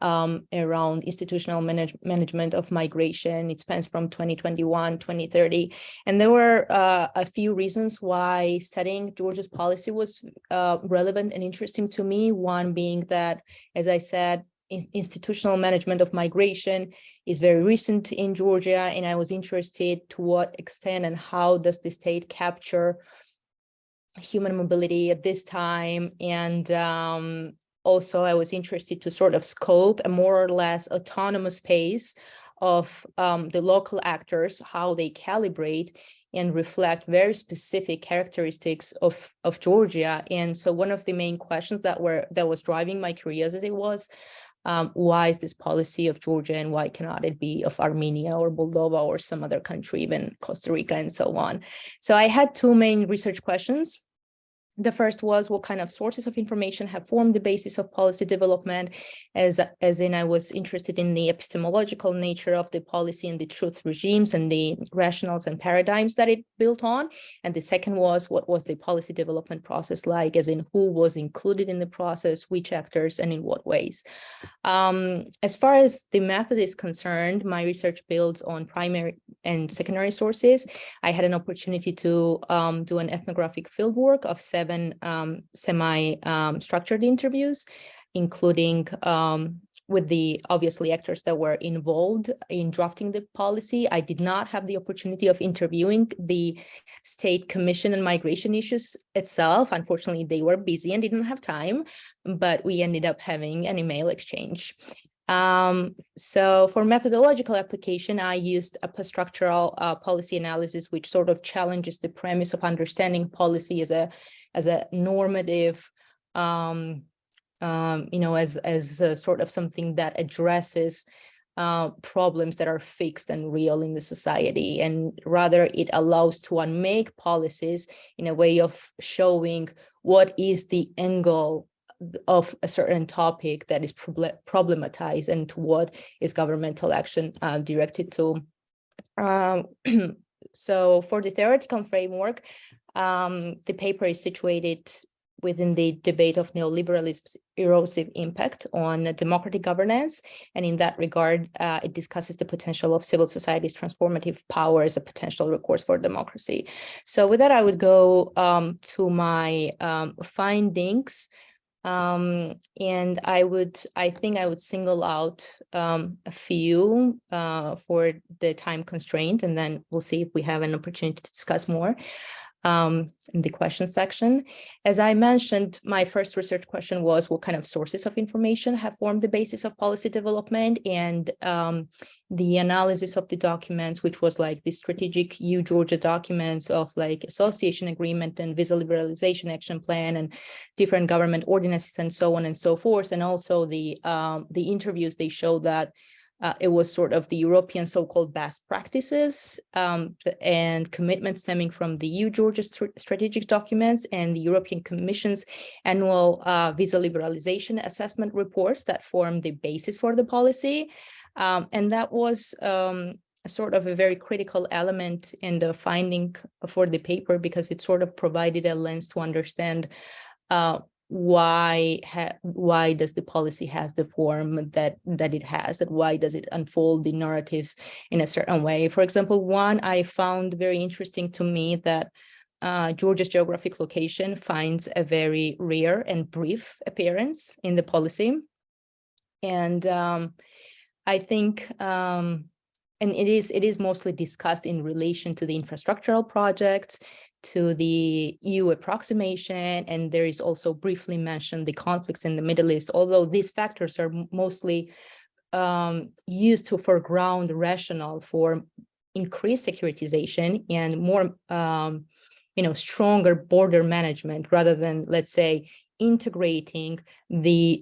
S9: around institutional management of migration. It spans from 2021, 2030. And there were a few reasons why studying Georgia's policy was relevant and interesting to me. One being that, as I said, institutional management of migration is very recent in Georgia, and I was interested to what extent and how does the state capture human mobility at this time. And also, I was interested to sort of scope a more or less autonomous pace of the local actors, how they calibrate and reflect very specific characteristics of Georgia. And so one of the main questions that was driving my curiosity was, why is this policy of Georgia, and why cannot it be of Armenia or Moldova or some other country, even Costa Rica and so on? So I had two main research questions. The first was, what kind of sources of information have formed the basis of policy development, as in I was interested in the epistemological nature of the policy and the truth regimes and the rationales and paradigms that it built on. And the second was, what was the policy development process like, as in who was included in the process, which actors, and in what ways. As far as the method is concerned, my research builds on primary and secondary sources. I had an opportunity to do an ethnographic fieldwork of 7 semi-structured interviews, including with the obviously actors that were involved in drafting the policy. I did not have the opportunity of interviewing the State Commission on Migration Issues itself. Unfortunately, they were busy and didn't have time, but we ended up having an email exchange. So for methodological application, I used a post-structural policy analysis, which sort of challenges the premise of understanding policy as a normative, as a sort of something that addresses problems that are fixed and real in the society, and rather it allows to unmake policies in a way of showing what is the angle of a certain topic that is problematized and to what is governmental action directed to. So for the theoretical framework, the paper is situated within the debate of neoliberalism's erosive impact on democratic governance. And in that regard, it discusses the potential of civil society's transformative power as a potential recourse for democracy. So with that, I would go to my findings. And I think I would single out a few for the time constraint, and then we'll see if we have an opportunity to discuss more in the question section. As I mentioned, my first research question was what kind of sources of information have formed the basis of policy development, and the analysis of the documents, which was like the strategic Georgia documents of like association agreement and visa liberalization action plan and different government ordinances and so on and so forth. And also the interviews, they show that it was sort of the European so-called best practices and commitments stemming from the Georgia strategic documents and the European Commission's annual visa liberalization assessment reports that formed the basis for the policy. And that was sort of a very critical element in the finding for the paper, because it sort of provided a lens to understand why does the policy has the form that it has, and why does it unfold the narratives in a certain way. For example, one I found very interesting to me, that Georgia's geographic location finds a very rare and brief appearance in the policy. And I think, and it is mostly discussed in relation to the infrastructural projects, to the EU approximation, and there is also briefly mentioned the conflicts in the Middle East, although these factors are mostly used to foreground rationale for increased securitization and more, stronger border management, rather than, let's say, integrating the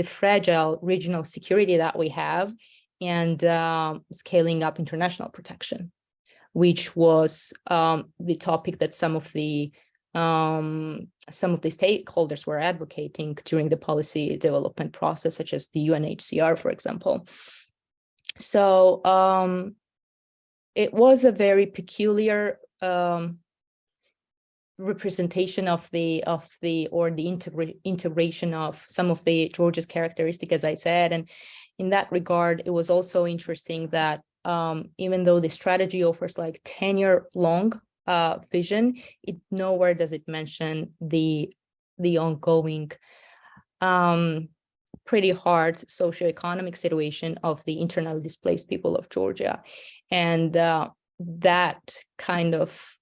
S9: fragile regional security that we have and scaling up international protection, which was the topic that some of the stakeholders were advocating during the policy development process, such as the UNHCR, for example. So it was a very peculiar representation of the integration of some of the Georgia's characteristics, as I said. And in that regard, it was also interesting that even though the strategy offers like 10-year-long vision, nowhere does it mention the ongoing pretty hard socioeconomic situation of the internally displaced people of Georgia. And that kind of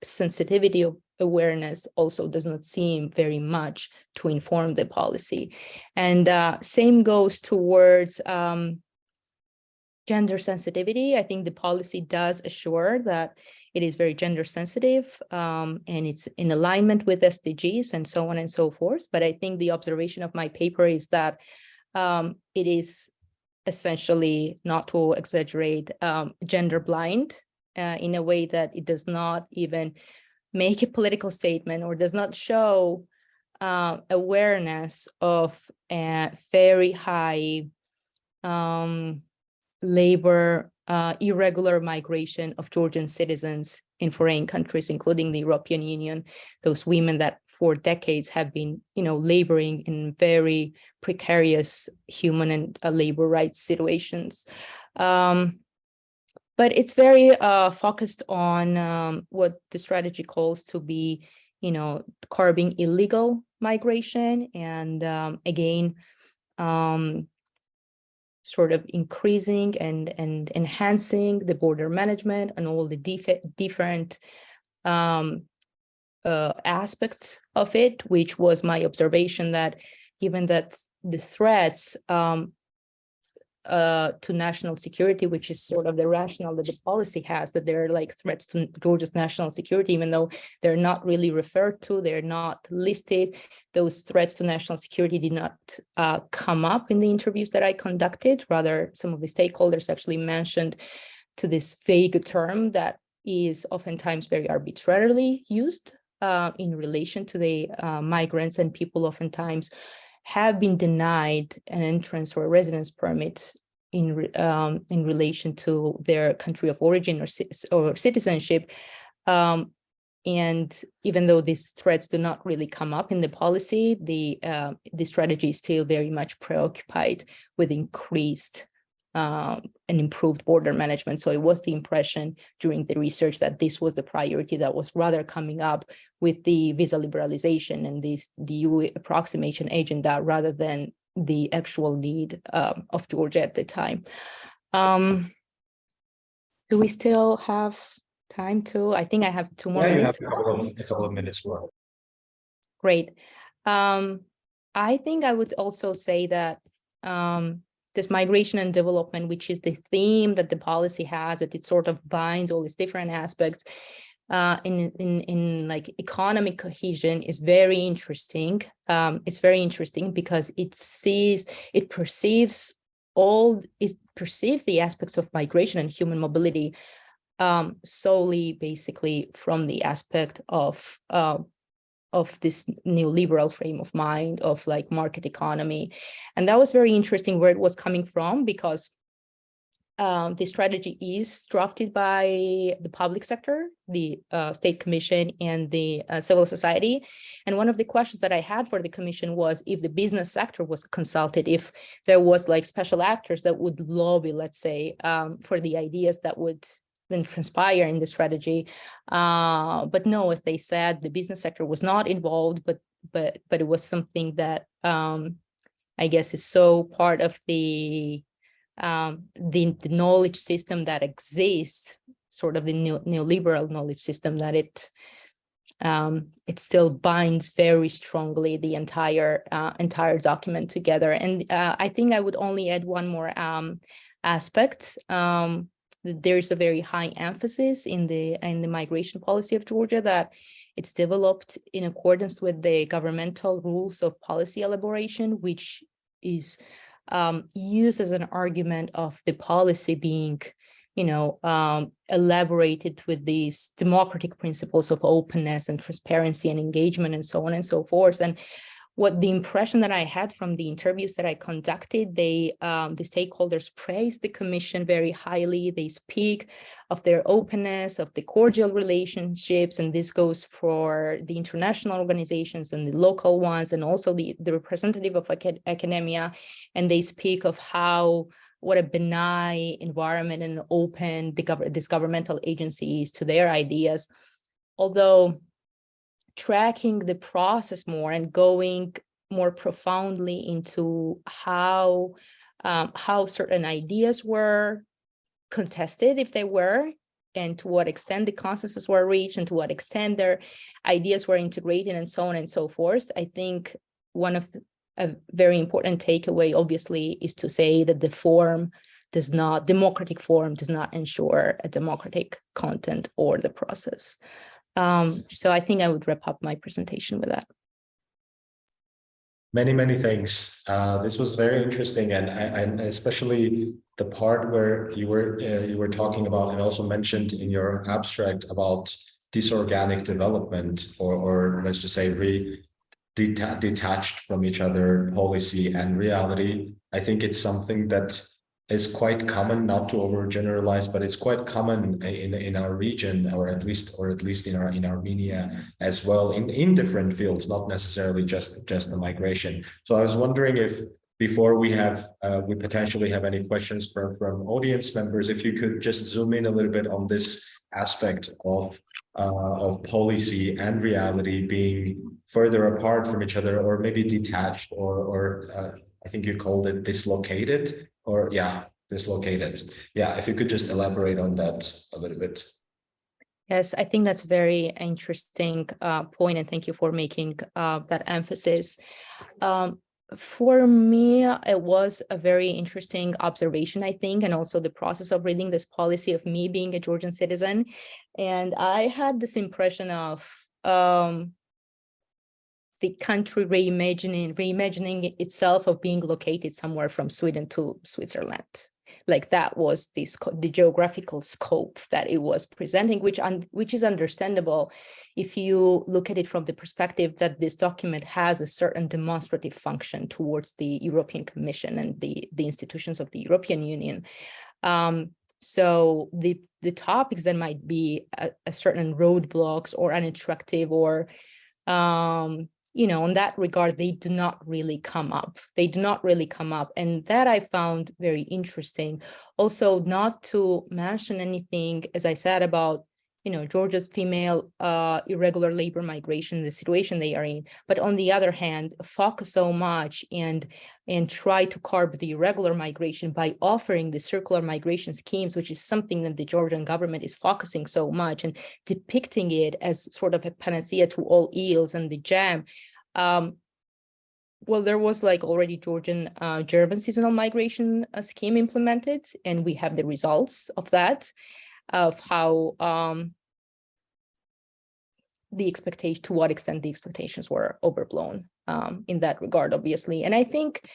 S9: sensitivity of awareness also does not seem very much to inform the policy. And same goes towards gender sensitivity. I think the policy does assure that it is very gender sensitive and it's in alignment with SDGs and so on and so forth. But I think the observation of my paper is that it is essentially, not to exaggerate, gender blind in a way that it does not even make a political statement or does not show awareness of a very high labor, irregular migration of Georgian citizens in foreign countries, including the European Union, those women that for decades have been, laboring in very precarious human and labor rights situations. But it's very focused on what the strategy calls to be, curbing illegal migration and again, sort of increasing and enhancing the border management and all the different aspects of it, which was my observation that given that the threats to national security, which is sort of the rationale that the policy has, that they're like threats to Georgia's national security, even though they're not really referred to, they're not listed. Those threats to national security did not come up in the interviews that I conducted. Rather, some of the stakeholders actually mentioned to this vague term that is oftentimes very arbitrarily used in relation to the migrants, and people oftentimes have been denied an entrance or a residence permit in relation to their country of origin or citizenship. And even though these threats do not really come up in the policy, the strategy is still very much preoccupied with increased and improved border management. So it was the impression during the research that this was the priority that was rather coming up with the visa liberalization and the EU approximation agenda rather than the actual need of Georgia at the time. Do we still have time to? I think I have 2 more minutes.
S6: You have a couple of minutes more.
S9: Great. I think I would also say that this migration and development, which is the theme that the policy has, that it sort of binds all these different aspects in like economic cohesion, is very interesting. It's very interesting because it perceives the aspects of migration and human mobility solely basically from the aspect of this neoliberal frame of mind of like market economy. And that was very interesting where it was coming from, because the strategy is drafted by the public sector, the State Commission, and the civil society. And one of the questions that I had for the commission was if the business sector was consulted, if there was like special actors that would lobby, let's say, for the ideas that would then transpire in the strategy. But no, as they said, the business sector was not involved, but it was something that I guess is so part of the knowledge system that exists, sort of the neoliberal knowledge system, that it still binds very strongly the entire document together. And I think I would only add one more aspect. There's a very high emphasis in the migration policy of Georgia that it's developed in accordance with the governmental rules of policy elaboration, which is used as an argument of the policy being, elaborated with these democratic principles of openness and transparency and engagement and so on and so forth. And what the impression that I had from the interviews that I conducted, the stakeholders praised the commission very highly. They speak of their openness, of the cordial relationships, and this goes for the international organizations and the local ones, and also the representative of academia. And they speak of what a benign environment and open this governmental agency is to their ideas. Although tracking the process more and going more profoundly into how certain ideas were contested, if they were, and to what extent the consensus were reached, and to what extent their ideas were integrated, and so on and so forth. I think a very important takeaway, obviously, is to say that the democratic form does not ensure a democratic content or the process. So I think I would wrap up my presentation with that.
S6: Many thanks. This was very interesting, and especially the part where you were talking about and also mentioned in your abstract about disorganic development, or let's just say detached from each other policy and reality. I think it's something that is quite common, not to overgeneralize, but it's quite common in our region, or at least in Armenia as well, in different fields, not necessarily just the migration. So I was wondering if, before we potentially have any questions from audience members, if you could just zoom in a little bit on this aspect of policy and reality being further apart from each other, or maybe detached, or I think you called it dislocated. Dislocated. Yeah, if you could just elaborate on that a little bit.
S9: Yes, I think that's a very interesting point, and thank you for making that emphasis. For me, it was a very interesting observation, I think, and also the process of reading this policy of me being a Georgian citizen. And I had this impression of the country reimagining itself of being located somewhere from Sweden to Switzerland. Like that was the geographical scope that it was presenting, which is understandable if you look at it from the perspective that this document has a certain demonstrative function towards the European Commission and the institutions of the European Union. So the topics that might be a certain roadblocks or unattractive or you know, in that regard, they do not really come up. They do not really come up. And that I found very interesting. Also, not to mention anything, as I said, about, you know, Georgia's female irregular labor migration, the situation they are in. But on the other hand, focus so much and try to curb the irregular migration by offering the circular migration schemes, which is something that the Georgian government is focusing so much and depicting it as sort of a panacea to all ills and the jam. Well, there was like already German seasonal migration scheme implemented, and we have the results of that, of how to what extent the expectations were overblown in that regard, obviously. And I think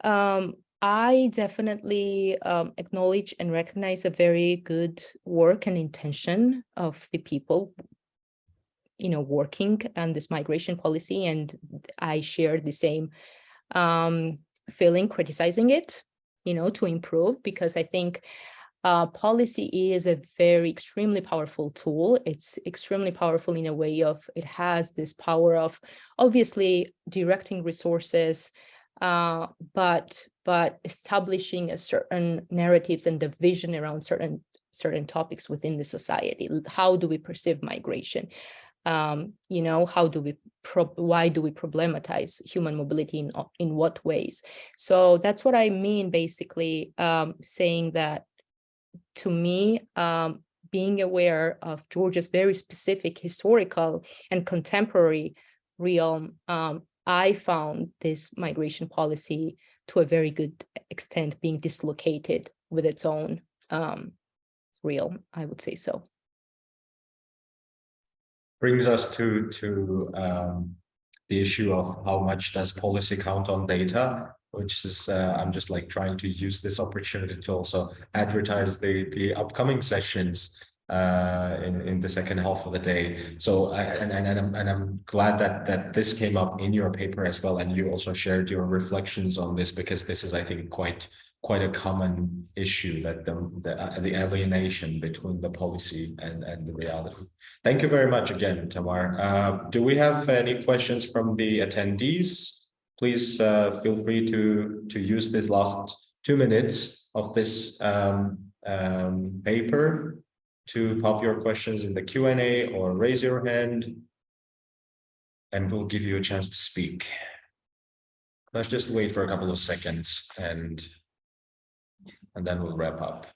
S9: I definitely acknowledge and recognize a very good work and intention of the people, you know, working on this migration policy, and I share the same feeling, criticizing it, you know, to improve, because I think policy is a extremely powerful tool. It's extremely powerful in a way of, it has this power of obviously directing resources, but establishing a certain narratives and the vision around certain topics within the society. How do we perceive migration? You know, why do we problematize human mobility in what ways? So that's what I mean, basically, saying that, to me, being aware of Georgia's very specific historical and contemporary realm, I found this migration policy to a very good extent being dislocated with its own realm, I would say so.
S6: Brings us to the issue of how much does policy count on data, which is I'm just like trying to use this opportunity to also advertise the upcoming sessions in the second half of the day. So I'm glad that this came up in your paper as well, and you also shared your reflections on this, because this is, I think, quite a common issue, that the alienation between the policy and the reality. Thank you very much again, Tamar. Do we have any questions from the attendees? Please feel free to use this last 2 minutes of this paper to pop your questions in the Q&A or raise your hand, and we'll give you a chance to speak. Let's just wait for a couple of seconds, and then we'll wrap up.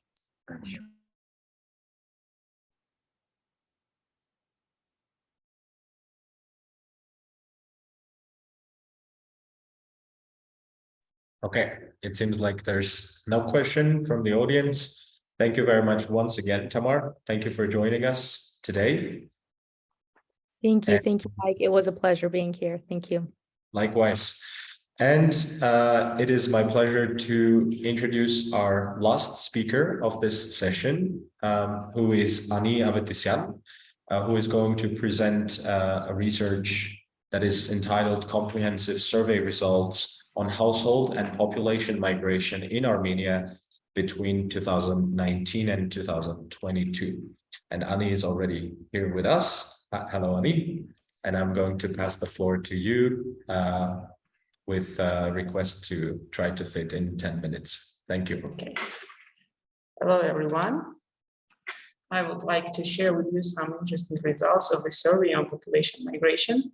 S6: Okay, it seems like there's no question from the audience. Thank you very much once again, Tamar. Thank you for joining us today.
S9: Thank you, Mike. It was a pleasure being here. Thank you.
S6: Likewise. And it is my pleasure to introduce our last speaker of this session, who is Ani Avetisyan, who is going to present a research that is entitled Comprehensive Survey Results on Household and Population Migration in Armenia between 2019 and 2022. And Ani is already here with us. Hello, Ani. And I'm going to pass the floor to you with a request to try to fit in 10 minutes. Thank you.
S10: Okay. Hello, everyone. I would like to share with you some interesting results of the survey on population migration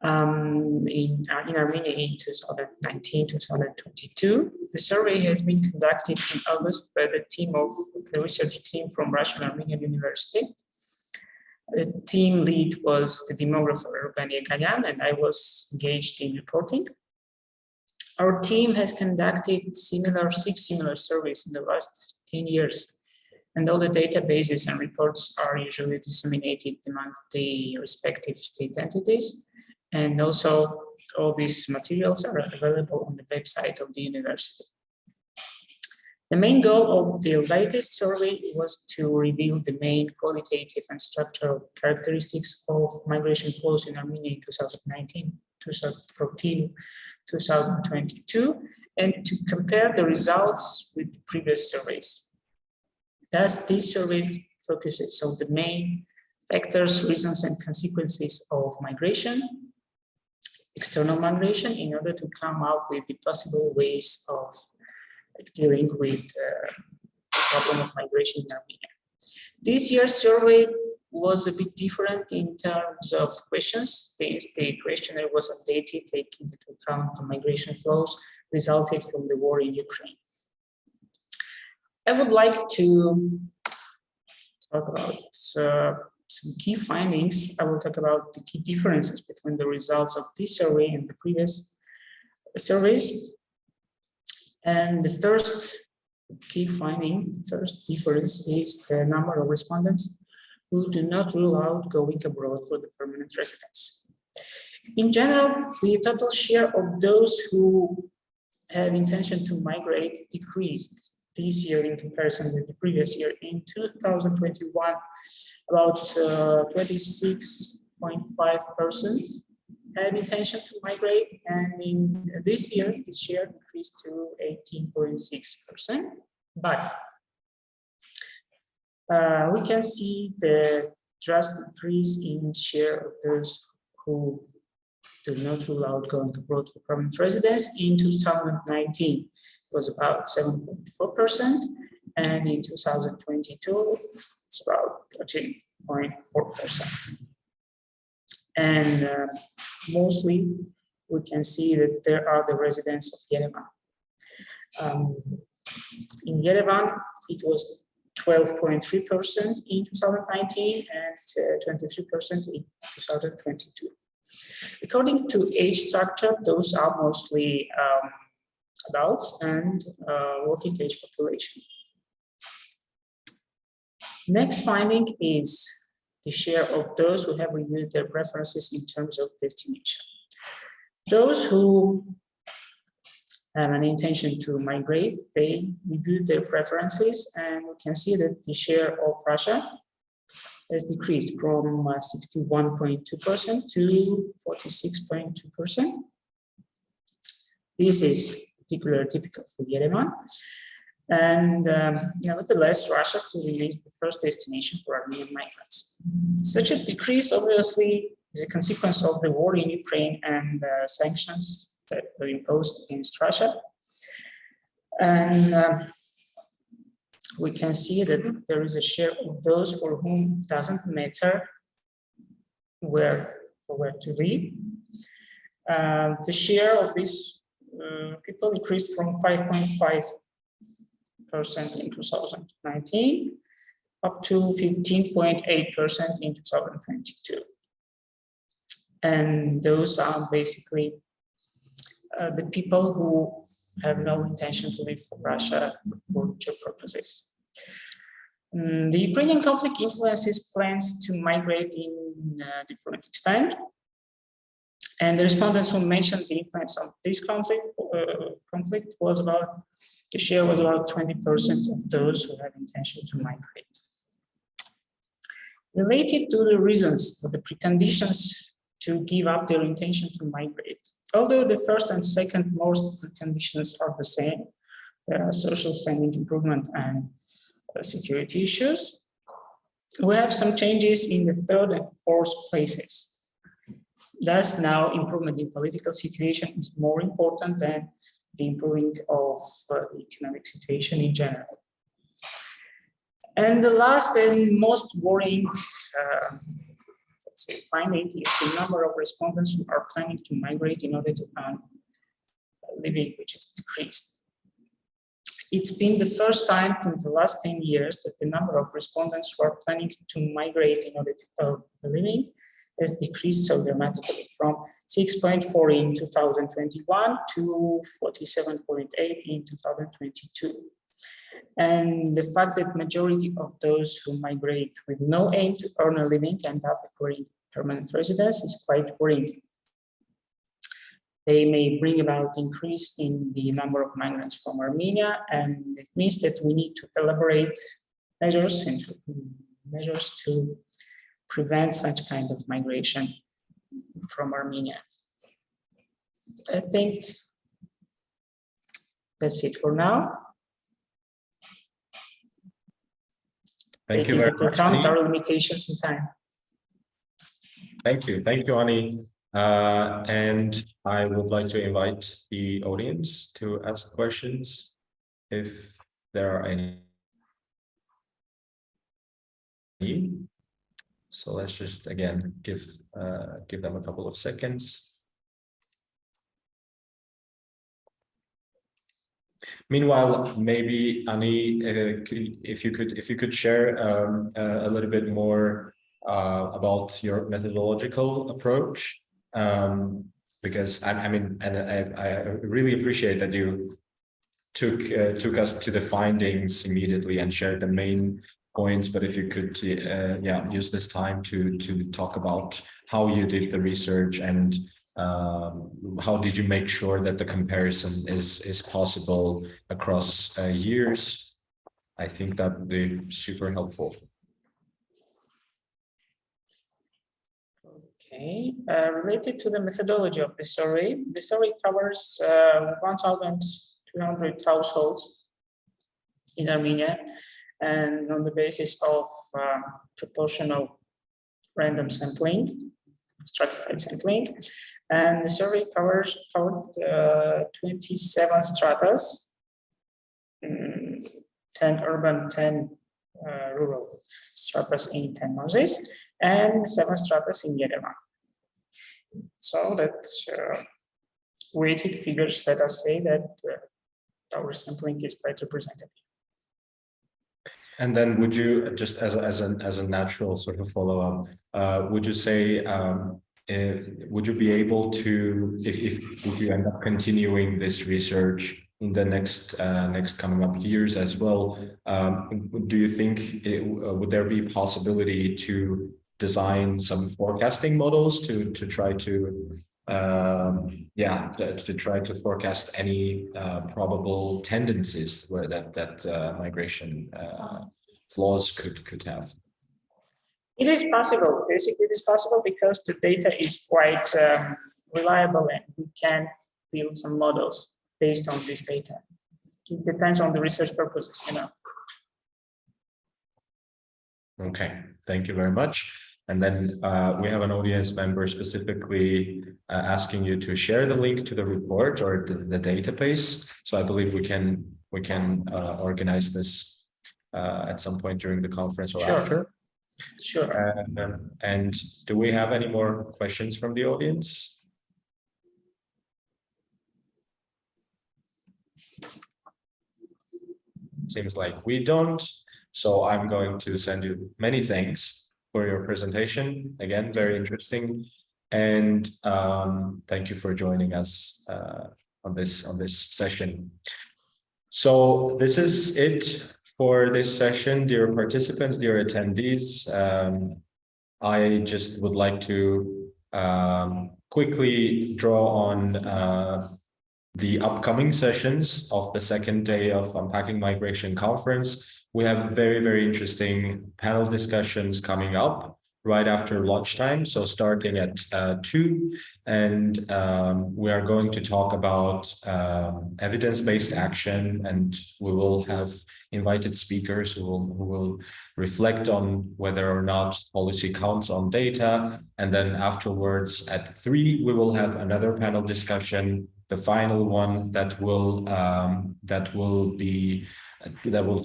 S10: in Armenia in 2019-2022. The survey has been conducted in August by the research team from Russian Armenian University. The team lead was the demographer Eugen Yeganyan, and I was engaged in reporting. Our team has conducted six similar surveys in the last 10 years, and all the databases and reports are usually disseminated among the respective state entities. And also all these materials are available on the website of the university. The main goal of the latest survey was to reveal the main qualitative and structural characteristics of migration flows in Armenia in 2019, 2014, 2022, and to compare the results with the previous surveys. Thus, this survey focuses on the main factors, reasons, and consequences of migration, external migration, in order to come up with the possible ways of dealing with the problem of migration in Armenia. This year's survey was a bit different in terms of questions. The questionnaire was updated, taking into account the migration flows resulted from the war in Ukraine. I would like to talk about some key findings. I will talk about the key differences between the results of this survey and the previous surveys. And the first key finding, first difference, is the number of respondents who do not rule out going abroad for the permanent residence. In general, the total share of those who have intention to migrate decreased this year in comparison with the previous year. In 2021, about 26.5% had intention to migrate, and in this year, the share increased to 18.6%. But we can see the drastic increase in share of those who do not rule out going abroad for permanent residence. In 2019, it was about 7.4%, and in 2022, it's about 13.4%. And mostly, we can see that there are the residents of Yerevan. In Yerevan, it was 12.3% in 2019 and 23% in 2022. According to age structure, those are mostly adults and working age population. Next finding is the share of those who have reviewed their preferences in terms of destination. Those who have an intention to migrate, they reviewed their preferences, and we can see that the share of Russia has decreased from 61.2% to 46.2%. This is particularly typical for Yerevan. And nevertheless, Russia still remains the first destination for Armenian migrants. Such a decrease obviously is a consequence of the war in Ukraine and sanctions that were imposed against Russia. And we can see that there is a share of those for whom it doesn't matter where to live. The share of these people increased from 5.5% in 2019 up to 15.8% in 2022. And those are basically the people who have no intention to leave for Russia for future purposes. The Ukrainian conflict influences plans to migrate in different extent. And the respondents who mentioned the influence of this conflict was about, the share was about 20% of those who have intention to migrate. Related to the reasons or the preconditions to give up their intention to migrate, although the first and second most preconditions are the same, there are social standing improvement and security issues, we have some changes in the third and fourth places. Thus, now improvement in political situation is more important than the improving of the economic situation in general. And the last and most worrying finding is the number of respondents who are planning to migrate in order to earn a living, which has decreased. It's been the first time in the last 10 years that the number of respondents who are planning to migrate in order to earn a living has decreased so dramatically, from 6.4 in 2021 to 47.8 in 2022. And the fact that majority of those who migrate with no aim to earn a living end up acquiring permanent residence is quite worrying. They may bring about increase in the number of migrants from Armenia, and it means that we need to elaborate measures to prevent such kind of migration from Armenia. I think that's it for now.
S6: Thank you very much.
S10: Count our limitations in time.
S6: Thank you, Ani. And I would like to invite the audience to ask questions if there are any. So let's just again give them a couple of seconds. Meanwhile, maybe Ani, if you could share a little bit more about your methodological approach, because I really appreciate that you took us to the findings immediately and shared the main points. But if you could, use this time to talk about how you did the research and how did you make sure that the comparison is possible across years? I think that would be super helpful.
S10: Okay, related to the methodology of the survey covers 1,200 households in Armenia, and on the basis of proportional random sampling, stratified sampling. And the survey covered 27 stratas, 10 urban, 10 rural stratas in 10 mosaics, and 7 stratas in Yerevan. So that weighted figures let us say that our sampling is quite representative.
S6: And then would you, just as a natural sort of follow-up, would you say, would you be able to, if you end up continuing this research in the next coming up years as well, do you think would there be possibility to design some forecasting models to try to try to forecast any probable tendencies where that migration flows could have?
S10: It is possible. Basically, it is possible because the data is quite reliable, and we can build some models based on this data. It depends on the research purposes,
S6: Okay, thank you very much. And then we have an audience member specifically asking you to share the link to the report or the database. So I believe we can organize this at some point during the conference or after.
S10: Sure.
S6: And do we have any more questions from the audience? Seems like we don't. So I'm going to send you many thanks for your presentation. Again, very interesting. And thank you for joining us on this session. So this is it for this session, dear participants, dear attendees. I just would like to quickly draw on the upcoming sessions of the second day of Unpacking Migration conference. We have very, very interesting panel discussions coming up right after lunchtime, so starting at 2, and we are going to talk about evidence-based action, and we will have invited speakers who will reflect on whether or not policy counts on data. And then afterwards at 3, we will have another panel discussion, the final one that will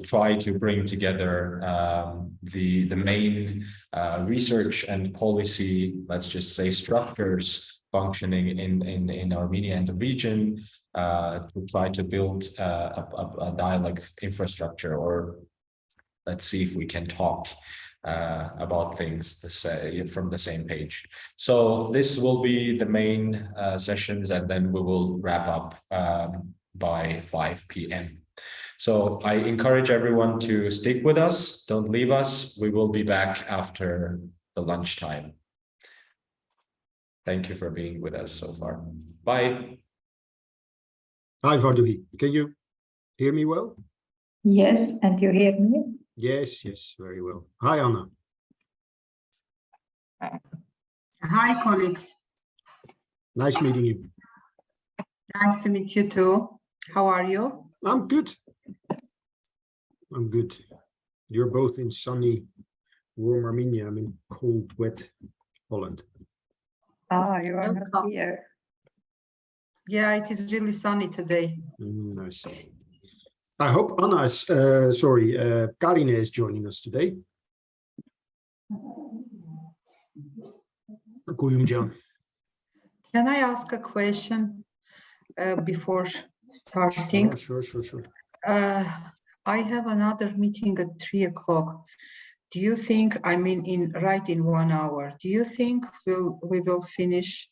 S6: try to bring together the main research and policy, let's just say, structures functioning in Armenia and the region, to try to build a dialogue infrastructure, or let's see if we can talk about things from the same page. So this will be the main sessions, and then we will wrap up by 5 p.m. So I encourage everyone to stick with us. Don't leave us. We will be back after the lunchtime. Thank you for being with us so far. Bye.
S11: Hi, Varduhi. Can you hear me well?
S12: Yes, and you hear me?
S11: Yes, very well. Hi, Anna.
S13: Hi, colleagues.
S11: Nice meeting you.
S13: Nice to meet you too. How are you?
S11: I'm good. I'm good. You're both in sunny, warm Armenia. I'm in cold, wet Holland.
S12: Ah, you are not here.
S13: Yeah, it is really sunny today.
S11: Nice. I hope Anna is, Karine is joining us today. Kuyumcan.
S13: Can I ask a question before starting?
S11: Sure.
S13: I have another meeting at 3 o'clock. Do you think, I mean, in 1 hour, do you think we will finish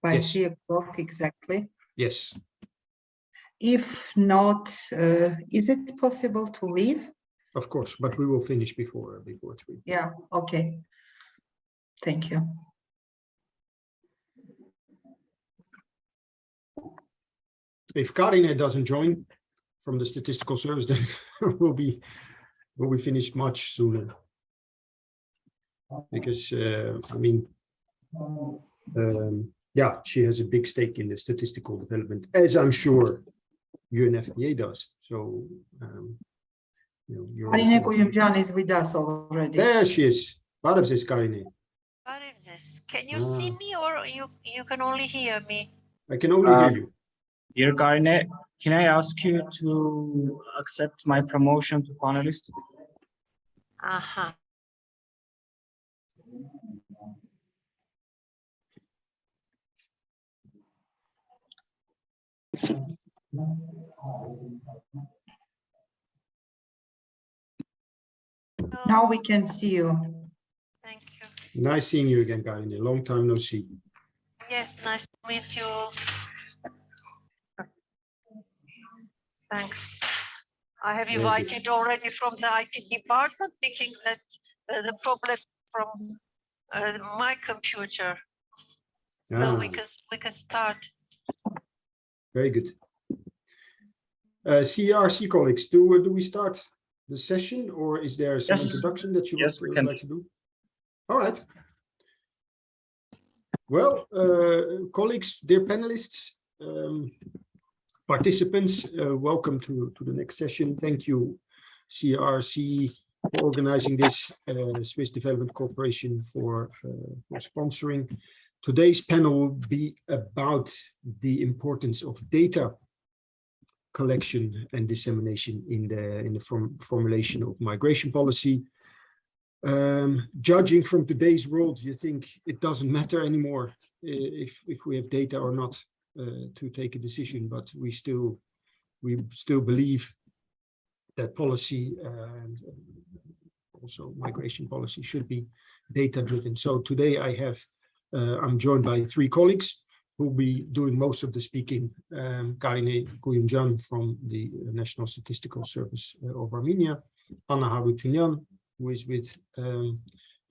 S13: by 3 o'clock exactly?
S11: Yes.
S13: If not, is it possible to leave?
S11: Of course, but we will finish before 3.
S13: Yeah, okay. Thank you.
S11: If Karine doesn't join from the statistical service, then we'll be finished much sooner. Because yeah, she has a big stake in the statistical development, as I'm sure UNFPA does. So,
S13: Karine Kuyumcan is with us already.
S11: There she is. Part of this, Karine.
S14: Part of this. Can you see me, or you can only hear me?
S11: I can only hear you.
S7: Dear Karine, can I ask you to accept my promotion to panelist?
S14: Aha.
S13: Now we can see you.
S14: Thank you.
S11: Nice seeing you again, Karine. Long time no see.
S14: Yes, nice to meet you. Thanks. I have invited already from the IT department, thinking that the problem from my computer. So we can start.
S11: Very good. CRRC colleagues, do we start the session, or is there some introduction that you would like to do? All right. Well, colleagues, dear panelists, participants, welcome to the next session. Thank you, CRRC, for organizing this, Swiss Development Corporation for sponsoring. Today's panel will be about the importance of data collection and dissemination in the formulation of migration policy. Judging from today's world, you think it doesn't matter anymore if we have data or not to take a decision, but we still believe that policy and also migration policy should be data driven. So today I'm joined by 3 colleagues who will be doing most of the speaking. Karine Kuyumcan from the National Statistical Service of Armenia, Anna Harutyunyan, who is with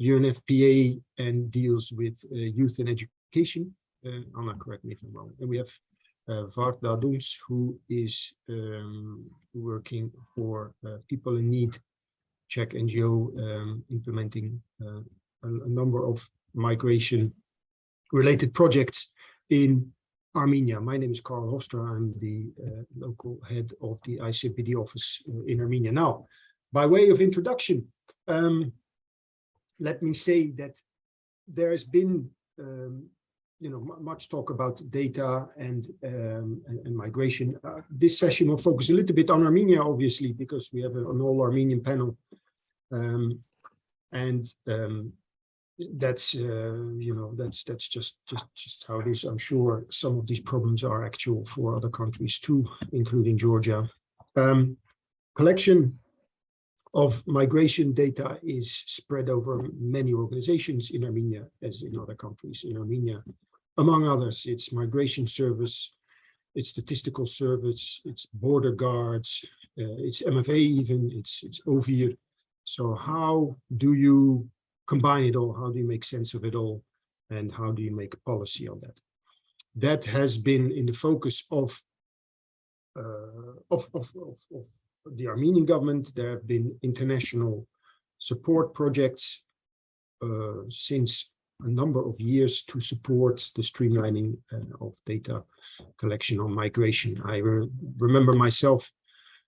S11: UNFPA and deals with youth and education. Anna, correct me if I'm wrong. And we have Varda Duns, who is working for People in Need Czech NGO, implementing a number of migration-related projects in Armenia. My name is Karl Hofstra. I'm the local head of the ICPD office in Armenia. Now, by way of introduction, let me say that there has been much talk about data and migration. This session will focus a little bit on Armenia, obviously, because we have an all Armenian panel, that's that's just how it is. I'm sure some of these problems are actual for other countries too, including Georgia. Collection of migration data is spread over many organizations in Armenia as in other countries. In Armenia, among others, it's Migration Service, it's Statistical Service, it's Border Guards, it's MFA even, it's OVIR. So how do you combine it all? How do you make sense of it all? And how do you make policy on that? That has been in the focus of the Armenian government. There have been international support projects since a number of years to support the streamlining of data collection on migration. I remember myself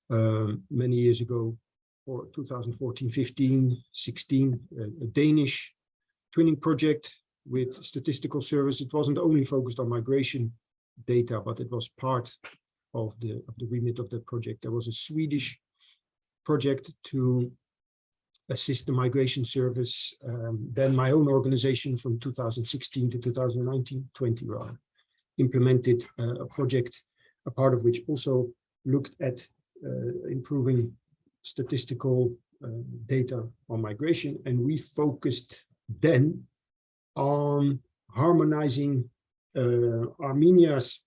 S11: many years ago, or 2014, 15, 16, a Danish twinning project with Statistical Service. It wasn't only focused on migration data, but it was part of the remit of the project. There was a Swedish project to assist the Migration Service. Then my own organization from 2016 to 2019, 20 rather, implemented a project, a part of which also looked at improving statistical data on migration. And we focused then on harmonizing Armenia's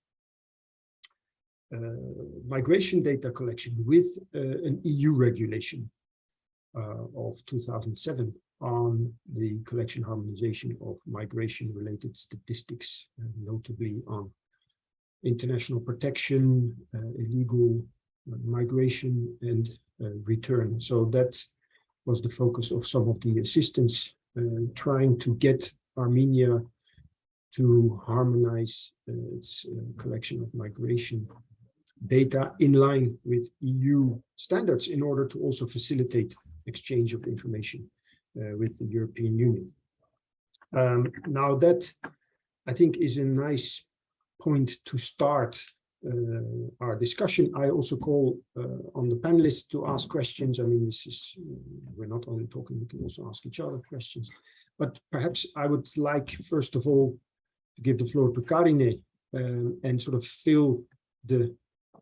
S11: migration data collection with an EU regulation of 2007 on the collection harmonization of migration-related statistics, notably on international protection, illegal migration, and return. So that was the focus of some of the assistance, trying to get Armenia to harmonize its collection of migration data in line with EU standards in order to also facilitate exchange of information with the European Union. Now that, I think, is a nice point to start our discussion. I also call on the panelists to ask questions. I mean, this is, we're not only talking, we can also ask each other questions. But perhaps I would like, first of all, to give the floor to Karine and sort of fill the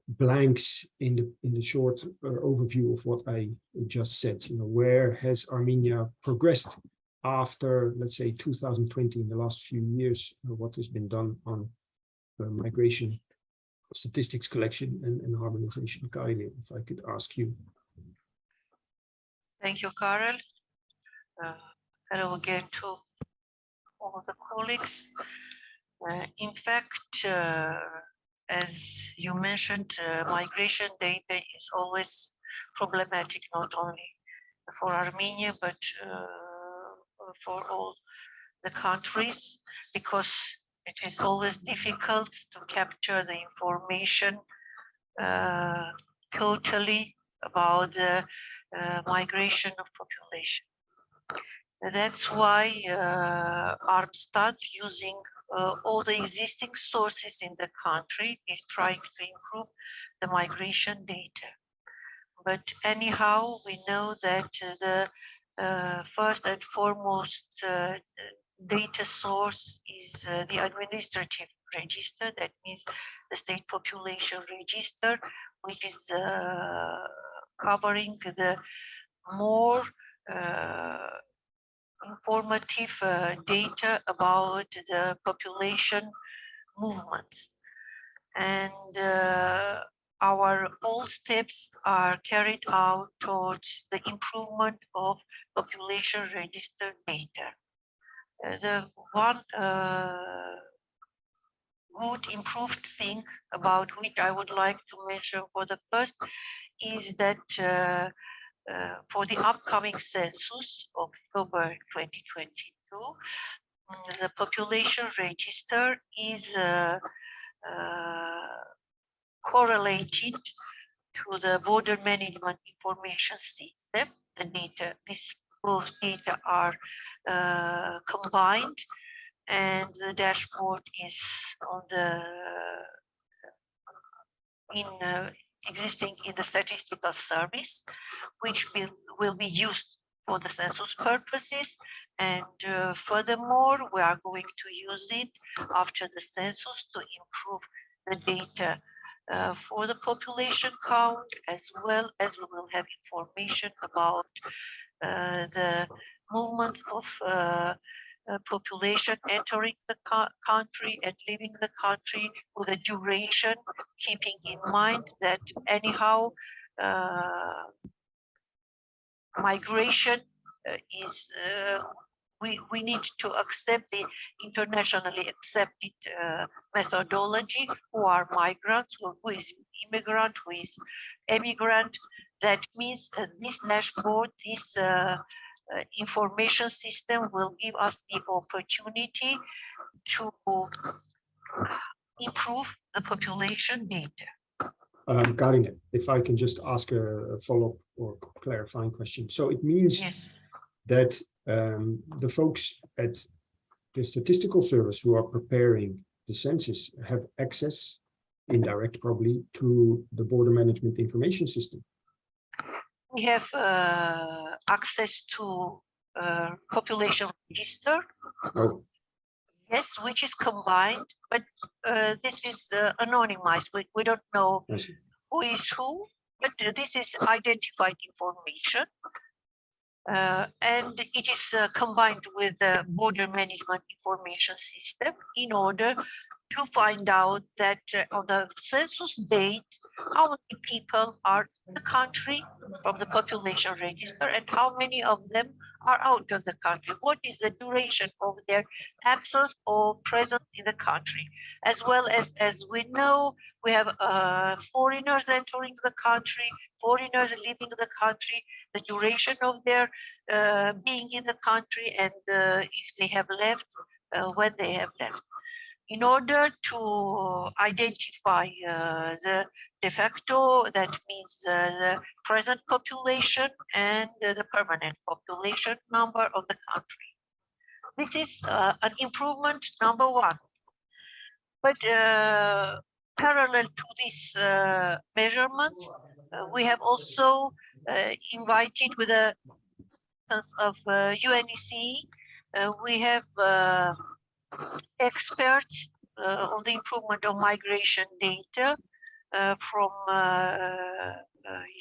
S11: blanks in the short overview of what I just said. You know, where has Armenia progressed after, let's say, 2020, in the last few years? What has been done on migration, statistics collection, and harmonization? Karine, if I could ask you.
S14: Thank you, Karel. Hello again to all the colleagues. In fact, as you mentioned, migration data is always problematic, not only for Armenia, but for all the countries, because it is always difficult to capture the information totally about the migration of population. That's why Armstat, using all the existing sources in the country, is trying to improve the migration data. But anyhow, we know that the first and foremost data source is the administrative register. That means the state population register, which is covering the more informative data about the population movements. And all steps are carried out towards the improvement of population register data. The one good improved thing about which I would like to mention for the first is that for the upcoming census of October 2022, the population register is correlated to the border management information system. The data, both data are combined, and the dashboard is on the existing in the statistical service, which will be used for the census purposes. And furthermore, we are going to use it after the census to improve the data for the population count, as well as we will have information about the movement of population entering the country and leaving the country with a duration, keeping in mind that anyhow migration is we need to accept the internationally accepted methodology. Who are migrants, who is immigrant, who is emigrant. That means this dashboard, this information system will give us the opportunity to improve the population data.
S11: Karine, if I can just ask a follow-up or clarifying question. So it means that the folks at the statistical service who are preparing the census have access, indirect probably, to the border management information system.
S14: We have access to population register.
S11: Oh.
S14: Yes, which is combined, but this is anonymized. We don't know who is who, but this is identified information. And it is combined with the border management information system in order to find out that on the census date, how many people are in the country from the population register and how many of them are out of the country. What is the duration of their absence or presence in the country? As well as we know, we have foreigners entering the country, foreigners leaving the country, the duration of their being in the country, and if they have left, when they have left. In order to identify the de facto, that means the present population and the permanent population number of the country. This is an improvement number one. But parallel to these measurements, we have also invited, with the assistance of UNEC, we have experts on the improvement of migration data from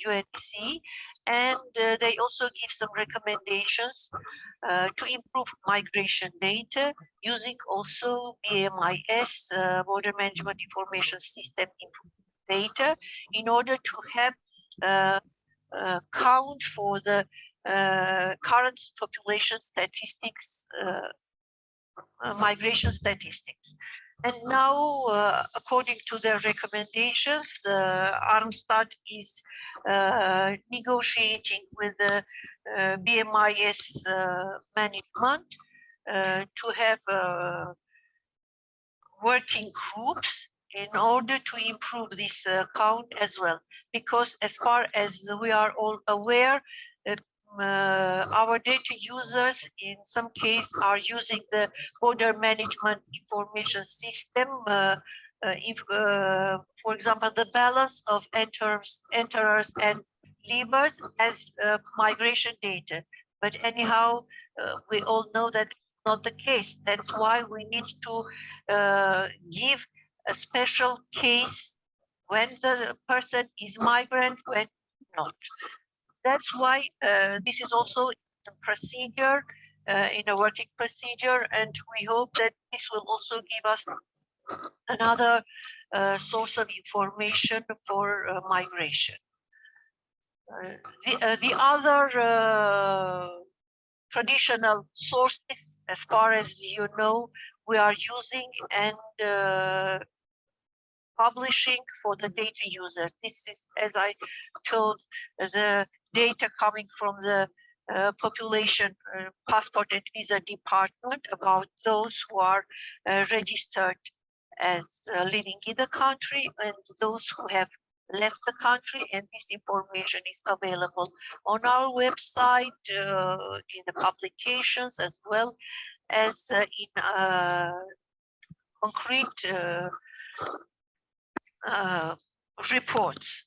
S14: UNEC, and they also give some recommendations to improve migration data using also BMIS, Border Management Information System data, in order to have count for the current population statistics, migration statistics. And now, according to their recommendations, Armstad is negotiating with the BMIS management to have working groups in order to improve this count as well. Because as far as we are all aware, our data users in some case are using the border management information system, for example, the balance of enterers and leavers as migration data. But anyhow, we all know that not the case. That's why we need to give a special case when the person is migrant, when not. That's why this is also a procedure, in a working procedure, and we hope that this will also give us another source of information for migration. The other traditional sources, as far as you know, we are using and publishing for the data users. This is, as I told, the data coming from the population passport and visa department about those who are registered as living in the country and those who have left the country, and this information is available on our website, in the publications, as well as in concrete reports.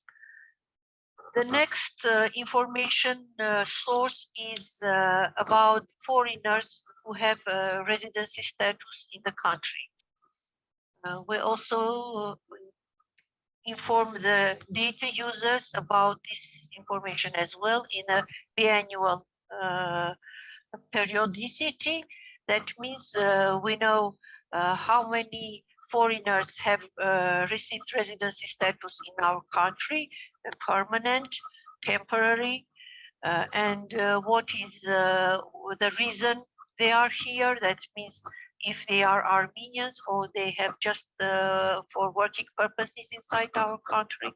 S14: The next information source is about foreigners who have residency status in the country. We also inform the data users about this information as well in a biannual periodicity. That means we know how many foreigners have received residency status in our country, permanent, temporary, and what is the reason they are here. That means if they are Armenians or they have just for working purposes inside our country.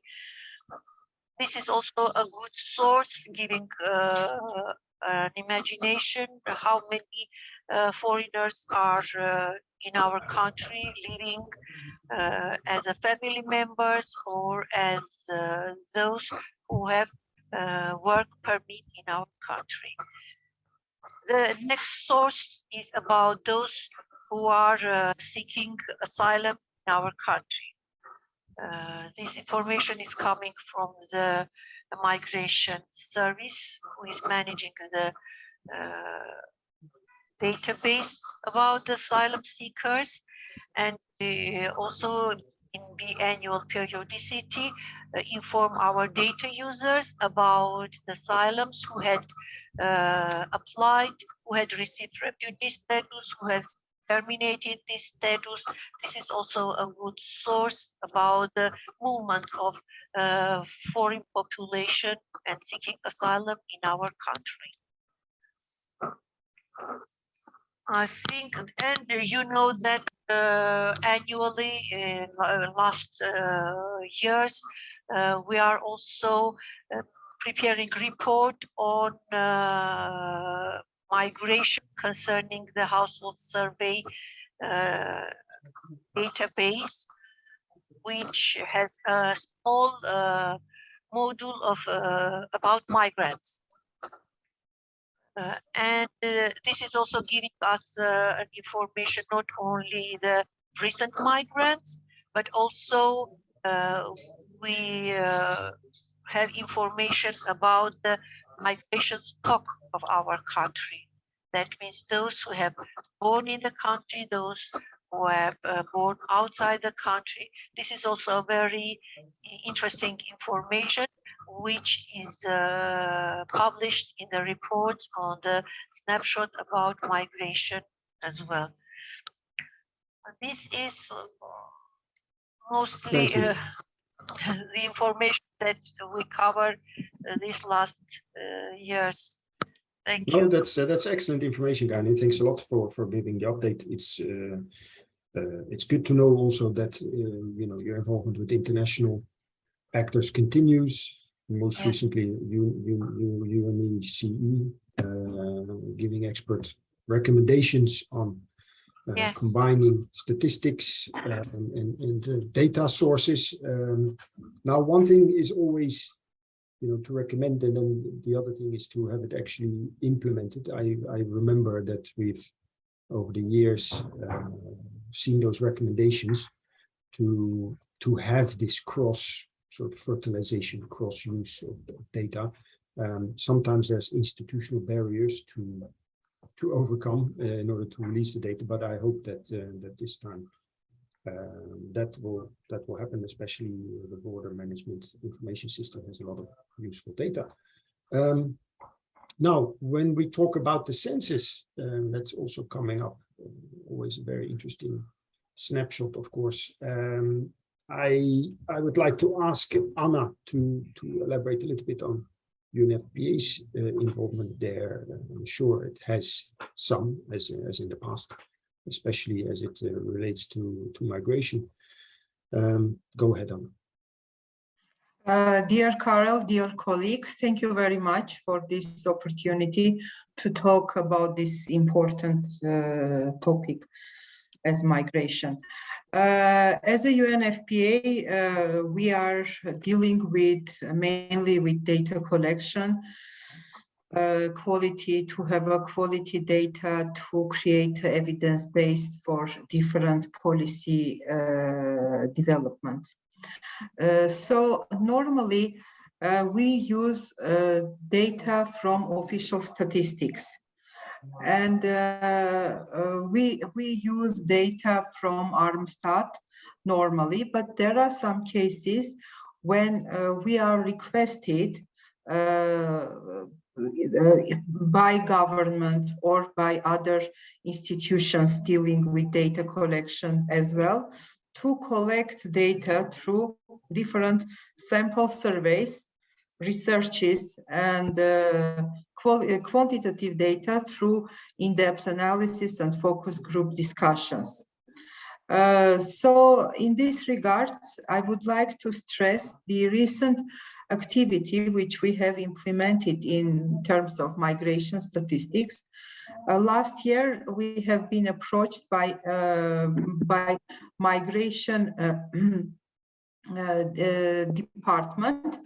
S14: This is also a good source, giving an imagination how many foreigners are in our country living as a family members or as those who have work permit in our country. The next source is about those who are seeking asylum in our country. This information is coming from the Migration Service, who is managing the database about the asylum seekers, and also in biannual periodicity inform our data users about the asylums who had applied, who had received refugee status, who have terminated this status. This is also a good source about the movement of foreign population and seeking asylum in our country. I think, and you know that annually in last years, we are also preparing report on migration concerning the household survey database, which has a small module of about migrants. And this is also giving us an information not only the recent migrants, but also we have information about the migration stock of our country. That means those who have born in the country, those who have born outside the country. This is also very interesting information, which is published in the reports on the snapshot about migration as well. This is mostly the information that we covered these last years. Thank you.
S11: That's excellent information, Gani. Thanks a lot for giving the update. It's good to know also that you know, your involvement with international actors continues. Most recently, UNECE giving expert recommendations on combining statistics and data sources. Now, one thing is always, you know, to recommend, and then the other thing is to have it actually implemented. I remember that we've over the years seen those recommendations to have this cross sort of fertilization, cross use of data. Sometimes there's institutional barriers to overcome in order to release the data, but I hope that that this time that will happen. Especially the border management information system has a lot of useful data. Now, when we talk about the census, that's also coming up. Always a very interesting snapshot, of course. I would like to ask Anna to elaborate a little bit on UNFPA's involvement there. I'm sure it has some, as in the past, especially as it relates to migration. Go ahead, Anna.
S13: Dear Carol, dear colleagues, thank you very much for this opportunity to talk about this important topic as migration. As a UNFPA, we are dealing with mainly with data collection, quality, to have a quality data to create evidence base for different policy developments. So normally we use data from official statistics, and we use data from Armstat, normally, but there are some cases when we are requested by government or by other institutions dealing with data collection as well, to collect data through different sample surveys, researches, and quantitative data through in-depth analysis and focus group discussions. So in this regard, I would like to stress the recent activity which we have implemented in terms of migration statistics. Last year, we have been approached by migration department.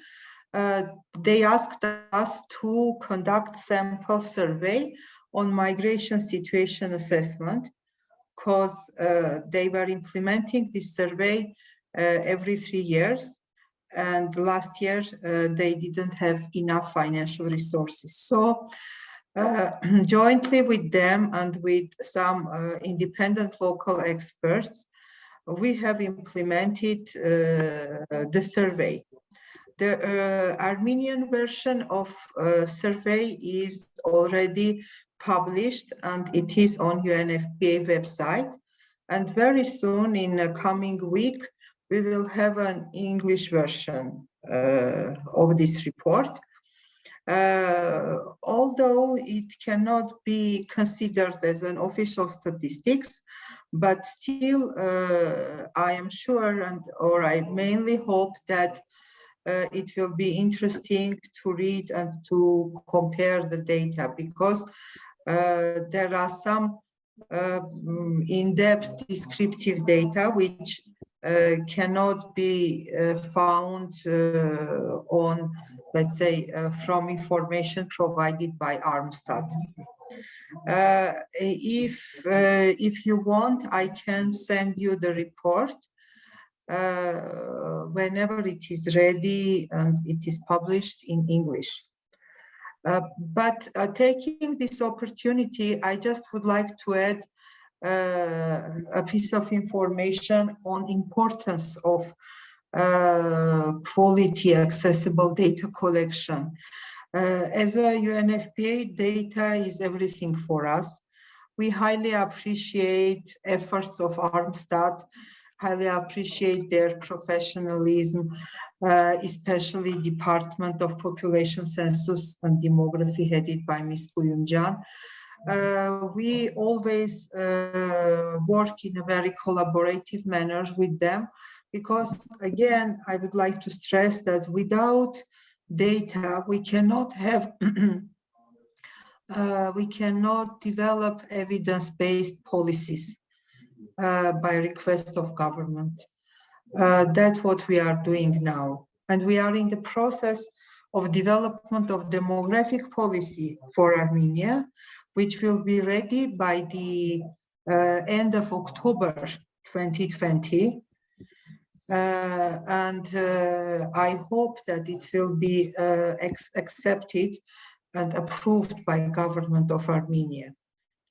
S13: They asked us to conduct sample survey on migration situation assessment, because they were implementing this survey every 3 years. And last year, they didn't have enough financial resources. So jointly with them and with some independent local experts, we have implemented the survey. The Armenian version of survey is already published and it is on UNFPA website. And very soon, in a coming week, we will have an English version of this report. Although it cannot be considered as an official statistics, but still I am sure, or I mainly hope that it will be interesting to read and to compare the data, because there are some in-depth descriptive data which cannot be found on, let's say, from information provided by Armstad. If you want, I can send you the report whenever it is ready and it is published in English. But taking this opportunity, I just would like to add a piece of information on importance of quality accessible data collection. As a UNFPA, data is everything for us. We highly appreciate efforts of Armstad, highly appreciate their professionalism, especially Department of Population Census and Demography headed by Ms. Kuyumcan. We always work in a very collaborative manner with them, because again, I would like to stress that without data, we cannot have we cannot develop evidence-based policies by request of government. That's what we are doing now. And we are in the process of development of demographic policy for Armenia, which will be ready by the end of October 2020. And I hope that it will be accepted and approved by government of Armenia,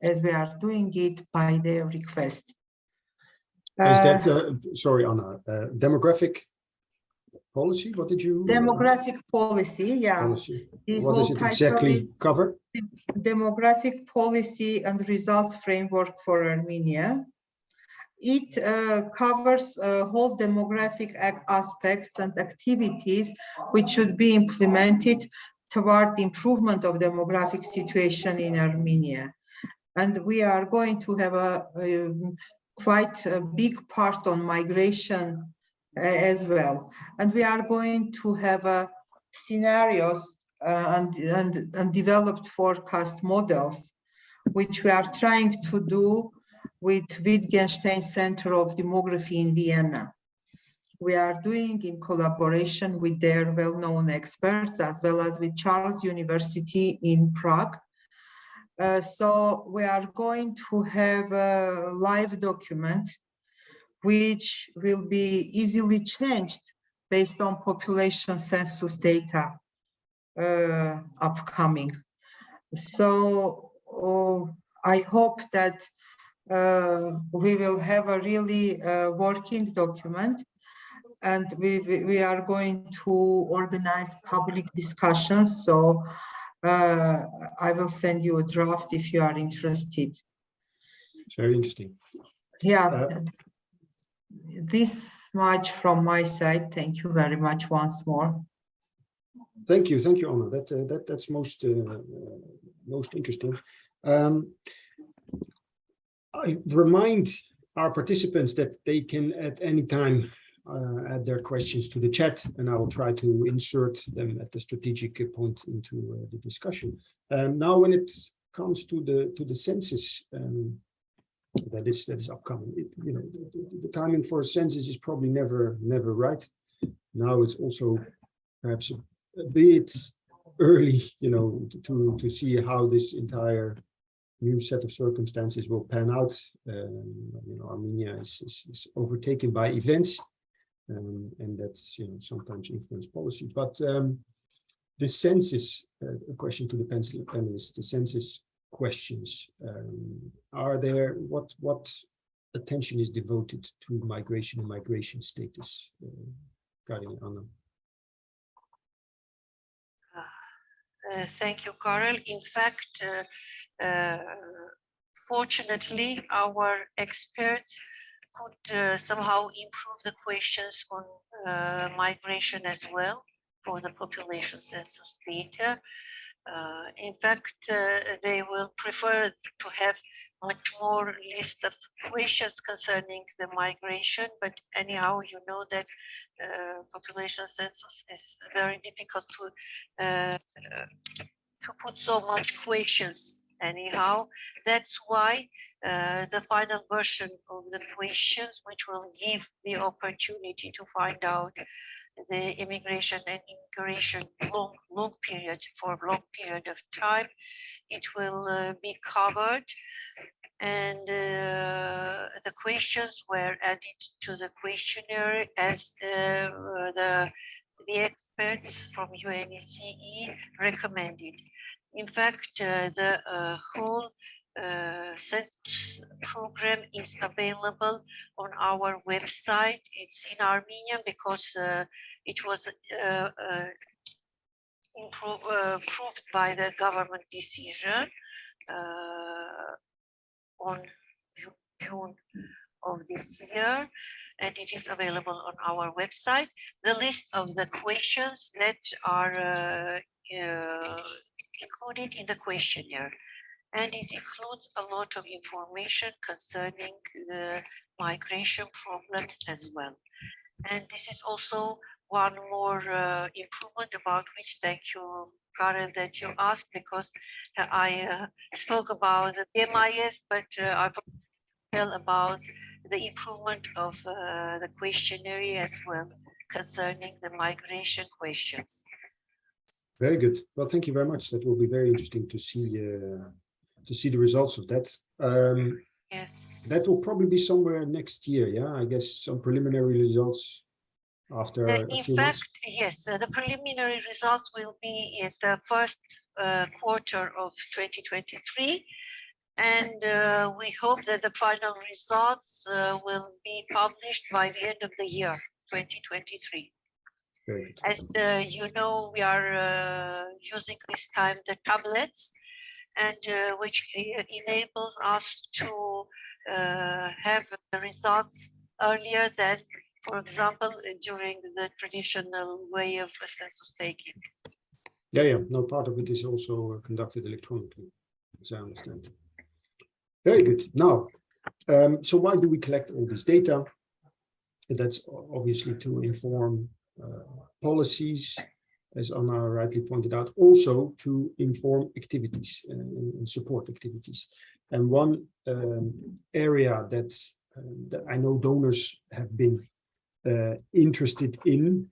S13: as we are doing it by their request.
S11: Is that, sorry, Anna, demographic policy? What did you?
S13: Demographic policy, yeah.
S11: Policy. What does it exactly cover?
S13: Demographic policy and results framework for Armenia. It covers whole demographic aspects and activities which should be implemented toward the improvement of demographic situation in Armenia. And we are going to have a quite a big part on migration as well. And we are going to have scenarios and developed forecast models, which we are trying to do with Wittgenstein Center of Demography in Vienna. We are doing in collaboration with their well-known experts, as well as with Charles University in Prague. So we are going to have a live document which will be easily changed based on population census data upcoming. So I hope that we will have a really working document, and we are going to organize public discussions. So I will send you a draft if you are interested.
S11: It's very interesting.
S13: Yeah, this much from my side. Thank you very much once more.
S11: Thank you, Anna. That's most interesting. I remind our participants that they can at any time add their questions to the chat, and I will try to insert them at the strategic point into the discussion. Now, when it comes to the census that is upcoming, the timing for a census is probably never right. Now it's also perhaps a bit early, to see how this entire new set of circumstances will pan out. Armenia is overtaken by events, and that's sometimes influence policy. But the census, a question to the panelists, the census questions, are there, what attention is devoted to migration and migration status? Regarding Anna.
S14: Thank you, Karel. In fact, fortunately, our experts could somehow improve the questions on migration as well for the population census data. In fact, they will prefer to have much more list of questions concerning the migration, but anyhow, you know that population census is very difficult to put so much questions anyhow. That's why the final version of the questions, which will give the opportunity to find out the immigration and immigration long period of time, it will be covered, and the questions were added to the questionnaire as the experts from UNECE recommended. In fact, the whole census program is available on our website. It's in Armenian because it was approved by the government decision on June of this year, and it is available on our website. The list of the questions that are included in the questionnaire, and it includes a lot of information concerning the migration problems as well. And this is also one more improvement about which thank you, Karen, that you asked, because I spoke about the BMIS, but I forgot to tell about the improvement of the questionnaire as well concerning the migration questions.
S11: Very good. Well, thank you very much. That will be very interesting to see the results of that.
S14: Yes.
S11: That will probably be somewhere next year. Yeah, I guess some preliminary results after a few months.
S14: Yes, the preliminary results will be in the first quarter of 2023, and we hope that the final results will be published by the end of the year 2023. As you know, we are using this time the tablets, and which enables us to have the results earlier than, for example, during the traditional way of census taking.
S11: Yeah. No, part of it is also conducted electronically, as I understand. Very good. Now, so why do we collect all this data? And that's obviously to inform policies, as Anna rightly pointed out, also to inform activities and support activities. And one area that I know donors have been interested in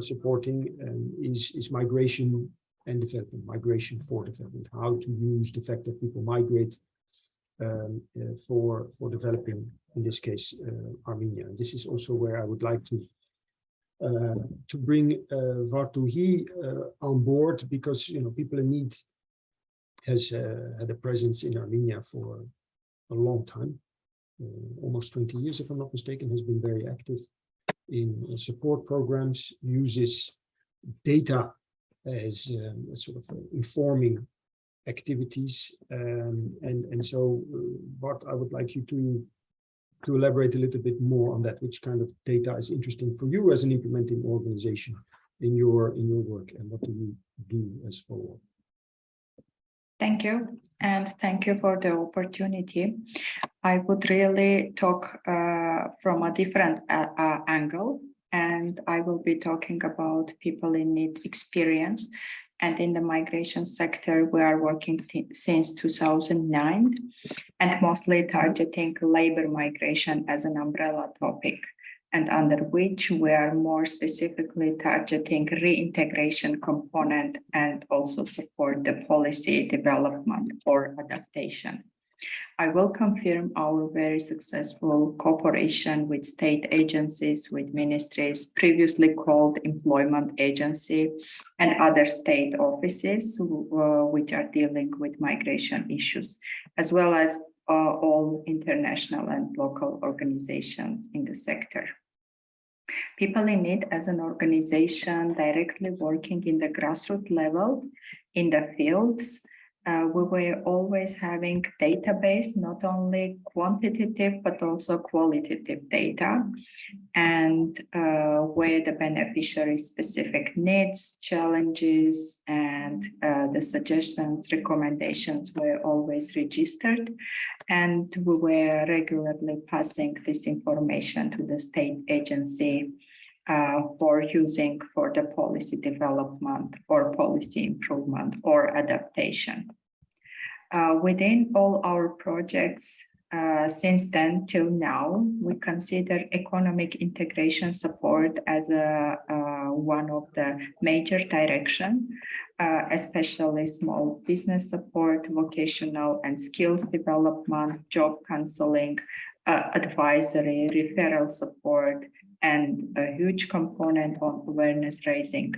S11: supporting is migration and development, migration for development, how to use the fact that people migrate for developing, in this case, Armenia. And this is also where I would like to bring Vartuhi on board, because People in Need has had a presence in Armenia for a long time, almost 20 years, if I'm not mistaken, has been very active in support programs, uses data as sort of informing activities. And so, Bart, I would like you to elaborate a little bit more on that, which kind of data is interesting for you as an implementing organization in your work, and what do you do as follow-up?
S12: Thank you, and thank you for the opportunity. I would really talk from a different angle, and I will be talking about people in need experience. And in the migration sector, we are working since 2009, and mostly targeting labor migration as an umbrella topic, and under which we are more specifically targeting reintegration component and also support the policy development or adaptation. I will confirm our very successful cooperation with state agencies, with ministries previously called Employment Agency, and other state offices which are dealing with migration issues, as well as all international and local organizations in the sector. People in Need as an organization directly working in the grassroots level in the fields. We were always having database, not only quantitative, but also qualitative data, and where the beneficiary specific needs, challenges, and the suggestions, recommendations were always registered. And we were regularly passing this information to the state agency for using for the policy development or policy improvement or adaptation. Within all our projects, since then till now, we consider economic integration support as one of the major direction, especially small business support, vocational and skills development, job counseling, advisory, referral support, and a huge component on awareness raising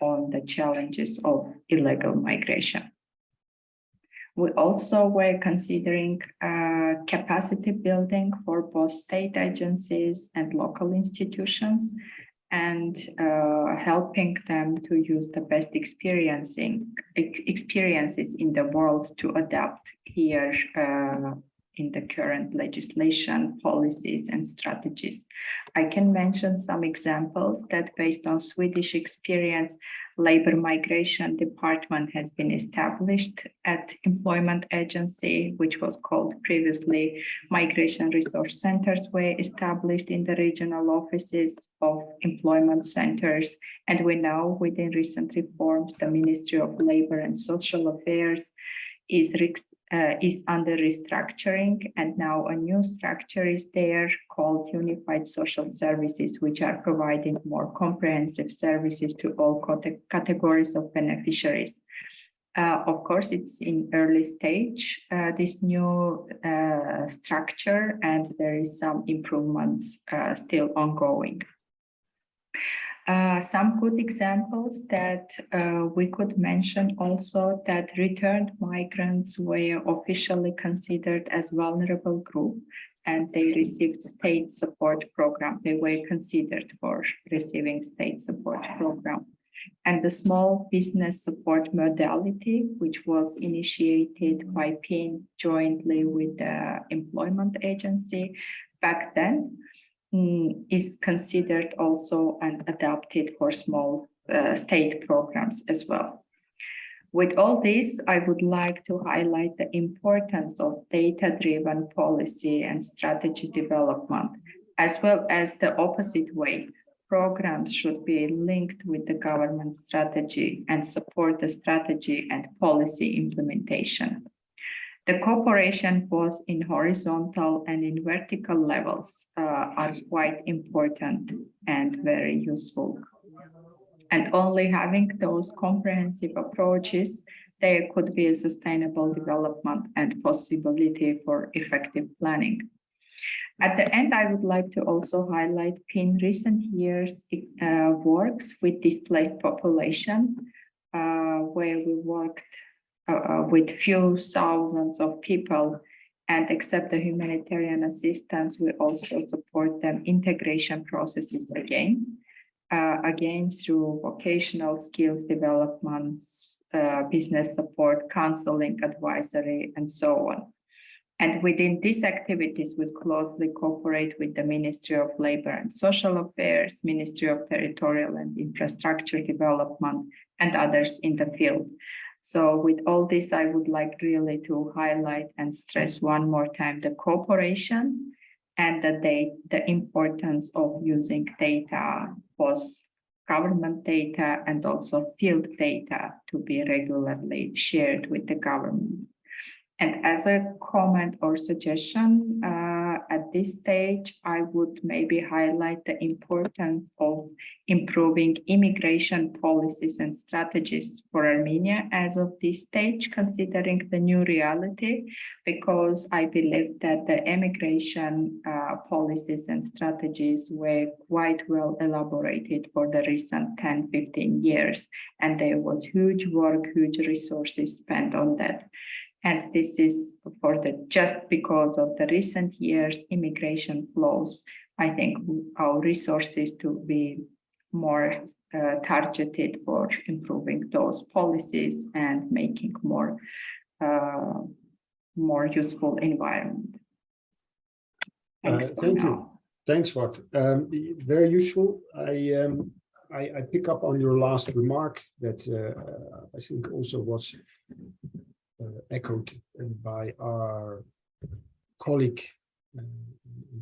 S12: on the challenges of illegal migration. We also were considering capacity building for both state agencies and local institutions, and helping them to use the best experiences in the world to adapt here in the current legislation, policies, and strategies. I can mention some examples that based on Swedish experience, labor migration department has been established at employment agency, which was called previously migration resource centers were established in the regional offices of employment centers. And we know within recent reforms, the Ministry of Labor and Social Affairs is under restructuring, and now a new structure is there called Unified Social Services, which are providing more comprehensive services to all categories of beneficiaries. Of course, it's in early stage, this new structure, and there is some improvements still ongoing. Some good examples that we could mention also, that returned migrants were officially considered as vulnerable group, and they received state support program. They were considered for receiving state support program. And the small business support modality, which was initiated by PIN jointly with the employment agency back then, is considered also and adapted for small state programs as well. With all this, I would like to highlight the importance of data-driven policy and strategy development, as well as the opposite way. Programs should be linked with the government strategy and support the strategy and policy implementation. The cooperation both in horizontal and in vertical levels are quite important and very useful. And only having those comprehensive approaches, there could be a sustainable development and possibility for effective planning. At the end, I would like to also highlight PIN recent years works with displaced population, where we worked with few thousands of people And except the humanitarian assistance, we also support them integration processes again through vocational skills development, business support, counseling, advisory, and so on. And within these activities, we closely cooperate with the Ministry of Labor and Social Affairs, Ministry of Territorial and Infrastructure Development, and others in the field. So with all this, I would like really to highlight and stress one more time the cooperation and the importance of using data, both government data and also field data, to be regularly shared with the government. And as a comment or suggestion, at this stage, I would maybe highlight the importance of improving immigration policies and strategies for Armenia as of this stage, considering the new reality, because I believe that the immigration policies and strategies were quite well elaborated for the recent 10-15 years, and there was huge work, huge resources spent on that. And this is just because of the recent years immigration flows. I think our resources to be more targeted for improving those policies and making more useful environment.
S11: Thank you. Thanks, Wat. Very useful. I pick up on your last remark that I think also was echoed by our colleague,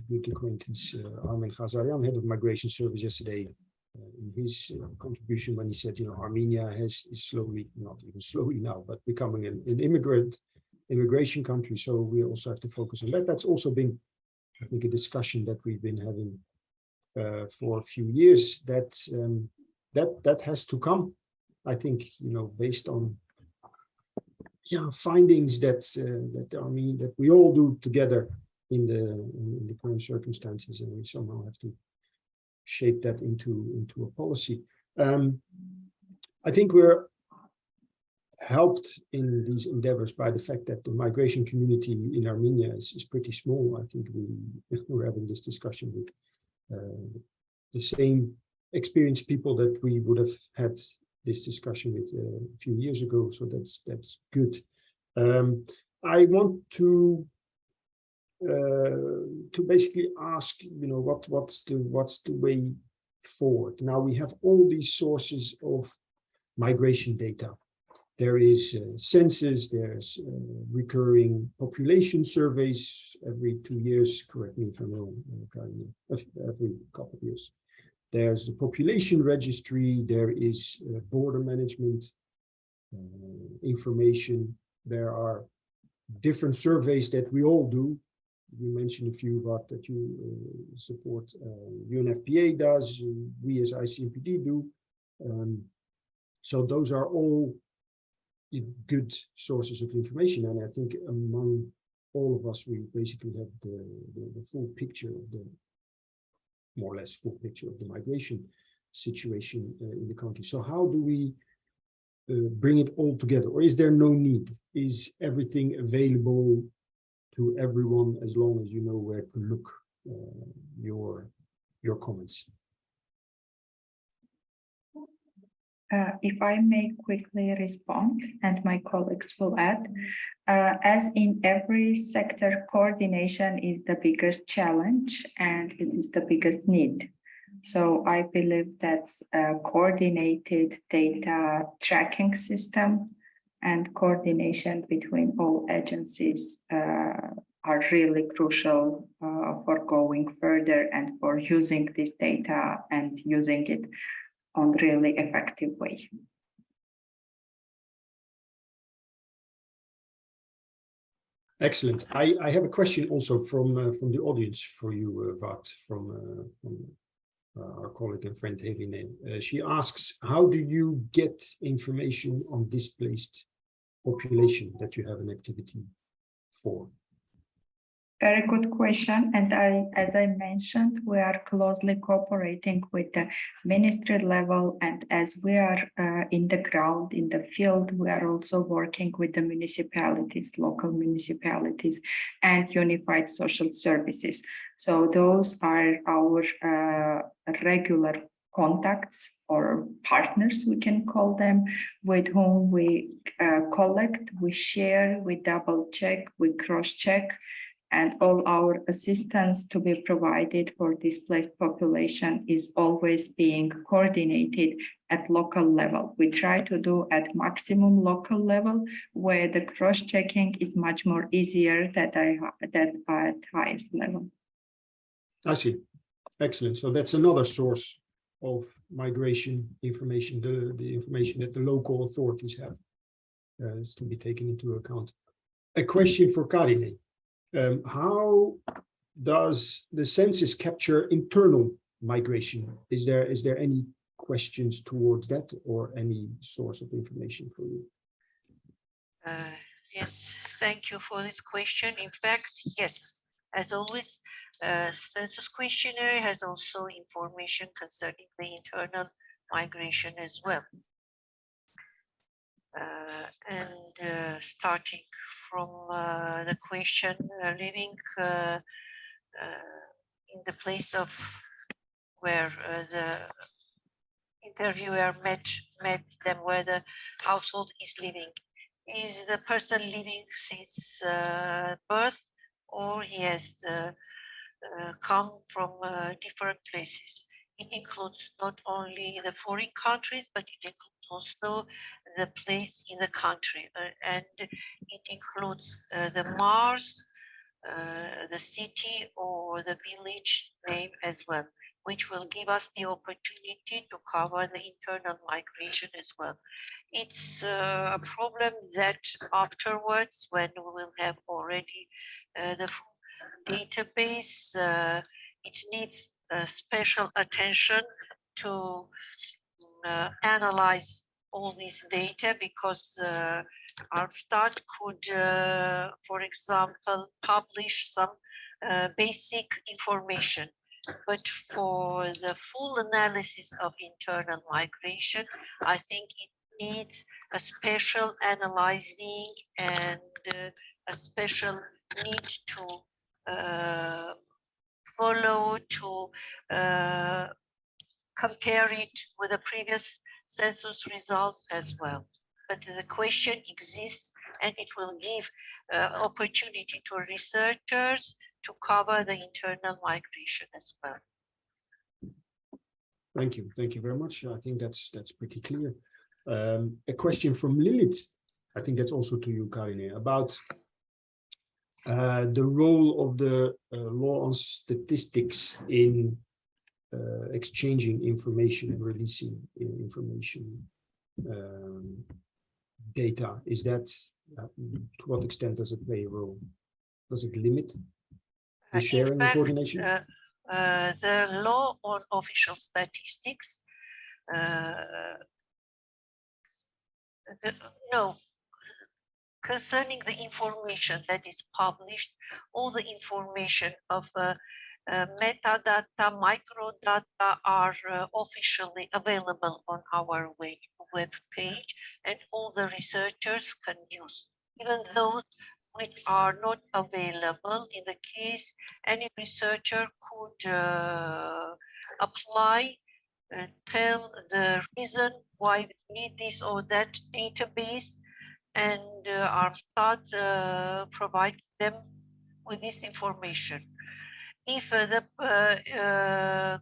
S11: good acquaintance, Armen Ghazarian, head of Migration Service, yesterday in his contribution when he said, Armenia is slowly, not even slowly now, but becoming an immigration country. So we also have to focus on that. That's also been, I think, a discussion that we've been having for a few years. That has to come, I think, based on findings that we all do together in the current circumstances, and we somehow have to shape that into a policy. I think we're helped in these endeavors by the fact that the migration community in Armenia is pretty small. I think we're having this discussion with the same experienced people that we would have had this discussion with a few years ago, so that's good. I want to basically ask, what's the way forward? Now we have all these sources of migration data. There is census, there's recurring population surveys every 2 years, correct me if I'm wrong, every couple of years. There's the population registry, there is border management information. There are different surveys that we all do. You mentioned a few about that you support. UNFPA does, we as ICMPD do. So those are all good sources of information. And I think among all of us, we basically have the full picture of more or less full picture of the migration situation in the country. So how do we bring it all together? Or is there no need? Is everything available to everyone as long as you know where to look? Your comments.
S12: If I may quickly respond, and my colleagues will add, as in every sector, coordination is the biggest challenge and it is the biggest need. So I believe that a coordinated data tracking system and coordination between all agencies are really crucial for going further and for using this data and using it on really effective way.
S11: Excellent. I have a question also from the audience for you, Wat, from our colleague and friend Helene. She asks, how do you get information on displaced population that you have an activity for?
S12: Very good question. And as I mentioned, we are closely cooperating with the ministry level. And as we are in the ground, in the field, we are also working with the municipalities, local municipalities, and unified social services. So those are our regular contacts or partners, we can call them, with whom we collect, we share, we double check, we cross check, and all our assistance to be provided for displaced population is always being coordinated at local level. We try to do at maximum local level, where the cross-checking is much more easier than at highest level.
S11: I see. Excellent. So that's another source of migration information, the information that the local authorities have is to be taken into account. A question for Karine. How does the census capture internal migration? Is there any questions towards that or any source of information for you?
S14: Yes, thank you for this question. In fact, yes, as always, census questionnaire has also information concerning the internal migration as well. And starting from the question, living in the place of where the interviewer met them, where the household is living. Is the person living since birth, or he has come from different places? It includes not only the foreign countries, but it includes also the place in the country, and it includes the Mars, the city or the village name as well, which will give us the opportunity to cover the internal migration as well. It's a problem that afterwards, when we will have already the full database, it needs special attention to analyze all this data, because Armstad could, for example, publish some basic information. But for the full analysis of internal migration, I think it needs a special analyzing and a special need to follow, to compare it with the previous census results as well. But the question exists, and it will give opportunity to researchers to cover the internal migration as well.
S11: Thank you very much. I think that's pretty clear. A question from Lilith, I think that's also to you, Karine, about the role of the law on statistics in exchanging information and releasing information data. Is that, to what extent does it play a role? Does it limit the sharing and coordination?
S14: The law on official statistics, no, concerning the information that is published, all the information of metadata, microdata are officially available on our web page, and all the researchers can use, even those which are not available. In the case, any researcher could apply, tell the reason why they need this or that database, and Armstad provide them with this information. If the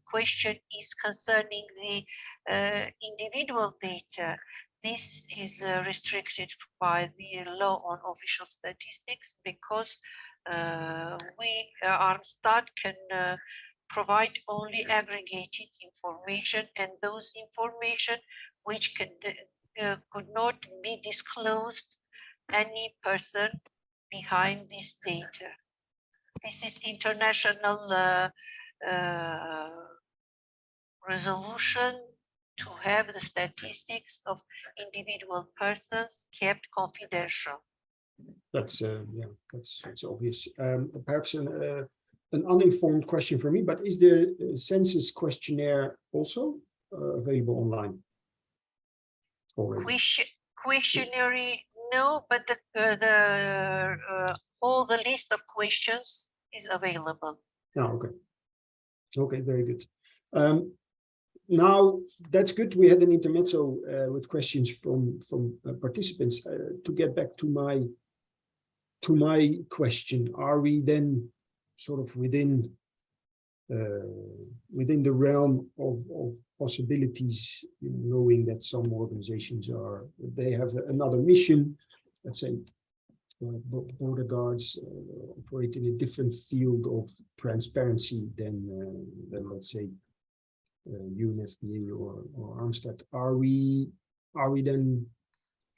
S14: question is concerning the individual data, this is restricted by the law on official statistics, because Armstad can provide only aggregated information, and those information which could not be disclosed any person behind this data. This is international resolution to have the statistics of individual persons kept confidential.
S11: That's that's obvious. Perhaps an uninformed question for me, but is the census questionnaire also available online already?
S14: Questionnaire, no, but all the list of questions is available.
S11: Oh, okay. Okay, very good. Now that's good. We had an intermezzo with questions from participants. To get back to my question, are we then sort of within the realm of possibilities, knowing that some organizations they have another mission, let's say border guards operate in a different field of transparency than let's say UNFPA or Armstead. Are we then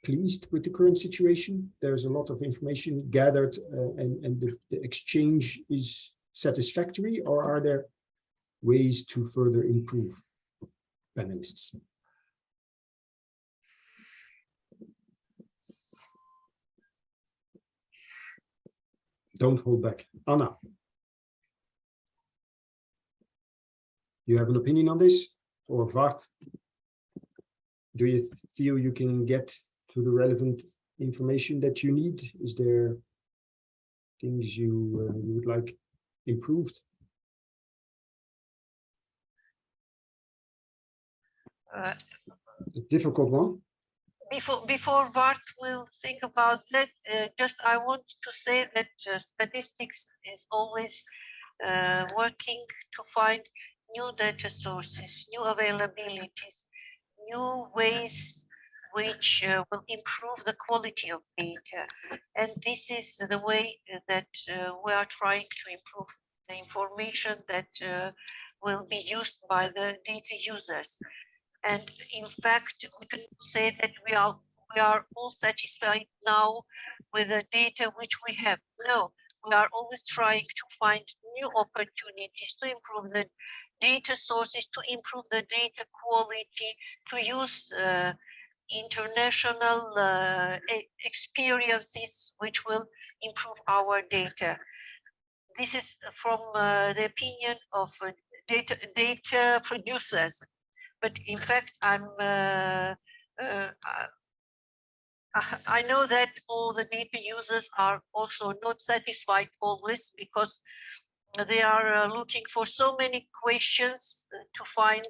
S11: pleased with the current situation? There's a lot of information gathered and the exchange is satisfactory, or are there ways to further improve? Panelists. Don't hold back. Anna, you have an opinion on this? Or Vart? Do you feel you can get to the relevant information that you need? Is there things you would like improved? A difficult one.
S14: Before Bart will think about that, just I want to say that statistics is always working to find new data sources, new availabilities, new ways which will improve the quality of data. And this is the way that we are trying to improve the information that will be used by the data users. And in fact, we can say that we are all satisfied now with the data which we have. No, we are always trying to find new opportunities to improve the data sources, to improve the data quality, to use international experiences which will improve our data. This is from the opinion of data producers. But in fact, I know that all the data users are also not satisfied always, because they are looking for so many questions to find,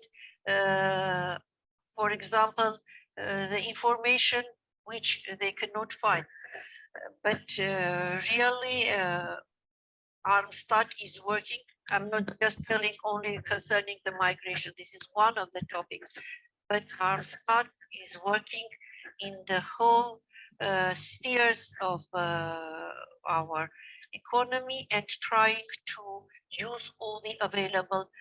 S14: for example, the information which they cannot find. But really, Armstead is working. I'm not just telling only concerning the migration. This is one of the topics, but Armstead is working in the whole spheres of our economy and trying to use all the available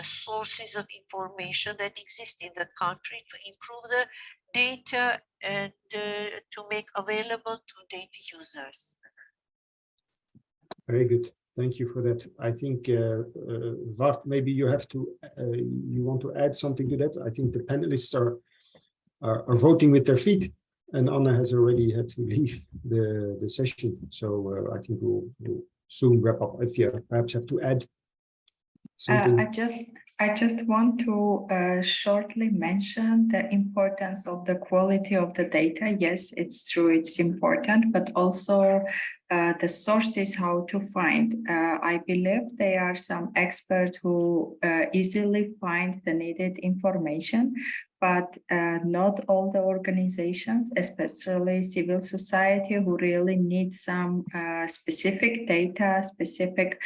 S14: sources of information that exist in the country to improve the data and to make available to data users.
S11: Very good. Thank you for that. I think, Vart, maybe you have to, you want to add something to that. I think the panelists are voting with their feet, and Anna has already had to leave the session. So I think we'll soon wrap up. If you perhaps have to add something.
S12: I just want to shortly mention the importance of the quality of the data. Yes, it's true, it's important, but also the sources how to find. I believe there are some experts who easily find the needed information, but not all the organizations, especially civil society, who really need some specific data, specific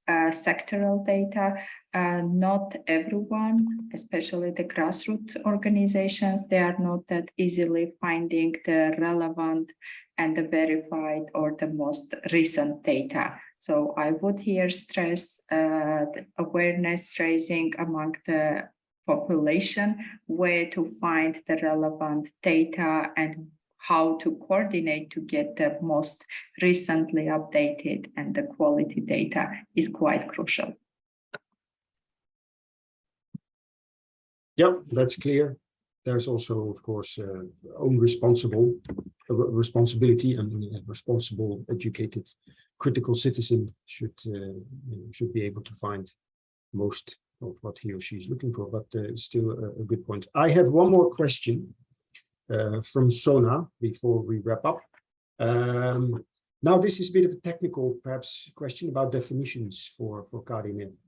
S12: sectoral data. Not everyone, especially the grassroots organizations, they are not that easily finding the relevant and the verified or the most recent data. So I would here stress the awareness raising among the population, where to find the relevant data and how to coordinate to get the most recently updated and the quality data is quite crucial.
S11: Yep, that's clear. there's also, of course, own responsibility, and a responsible, educated, critical citizen should be able to find most of what he or she is looking for. But still a good point. I have one more question from Sona before we wrap up. Now, this is a bit of a technical, perhaps, question about definitions for Karim.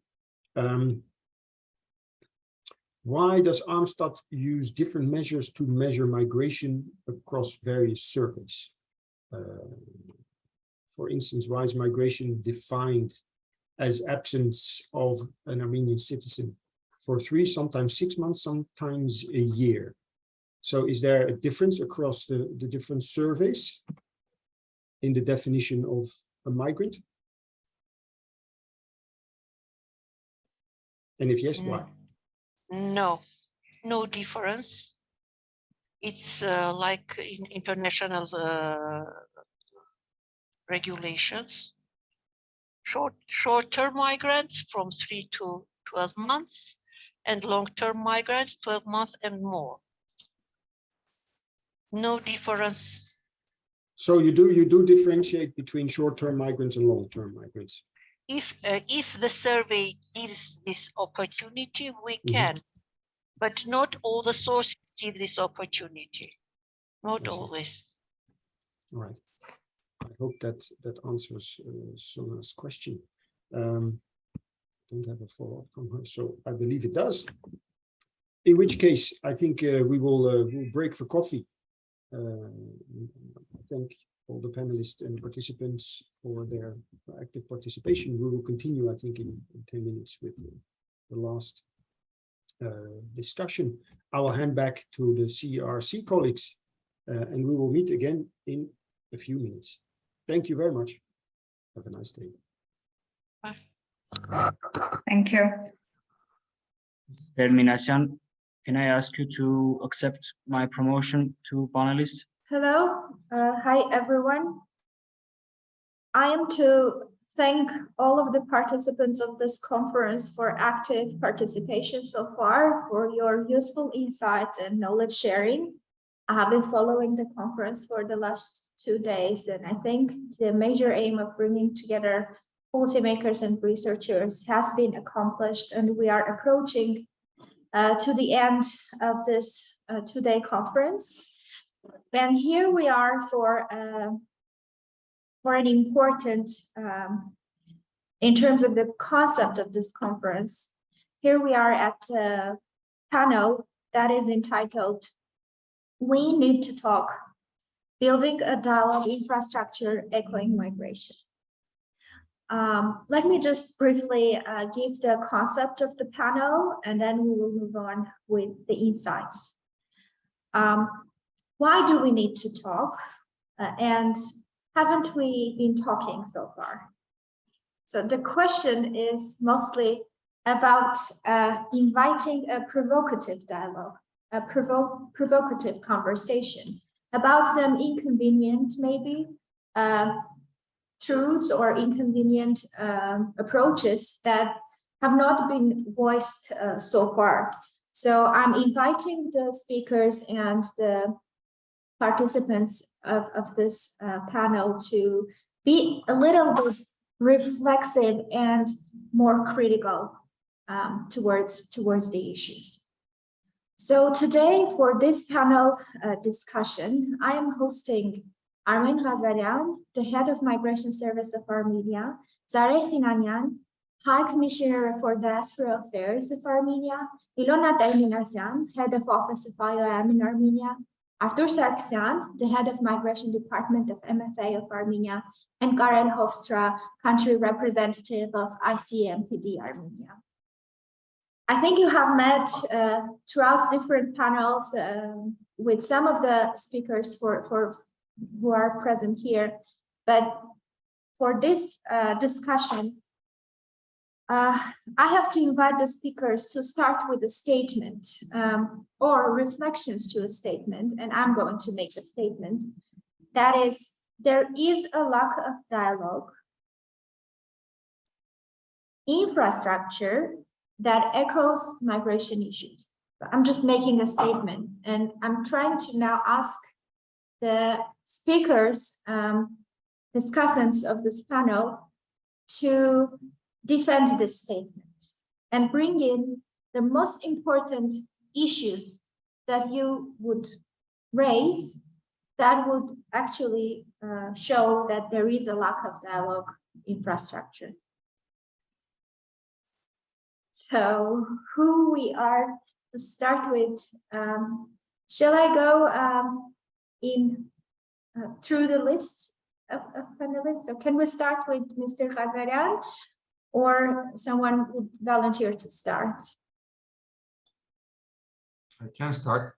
S11: Why does Armstad use different measures to measure migration across various surveys? For instance, why is migration defined as absence of an Armenian citizen for 3, sometimes 6 months, sometimes a year? So is there a difference across the different surveys in the definition of a migrant? And if yes, why?
S14: No difference. It's like in international regulations. Short-term migrants from 3 to 12 months, and long-term migrants 12 months and more. No difference.
S11: So you do differentiate between short-term migrants and long-term migrants?
S14: If the survey gives this opportunity, we can, but not all the sources give this opportunity. Not always.
S11: All right. I hope that answers Sona's question. Don't have a follow-up from her, so I believe it does. In which case, I think we will we'll break for coffee. Thank all the panelists and participants for their active participation. We will continue, I think, in 10 minutes with the last discussion. I will hand back to the CRRC colleagues, and we will meet again in a few minutes. Thank you very much. Have a nice day.
S12: Thank you.
S7: Termination. Can I ask you to accept my promotion to panelist?
S15: Hello. Hi, everyone. I am to thank all of the participants of this conference for active participation so far, for your useful insights and knowledge sharing. I have been following the conference for the last 2 days, and I think the major aim of bringing together policymakers and researchers has been accomplished, and we are approaching to the end of this 2-day conference. And here we are for an important, in terms of the concept of this conference, here we are at a panel that is entitled, "We Need to Talk, Building a Dialogue Infrastructure Echoing Migration." Let me just briefly give the concept of the panel, and then we will move on with the insights. Why do we need to talk? And haven't we been talking so far? So the question is mostly about inviting a provocative dialogue, a provocative conversation about some inconvenient, maybe, truths or inconvenient approaches that have not been voiced so far. So I'm inviting the speakers and the participants of this panel to be a little bit reflexive and more critical towards the issues. So today, for this panel discussion, I am hosting Armen Ghazarian, the head of Migration Service of Armenia, Zare Sinanyan, High Commissioner for Diaspora Affairs of Armenia, Ilona Terminasian, head of Office of IOM in Armenia, Artur Sargsyan, the head of Migration Department of MFA of Armenia, and Karen Hofstra, country representative of ICMPD Armenia. I think you have met throughout different panels with some of the speakers who are present here, but for this discussion, I have to invite the speakers to start with a statement or reflections to a statement, and I'm going to make a statement. That is, there is a lack of dialogue, infrastructure that echoes migration issues. I'm just making a statement, and I'm trying to now ask the speakers, discussants of this panel, to defend this statement and bring in the most important issues that you would raise that would actually show that there is a lack of dialogue infrastructure. So who we are to start with, shall I go through the list of panelists, or can we start with Mr. Ghazarian, or someone would volunteer to start?
S16: I can start.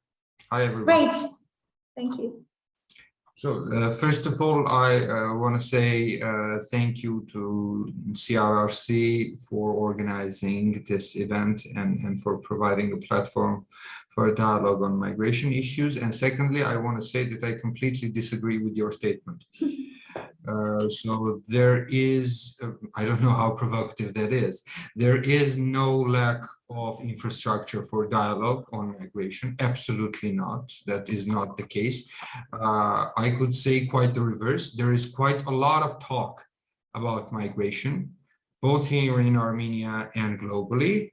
S16: Hi, everyone.
S15: Great, thank you.
S16: So first of all, I want to say thank you to CRRC for organizing this event and for providing a platform for a dialogue on migration issues. And secondly, I want to say that I completely disagree with your statement. So there is, I don't know how provocative that is. There is no lack of infrastructure for dialogue on migration. Absolutely not. That is not the case. I could say quite the reverse. There is quite a lot of talk about migration, both here in Armenia and globally.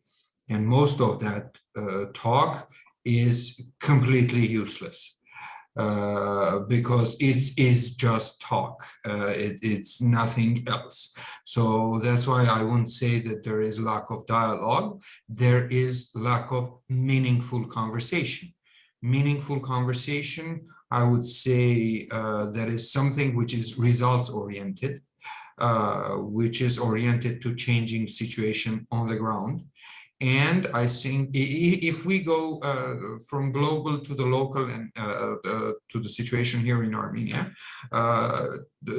S16: And most of that talk is completely useless. Because it is just talk, it's nothing else. So that's why I won't say that there is lack of dialogue. There is lack of meaningful conversation. Meaningful conversation, I would say that is something which is results oriented, which is oriented to changing situation on the ground. And I think if we go from global to the local and to the situation here in Armenia,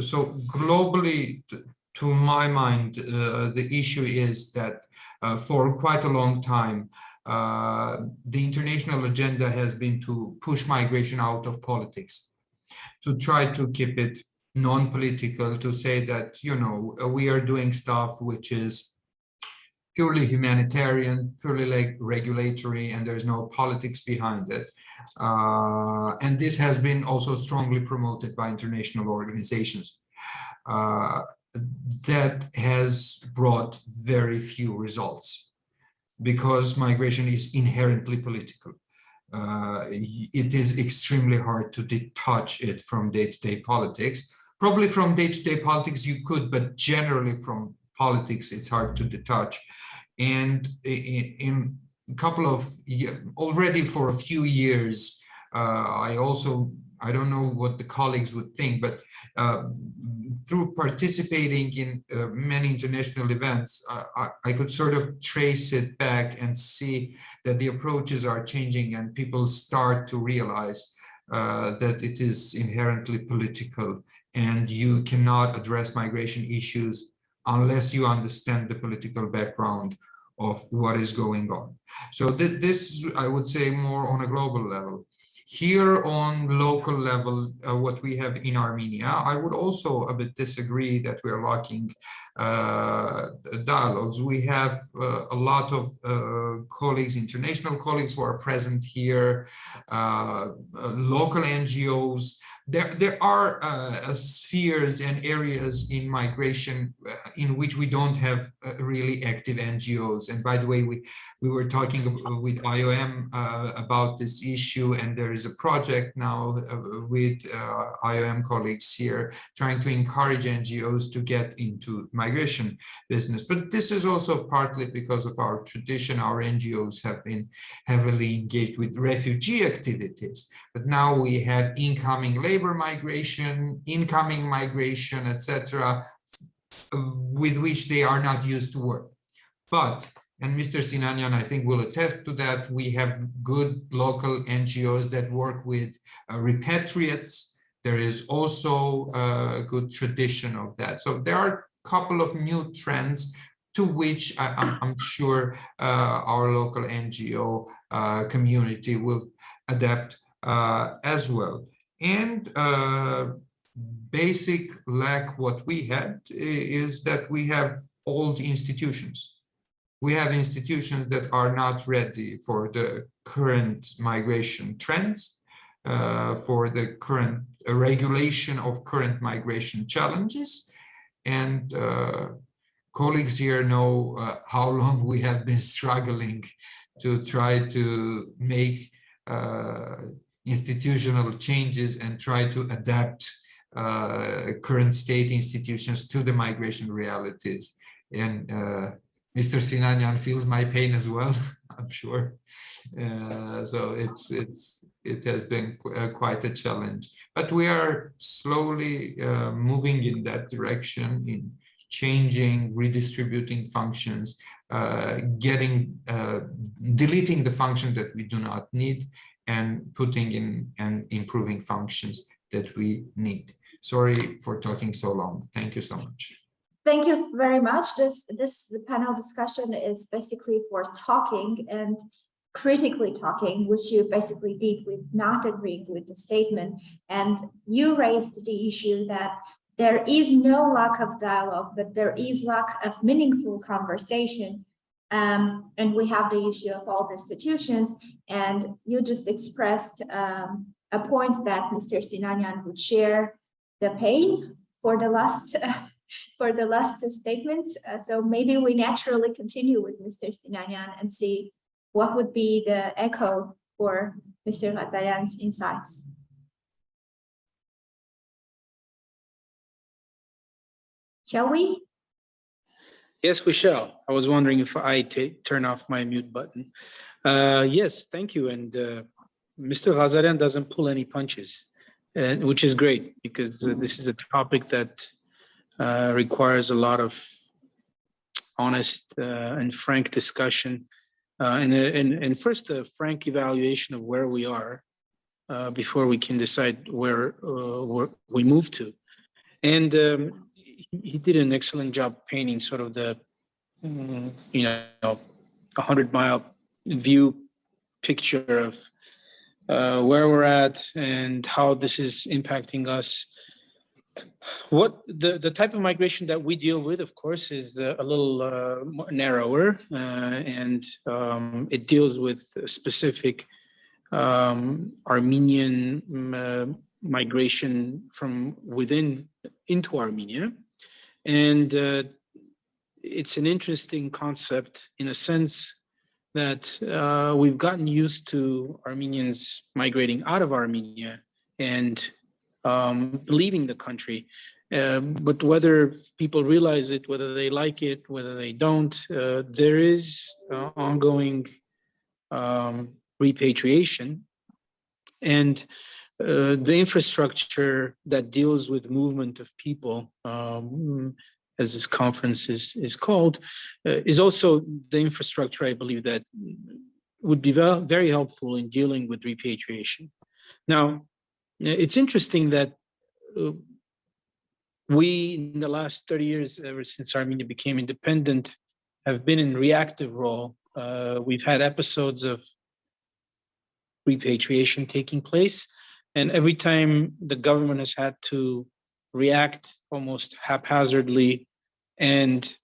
S16: so globally, to my mind, the issue is that for quite a long time, the international agenda has been to push migration out of politics, to try to keep it non-political, to say that, you know, we are doing stuff which is purely humanitarian, purely like regulatory, and there's no politics behind it. And this has been also strongly promoted by international organizations. That has brought very few results because migration is inherently political. It is extremely hard to detach it from day-to-day politics. Probably from day-to-day politics you could, but generally from politics, it's hard to detach. And in a couple of already for a few years, I don't know what the colleagues would think, but through participating in many international events, I could sort of trace it back and see that the approaches are changing and people start to realize that it is inherently political and you cannot address migration issues unless you understand the political background of what is going on. So this, I would say, more on a global level. Here on local level, what we have in Armenia, I would also a bit disagree that we are lacking dialogues. We have a lot of colleagues, international colleagues who are present here, local NGOs. There are spheres and areas in migration in which we don't have really active NGOs. And by the way, we were talking with IOM about this issue, and there is a project now with IOM colleagues here trying to encourage NGOs to get into migration business. But this is also partly because of our tradition. Our NGOs have been heavily engaged with refugee activities, but now we have incoming labor migration, incoming migration, etc., with which they are not used to work. But, and Mr. Sinanyan, I think, will attest to that, we have good local NGOs that work with repatriates. There is also a good tradition of that. So there are a couple of new trends to which I'm sure our local NGO community will adapt as well. And basic lack what we had is that we have old institutions. we have institutions that are not ready for the current migration trends, for the current regulation of current migration challenges. And colleagues here know how long we have been struggling to try to make institutional changes and try to adapt current state institutions to the migration realities. And Mr. Sinanyan feels my pain as well, I'm sure. So it has been quite a challenge, but we are slowly moving in that direction, in changing, redistributing functions, deleting the function that we do not need, and putting in and improving functions that we need. Sorry for talking so long. Thank you so much.
S15: Thank you very much. This panel discussion is basically for talking and critically talking, which you basically did with not agreeing with the statement. And you raised the issue that there is no lack of dialogue, but there is lack of meaningful conversation. And we have the issue of all the institutions. And you just expressed a point that Mr. Sinanyan would share the pain for the last statements. So maybe we naturally continue with Mr. Sinanyan and see what would be the echo for Mr. Ghatayan's insights. Shall we?
S17: Yes, we shall. I was wondering if I turn off my mute button. Yes, thank you. And Mr. Ghazarian doesn't pull any punches, which is great, because this is a topic that requires a lot of honest and frank discussion, and first a frank evaluation of where we are before we can decide where we move to. And he did an excellent job painting sort of the 100-mile view picture of where we're at and how this is impacting us. What the type of migration that we deal with, of course, is a little narrower, and it deals with specific Armenian migration from within into Armenia. And it's an interesting concept in a sense that we've gotten used to Armenians migrating out of Armenia and leaving the country. But whether people realize it, whether they like it, whether they don't, there is ongoing repatriation. And the infrastructure that deals with movement of people, as this conference is called, is also the infrastructure, I believe, that would be very helpful in dealing with repatriation. Now, it's interesting that we, in the last 30 years, ever since Armenia became independent, have been in reactive role. We've had episodes of repatriation taking place, and every time the government has had to react almost haphazardly and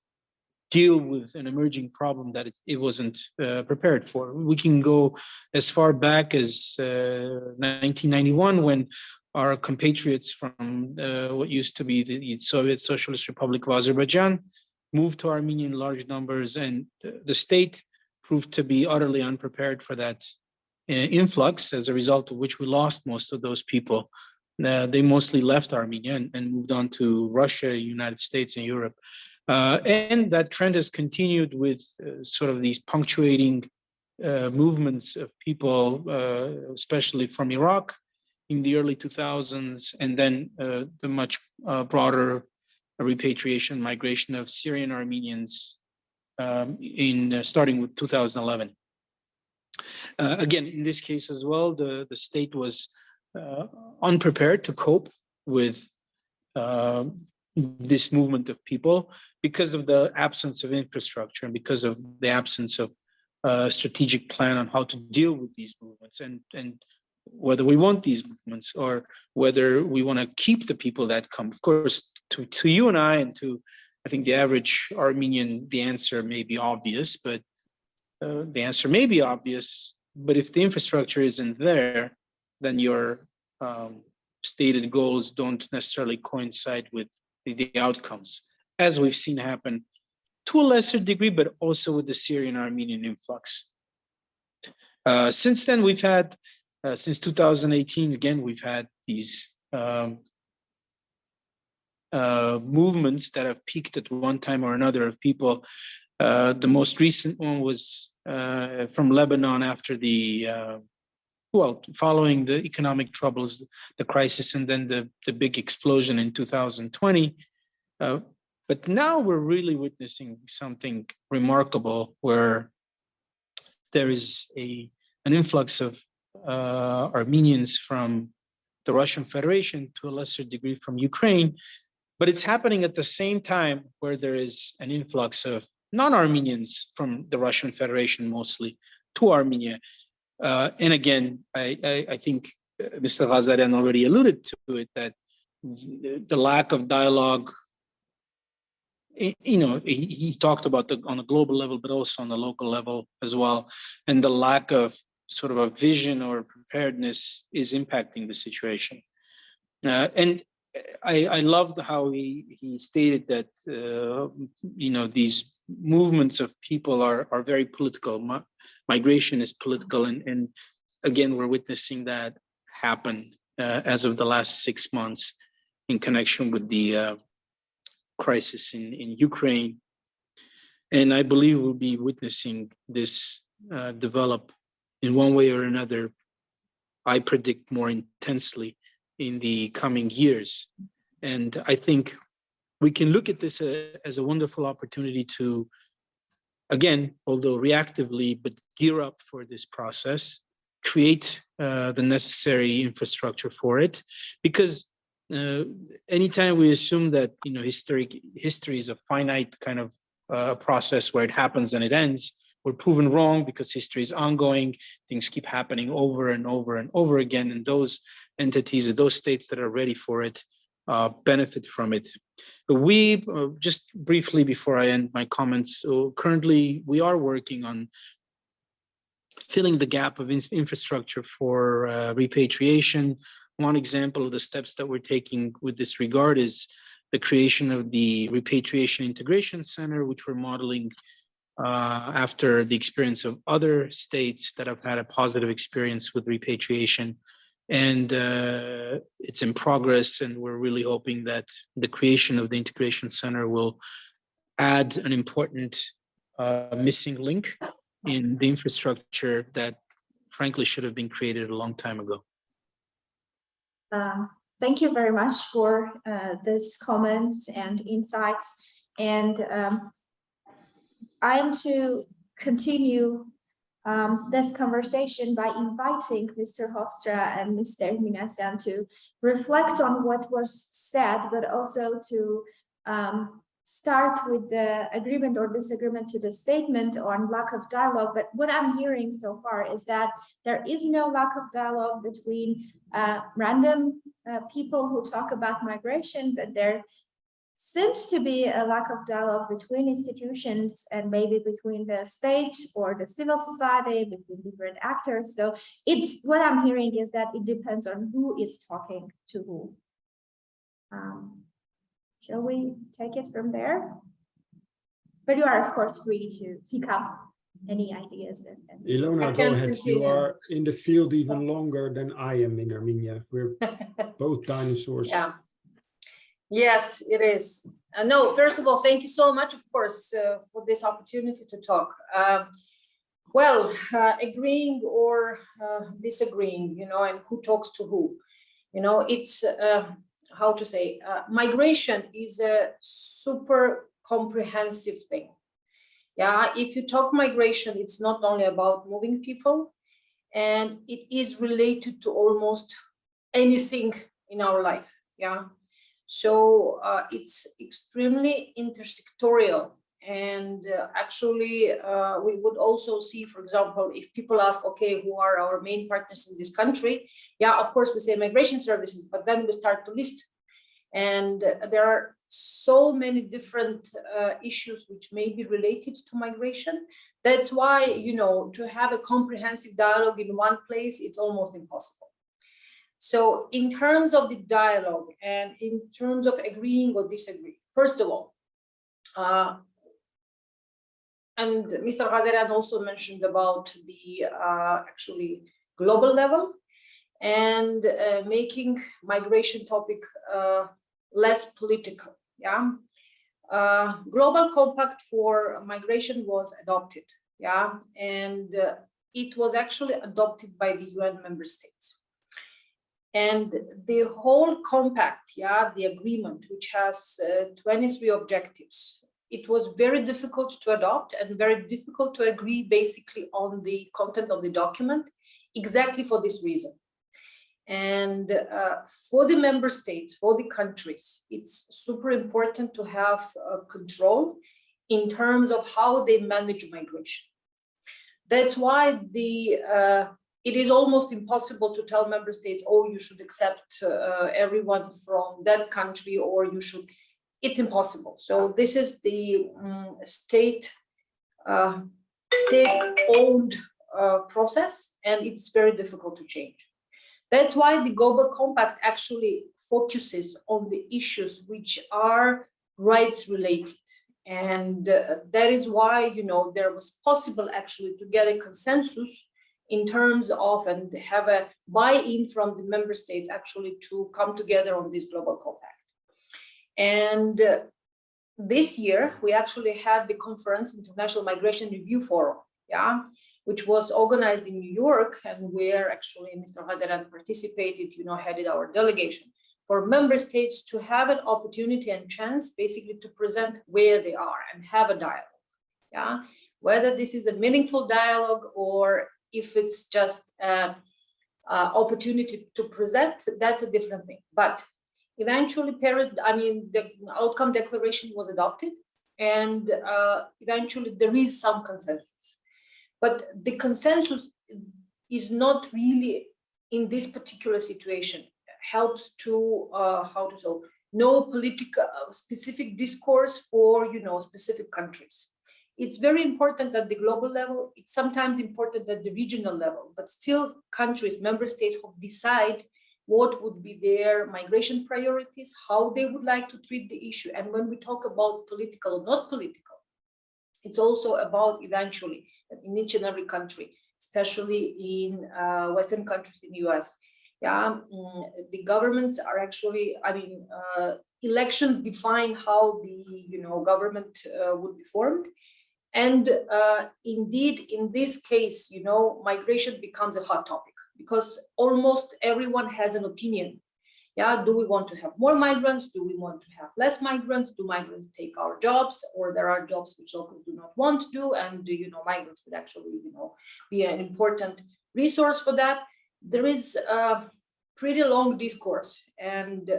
S17: deal with an emerging problem that it wasn't prepared for. We can go as far back as 1991, when our compatriots from what used to be the Soviet Socialist Republic of Azerbaijan moved to Armenia in large numbers, and the state proved to be utterly unprepared for that influx, as a result of which we lost most of those people. They mostly left Armenia and moved on to Russia, United States, and Europe. And that trend has continued with sort of these punctuating movements of people, especially from Iraq in the early 2000s, and then the much broader repatriation migration of Syrian Armenians starting with 2011. Again, in this case as well, the state was unprepared to cope with this movement of people because of the absence of infrastructure and because of the absence of a strategic plan on how to deal with these movements, and whether we want these movements or whether we want to keep the people that come. Of course, to you and I and to I think the average Armenian, the answer may be obvious, but if the infrastructure isn't there, then your stated goals don't necessarily coincide with the outcomes, as we've seen happen to a lesser degree, but also with the Syrian Armenian influx. Since then, we've had, since 2018, again, we've had these movements that have peaked at one time or another of people. The most recent one was from Lebanon after the, following the economic troubles, the crisis, and then the big explosion in 2020. But now we're really witnessing something remarkable where there is an influx of Armenians from the Russian Federation, to a lesser degree from Ukraine, but it's happening at the same time where there is an influx of non-Armenians from the Russian Federation, mostly, to Armenia. And again, I think Mr. Ghazarian already alluded to it, that the lack of dialogue, he talked about on a global level, but also on the local level as well. And the lack of sort of a vision or preparedness is impacting the situation. And I loved how he stated that, these movements of people are very political. Migration is political. And again, we're witnessing that happen as of the last 6 months in connection with the crisis in Ukraine. And I believe we'll be witnessing this develop in one way or another, I predict more intensely in the coming years. And I think we can look at this as a wonderful opportunity to, again, although reactively, but gear up for this process, create the necessary infrastructure for it. Because anytime we assume that history is a finite kind of process where it happens and it ends, we're proven wrong, because history is ongoing. Things keep happening over and over and over again, and those entities, those states that are ready for it, benefit from it. But we, just briefly before I end my comments, currently we are working on filling the gap of infrastructure for repatriation. One example of the steps that we're taking with this regard is the creation of the Repatriation Integration Center, which we're modeling after the experience of other states that have had a positive experience with repatriation. And it's in progress, and we're really hoping that the creation of the Integration Center will add an important missing link in the infrastructure that frankly should have been created a long time ago.
S15: Thank you very much for these comments and insights. And I'm to continue this conversation by inviting Mr. Hofstra and Mr. Minasyan to reflect on what was said, but also to start with the agreement or disagreement to the statement on lack of dialogue. But what I'm hearing so far is that there is no lack of dialogue between random people who talk about migration, but there seems to be a lack of dialogue between institutions and maybe between the state or the civil society, between different actors. So it's what I'm hearing is that it depends on who is talking to who. Shall we take it from there? But you are, of course, free to pick up any ideas.
S11: Ilona, go ahead. You are in the field even longer than I am in Armenia. We're both dinosaurs.
S18: Yeah. Yes, it is. No, first of all, thank you so much, of course, for this opportunity to talk. Agreeing or disagreeing, and who talks to who, it's how to say, migration is a super comprehensive thing. Yeah, if you talk migration, it's not only about moving people, and it is related to almost anything in our life. Yeah. So it's extremely intersectorial, and actually we would also see, for example, if people ask, okay, who are our main partners in this country? Yeah, of course we say migration services, but then we start to list, and there are so many different issues which may be related to migration. That's why, you know, to have a comprehensive dialogue in one place, it's almost impossible. So in terms of the dialogue and in terms of agreeing or disagreeing, first of all, and Mr. Ghazarian also mentioned about the actually global level and making migration topic less political. Yeah, Global Compact for Migration was adopted. Yeah, and it was actually adopted by the UN member states. And the whole compact, yeah, the agreement, which has 23 objectives, it was very difficult to adopt and very difficult to agree basically on the content of the document, exactly for this reason. And for the member states, for the countries, it's super important to have control in terms of how they manage migration. That's why it is almost impossible to tell member states, oh, you should accept everyone from that country, or you should, it's impossible. So this is the state-owned process, and it's very difficult to change. That's why the Global Compact actually focuses on the issues which are rights related. And that is why, you know, there was possible actually to get a consensus in terms of and have a buy-in from the member states actually to come together on this Global Compact. And this year, we actually had the conference, International Migration Review Forum, yeah, which was organized in New York, and where actually Mr. Ghazarian participated, you know, headed our delegation, for member states to have an opportunity and chance basically to present where they are and have a dialogue. Yeah, whether this is a meaningful dialogue or if it's just an opportunity to present, that's a different thing. But eventually the outcome declaration was adopted, and eventually there is some consensus. But the consensus is not really in this particular situation, helps to, no political specific discourse for, you know, specific countries. It's very important at the global level. It's sometimes important at the regional level, but still countries, member states decide what would be their migration priorities, how they would like to treat the issue. And when we talk about political or not political, it's also about eventually in each and every country, especially in Western countries in the US. Yeah, the governments are actually, elections define how the, you know, government would be formed. And indeed, in this case, you know, migration becomes a hot topic because almost everyone has an opinion. Yeah, do we want to have more migrants? Do we want to have less migrants? Do migrants take our jobs? Or there are jobs which locals do not want to do, and you know, migrants would actually, you know, be an important resource for that. There is a pretty long discourse, and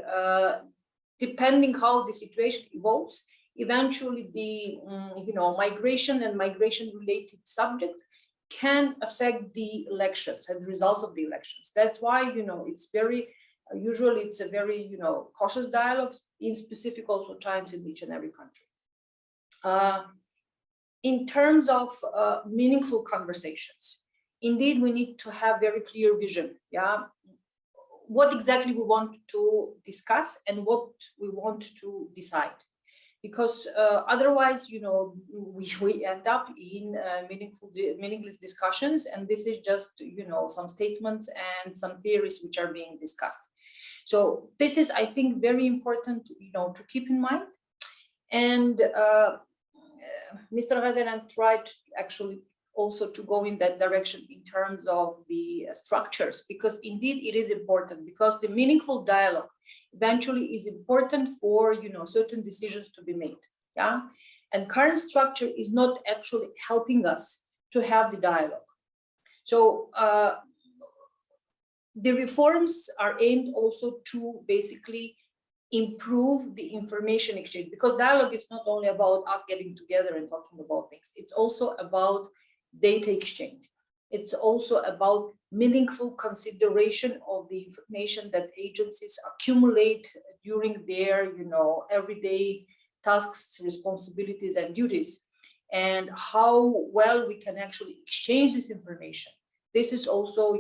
S18: depending how the situation evolves, eventually the you know, migration and migration-related subjects can affect the elections and results of the elections. That's why, you know, it's very usually it's a very, you know, cautious dialogues in specific also times in each and every country. In terms of meaningful conversations, indeed, we need to have very clear vision. Yeah, what exactly we want to discuss and what we want to decide, because otherwise, you know, we end up in meaningless discussions, and this is just, you know, some statements and some theories which are being discussed. So this is, I think, very important, you know, to keep in mind. And Mr. Ghazarian tried actually also to go in that direction in terms of the structures, because indeed it is important, because the meaningful dialogue eventually is important for, you know, certain decisions to be made. Yeah, and current structure is not actually helping us to have the dialogue. So the reforms are aimed also to basically improve the information exchange, because dialogue is not only about us getting together and talking about things, it's also about data exchange. It's also about meaningful consideration of the information that agencies accumulate during their, everyday tasks, responsibilities, and duties, and how well we can actually exchange this information. This is also,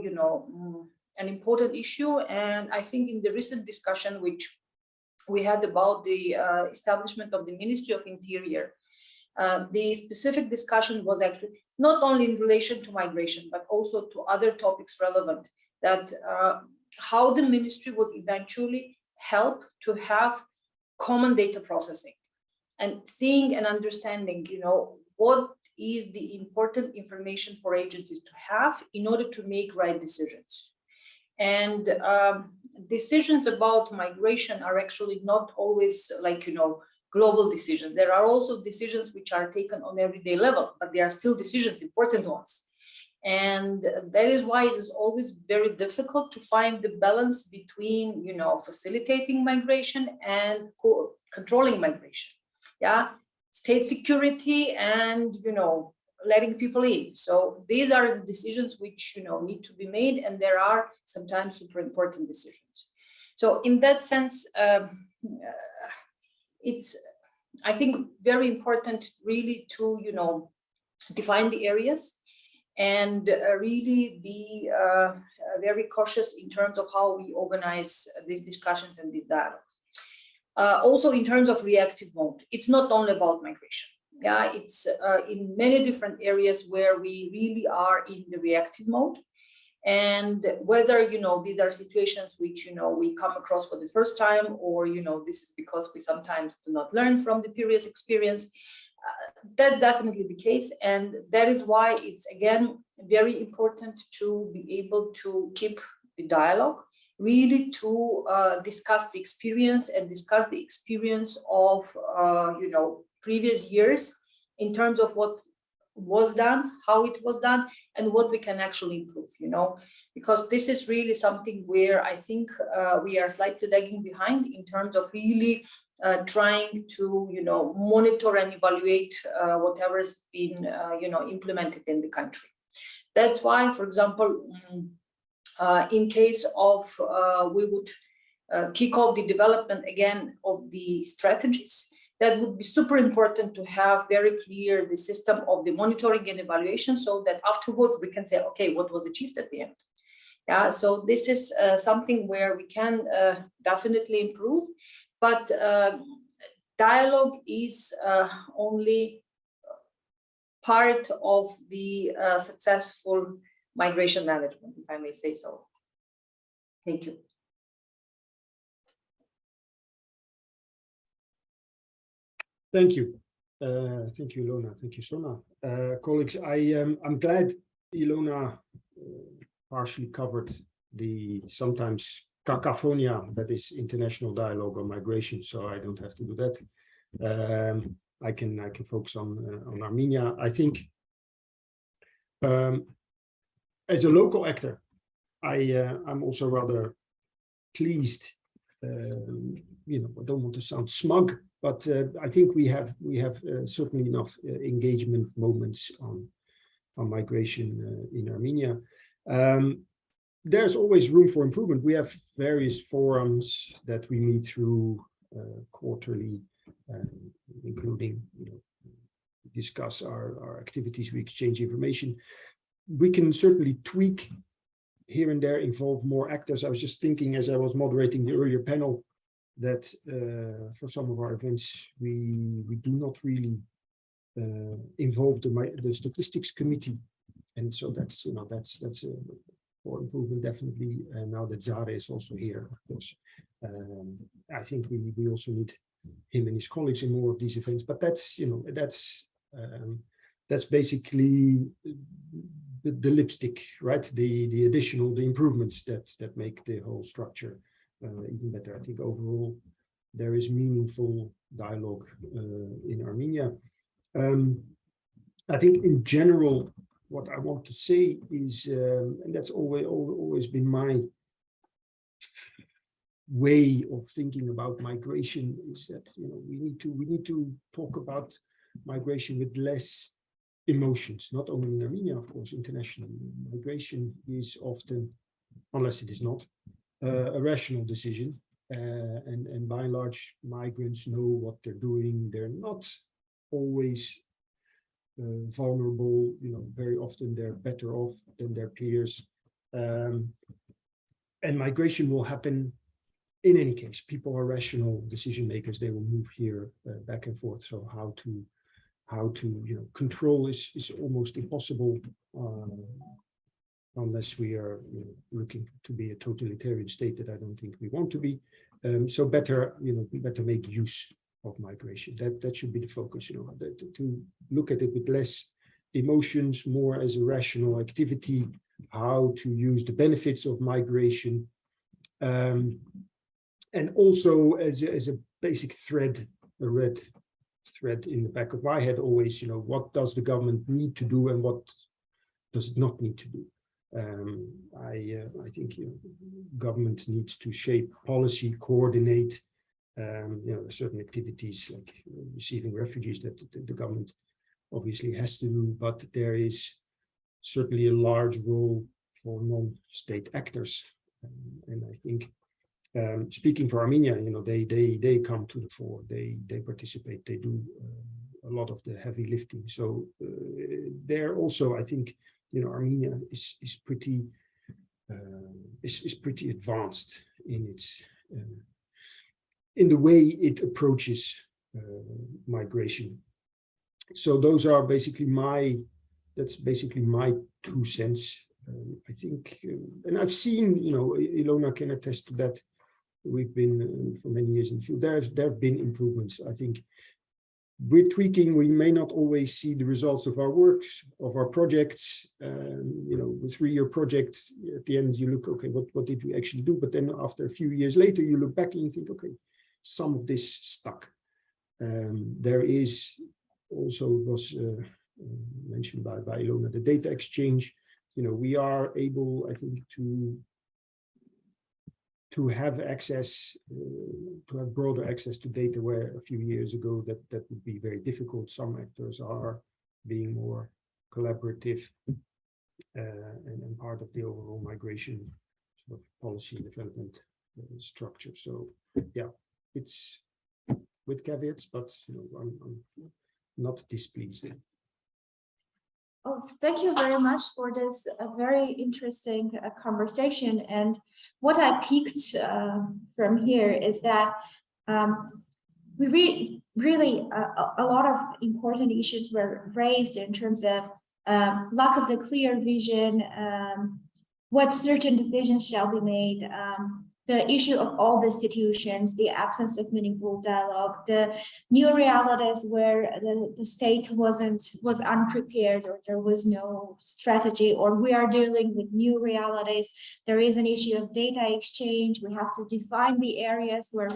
S18: an important issue. And I think in the recent discussion, which we had about the establishment of the Ministry of Interior, the specific discussion was actually not only in relation to migration, but also to other topics relevant, that how the ministry would eventually help to have common data processing and seeing and understanding, what is the important information for agencies to have in order to make right decisions. And decisions about migration are actually not always like, global decisions. There are also decisions which are taken on everyday level, but they are still decisions, important ones. And that is why it is always very difficult to find the balance between, facilitating migration and controlling migration. Yeah, state security and, letting people in. So these are the decisions which, need to be made, and there are sometimes super important decisions. So in that sense, it's, I think, very important really to, define the areas and really be very cautious in terms of how we organize these discussions and these dialogues. Also in terms of reactive mode, it's not only about migration. Yeah, it's in many different areas where we really are in the reactive mode. And whether, these are situations which, we come across for the first time, or, this is because we sometimes do not learn from the previous experience, that's definitely the case. And that is why it's, again, very important to be able to keep the dialogue, really to discuss the experience and discuss the experience of, previous years in terms of what was done, how it was done, and what we can actually improve, because this is really something where I think we are slightly lagging behind in terms of really trying to, monitor and evaluate whatever has been, implemented in the country. That's why, for example, in case of we would kick off the development again of the strategies, that would be super important to have very clear the system of the monitoring and evaluation, so that afterwards we can say, okay, what was achieved at the end? Yeah, so this is something where we can definitely improve, but dialogue is only part of the successful migration management, if I may say so. Thank you.
S11: Thank you. Thank you, Ilona. Thank you, Sona. Colleagues, I'm glad Ilona partially covered the sometimes cacophonia that is international dialogue on migration, so I don't have to do that. I can focus on Armenia. I think as a local actor, I'm also rather pleased. I don't want to sound smug, but I think we have certainly enough engagement moments on migration in Armenia. There's always room for improvement. We have various forums that we meet through quarterly, including discuss our activities, we exchange information. We can certainly tweak here and there, involve more actors. I was just thinking as I was moderating the earlier panel that for some of our events, we do not really involve the statistics committee. And so that's for improvement, definitely. Now that Zare is also here, of course, I think we also need him and his colleagues in more of these events. But that's basically the lipstick, right? The additional, the improvements that make the whole structure even better. I think overall there is meaningful dialogue in Armenia. I think in general, what I want to say is, and that's always been my way of thinking about migration, is that we need to talk about migration with less emotions, not only in Armenia, of course, internationally. Migration is often, unless it is not, a rational decision. And by and large, migrants know what they're doing. They're not always vulnerable. You know, very often they're better off than their peers. And migration will happen in any case. People are rational decision makers. They will move here back and forth. So how to control is almost impossible unless we are looking to be a totalitarian state that I don't think we want to be. So better make use of migration. That should be the focus. To look at it with less emotions, more as a rational activity. How to use the benefits of migration, and also as a basic thread, a red thread in the back of my head always. What does the government need to do and what does it not need to do? I think government needs to shape policy, coordinate certain activities like receiving refugees that the government obviously has to do, but there is certainly a large role for non-state actors, and I think speaking for Armenia, they come to the fore, they participate, they do a lot of the heavy lifting. So there also, I think, Armenia is pretty advanced in its in the way it approaches migration. So those are basically that's basically my 2 cents. I think, and I've seen, Ilona can attest to that. We've been for many years in the field. There have been improvements. I think we're tweaking. We may not always see the results of our works, of our projects. With 3-year projects, at the end you look, okay, what did we actually do? But then after a few years later, you look back and you think, okay, some of this stuck. There is also, was mentioned by Ilona, the data exchange. We are able, I think, to have access, to have broader access to data, where a few years ago that would be very difficult. Some actors are being more collaborative and part of the overall migration sort of policy development structure. So yeah, it's with caveats, but I'm not displeased.
S15: Oh, thank you very much for this very interesting conversation. And what I picked from here is that we really a lot of important issues were raised in terms of lack of the clear vision, what certain decisions shall be made, the issue of all the institutions, the absence of meaningful dialogue, the new realities where the state was unprepared, or there was no strategy, or we are dealing with new realities. There is an issue of data exchange. We have to define the areas where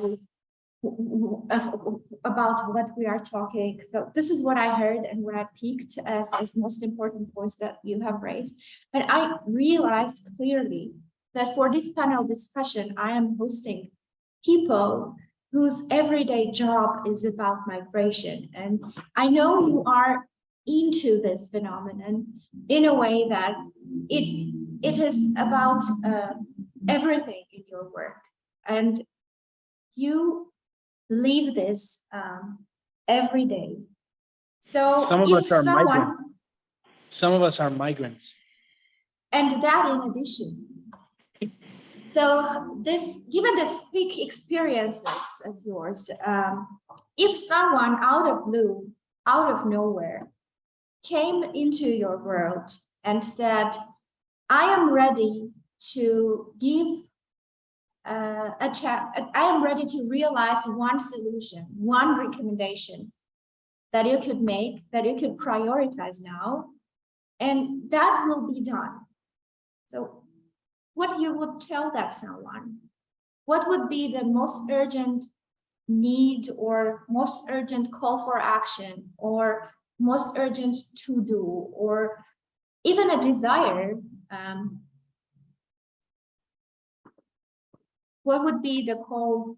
S15: about what we are talking. So this is what I heard and what I picked as most important points that you have raised. But I realized clearly that for this panel discussion, I am hosting people whose everyday job is about migration. And I know you are into this phenomenon in a way that it is about everything in your work. And you live this every day. So
S17: some of us are migrants. Some of us are migrants.
S15: And that in addition. So given this quick experiences of yours, if someone out of blue, out of nowhere, came into your world and said, I am ready to give I am ready to realize one solution, one recommendation that you could make, that you could prioritize now, and that will be done. So what you would tell that someone? What would be the most urgent need or most urgent call for action or most urgent to do, or even a desire? What would be the call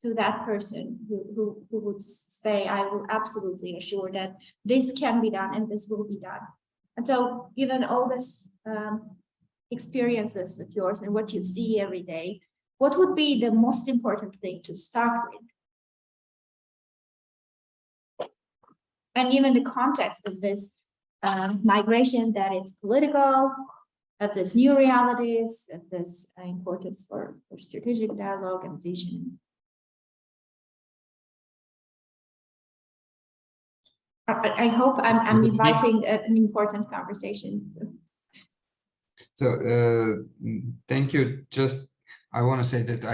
S15: to that person who would say, I will absolutely assure that this can be done and this will be done. And so given all this experiences of yours and what you see every day, what would be the most important thing to start with? And given the context of this migration that is political, of this new realities, of this importance for strategic dialogue and vision. I hope I'm inviting an important conversation.
S16: So thank you. Just I want to say that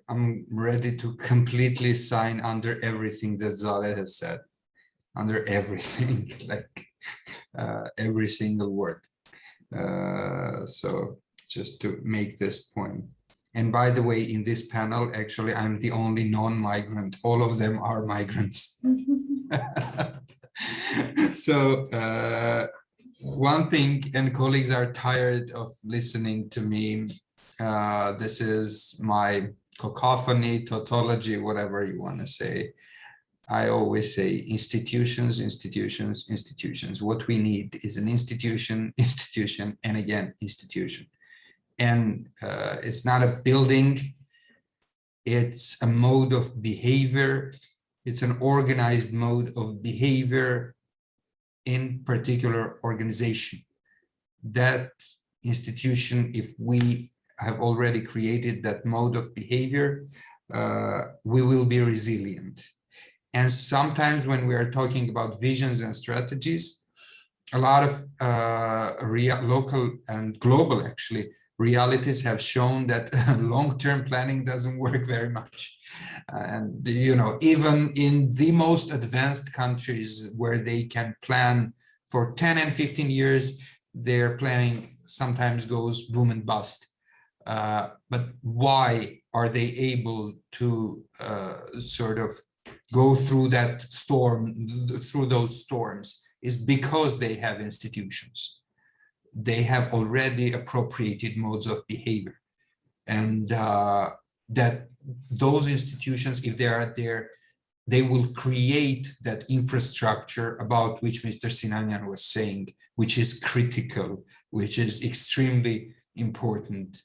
S16: I'm ready to completely sign under everything that Zale has said, under everything, like every single word. So just to make this point. And by the way, in this panel, actually, I'm the only non-migrant. All of them are migrants. So one thing, and colleagues are tired of listening to me. This is my cacophony, tautology, whatever you want to say. I always say institutions, institutions, institutions. What we need is an institution, institution, and again, institution. And it's not a building, it's a mode of behavior. It's an organized mode of behavior, in particular organization. That institution, if we have already created that mode of behavior, we will be resilient. And sometimes when we are talking about visions and strategies, a lot of local and global, actually, realities have shown that long-term planning doesn't work very much. And, you know, even in the most advanced countries where they can plan for 10 and 15 years, their planning sometimes goes boom and bust. But why are they able to sort of go through that storm, through those storms, is because they have institutions. They have already appropriated modes of behavior. And that those institutions, if they are there, they will create that infrastructure about which Mr. Sinanyan was saying, which is critical, which is extremely important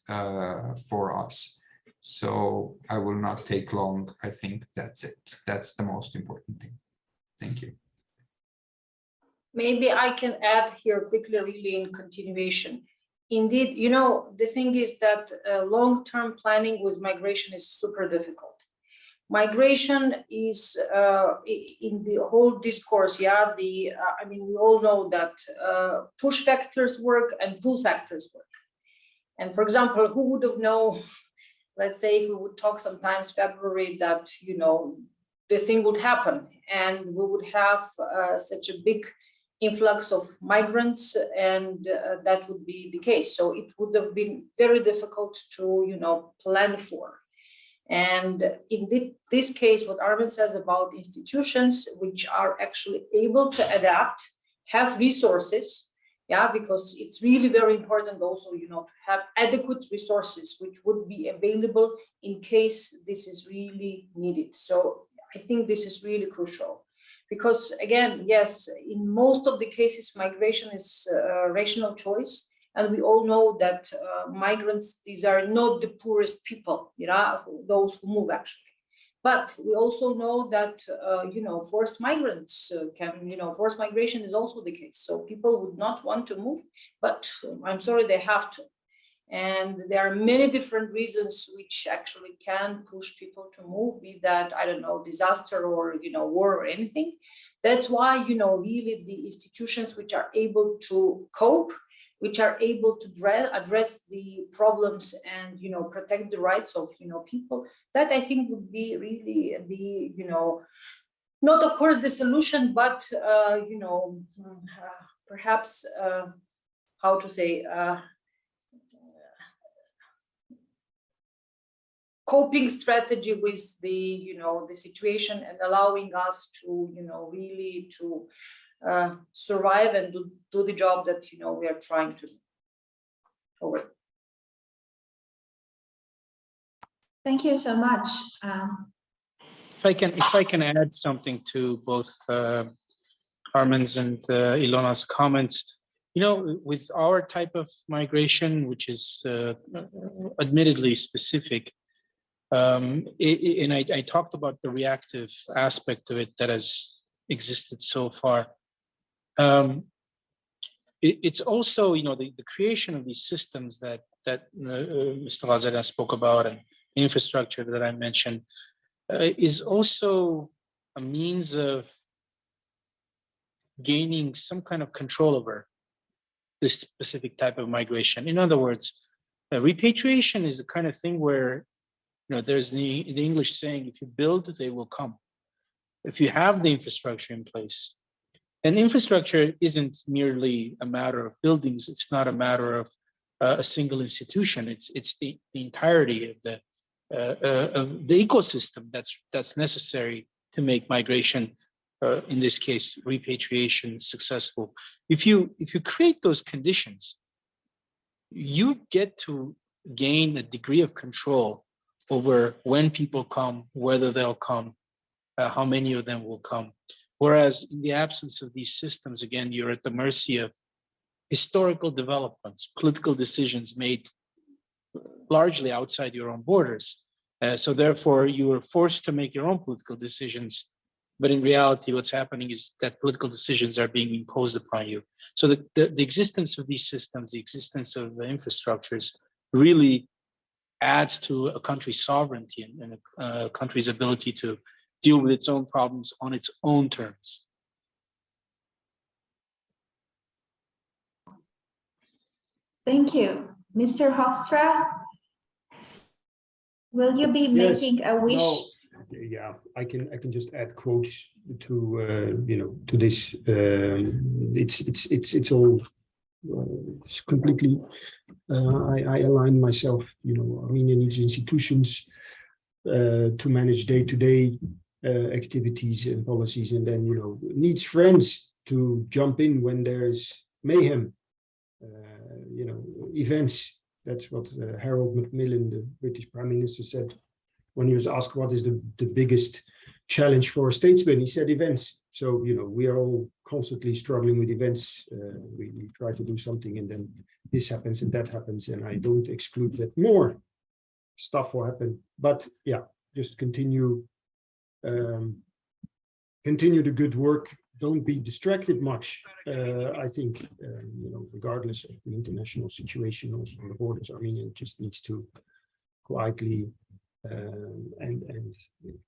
S16: for us. So I will not take long. I think that's it. That's the most important thing. Thank you.
S18: Maybe I can add here quickly, really in continuation. Indeed, you know, the thing is that long-term planning with migration is super difficult. Migration is in the whole discourse, yeah, I mean, we all know that push factors work and pull factors work. And for example, who would have known, let's say if we would talk sometimes February that, you know, the thing would happen and we would have such a big influx of migrants, and that would be the case. So it would have been very difficult to, you know, plan for. And in this case, what Armin says about institutions, which are actually able to adapt, have resources, yeah, because it's really very important also, you know, to have adequate resources which would be available in case this is really needed. So I think this is really crucial. Because again, yes, in most of the cases, migration is a rational choice. And we all know that migrants, these are not the poorest people, you know, those who move actually. But we also know that, you know, forced migrants forced migration is also the case. So people would not want to move, but I'm sorry, they have to. And there are many different reasons which actually can push people to move, be that, I don't know, disaster or, you know, war or anything. That's why, you know, really the institutions which are able to cope, which are able to address the problems and, you know, protect the rights of, you know, people, that I think would be really the, you know, not of course the solution, but, you know, perhaps, how to say, coping strategy with the, you know, the situation and allowing us to, you know, really to survive and do the job that, you know, we are trying to do. Over.
S15: Thank you so much.
S17: if I can add something to both Armin's and Ilona's comments, you know, with our type of migration, which is admittedly specific, and I talked about the reactive aspect of it that has existed so far. It's also, you know, the creation of these systems that Mr. Ghazarian spoke about, and the infrastructure that I mentioned, is also a means of gaining some kind of control over this specific type of migration. In other words, repatriation is the kind of thing where, you know, there's the English saying, if you build, they will come. If you have the infrastructure in place. And infrastructure isn't merely a matter of buildings. It's not a matter of a single institution. It's the entirety of the ecosystem that's necessary to make migration, in this case, repatriation, successful. If you create those conditions, you get to gain a degree of control over when people come, whether they'll come, how many of them will come. Whereas in the absence of these systems, again, you're at the mercy of historical developments, political decisions made largely outside your own borders. So therefore, you are forced to make your own political decisions. But in reality, what's happening is that political decisions are being imposed upon you. So the existence of these systems, the existence of the infrastructures really adds to a country's sovereignty and a country's ability to deal with its own problems on its own terms.
S15: Thank you. Mr. Hofstra, will you be making a wish?
S11: No, yeah, I can just add quotes to you know, to this. It's all it's completely. I align myself. You know, Armenia needs institutions to manage day-to-day activities and policies, and then, you know, needs friends to jump in when there's mayhem. You know, events. That's what Harold Macmillan, the British Prime Minister, said when he was asked what is the biggest challenge for a statesman. He said events. So, you know, we are all constantly struggling with events. We try to do something, and then this happens and that happens, and I don't exclude that more stuff will happen. But yeah, just continue the good work. Don't be distracted much. I think, you know, regardless of the international situation, also on the borders, Armenia just needs to quietly and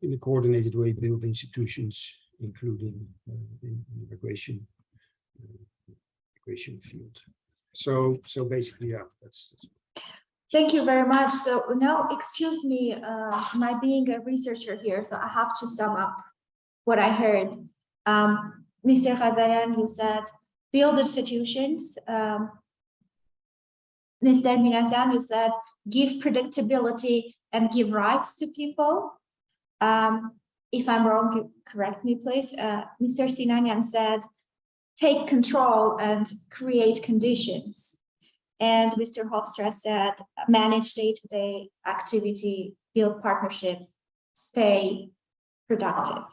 S11: in a coordinated way build institutions, including the immigration field. So basically, yeah, that's.
S15: Thank you very much. So now, excuse me, my being a researcher here, so I have to sum up what I heard. Mr. Ghazarian, you said build institutions. Mr. Minasian, you said give predictability and give rights to people. If I'm wrong, correct me, please. Mr. Sinanian said take control and create conditions. And Mr. Hofstra said manage day-to-day activity, build partnerships, stay productive.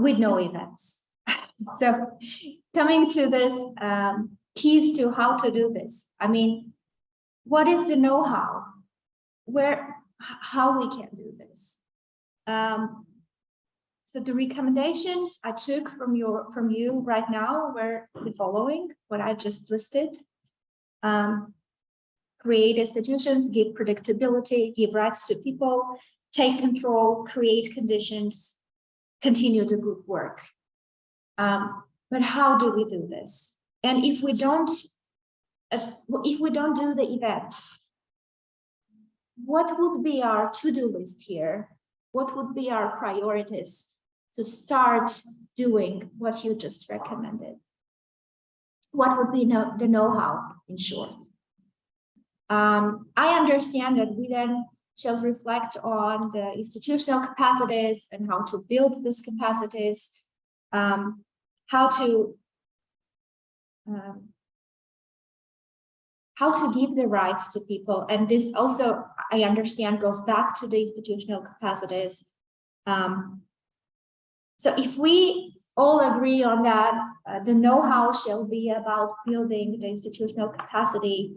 S15: With no events. So coming to this keys to how to do this. I mean, what is the know-how? How we can do this? So the recommendations I took from you right now were the following, what I just listed. Create institutions, give predictability, give rights to people, take control, create conditions, continue the good work. But how do we do this? And if we don't do the events, what would be our to-do list here? What would be our priorities to start doing what you just recommended? What would be the know-how, in short? I understand that we then shall reflect on the institutional capacities and how to build these capacities, how how to give the rights to people. And this also, I understand, goes back to the institutional capacities. So if we all agree on that, the know-how shall be about building the institutional capacity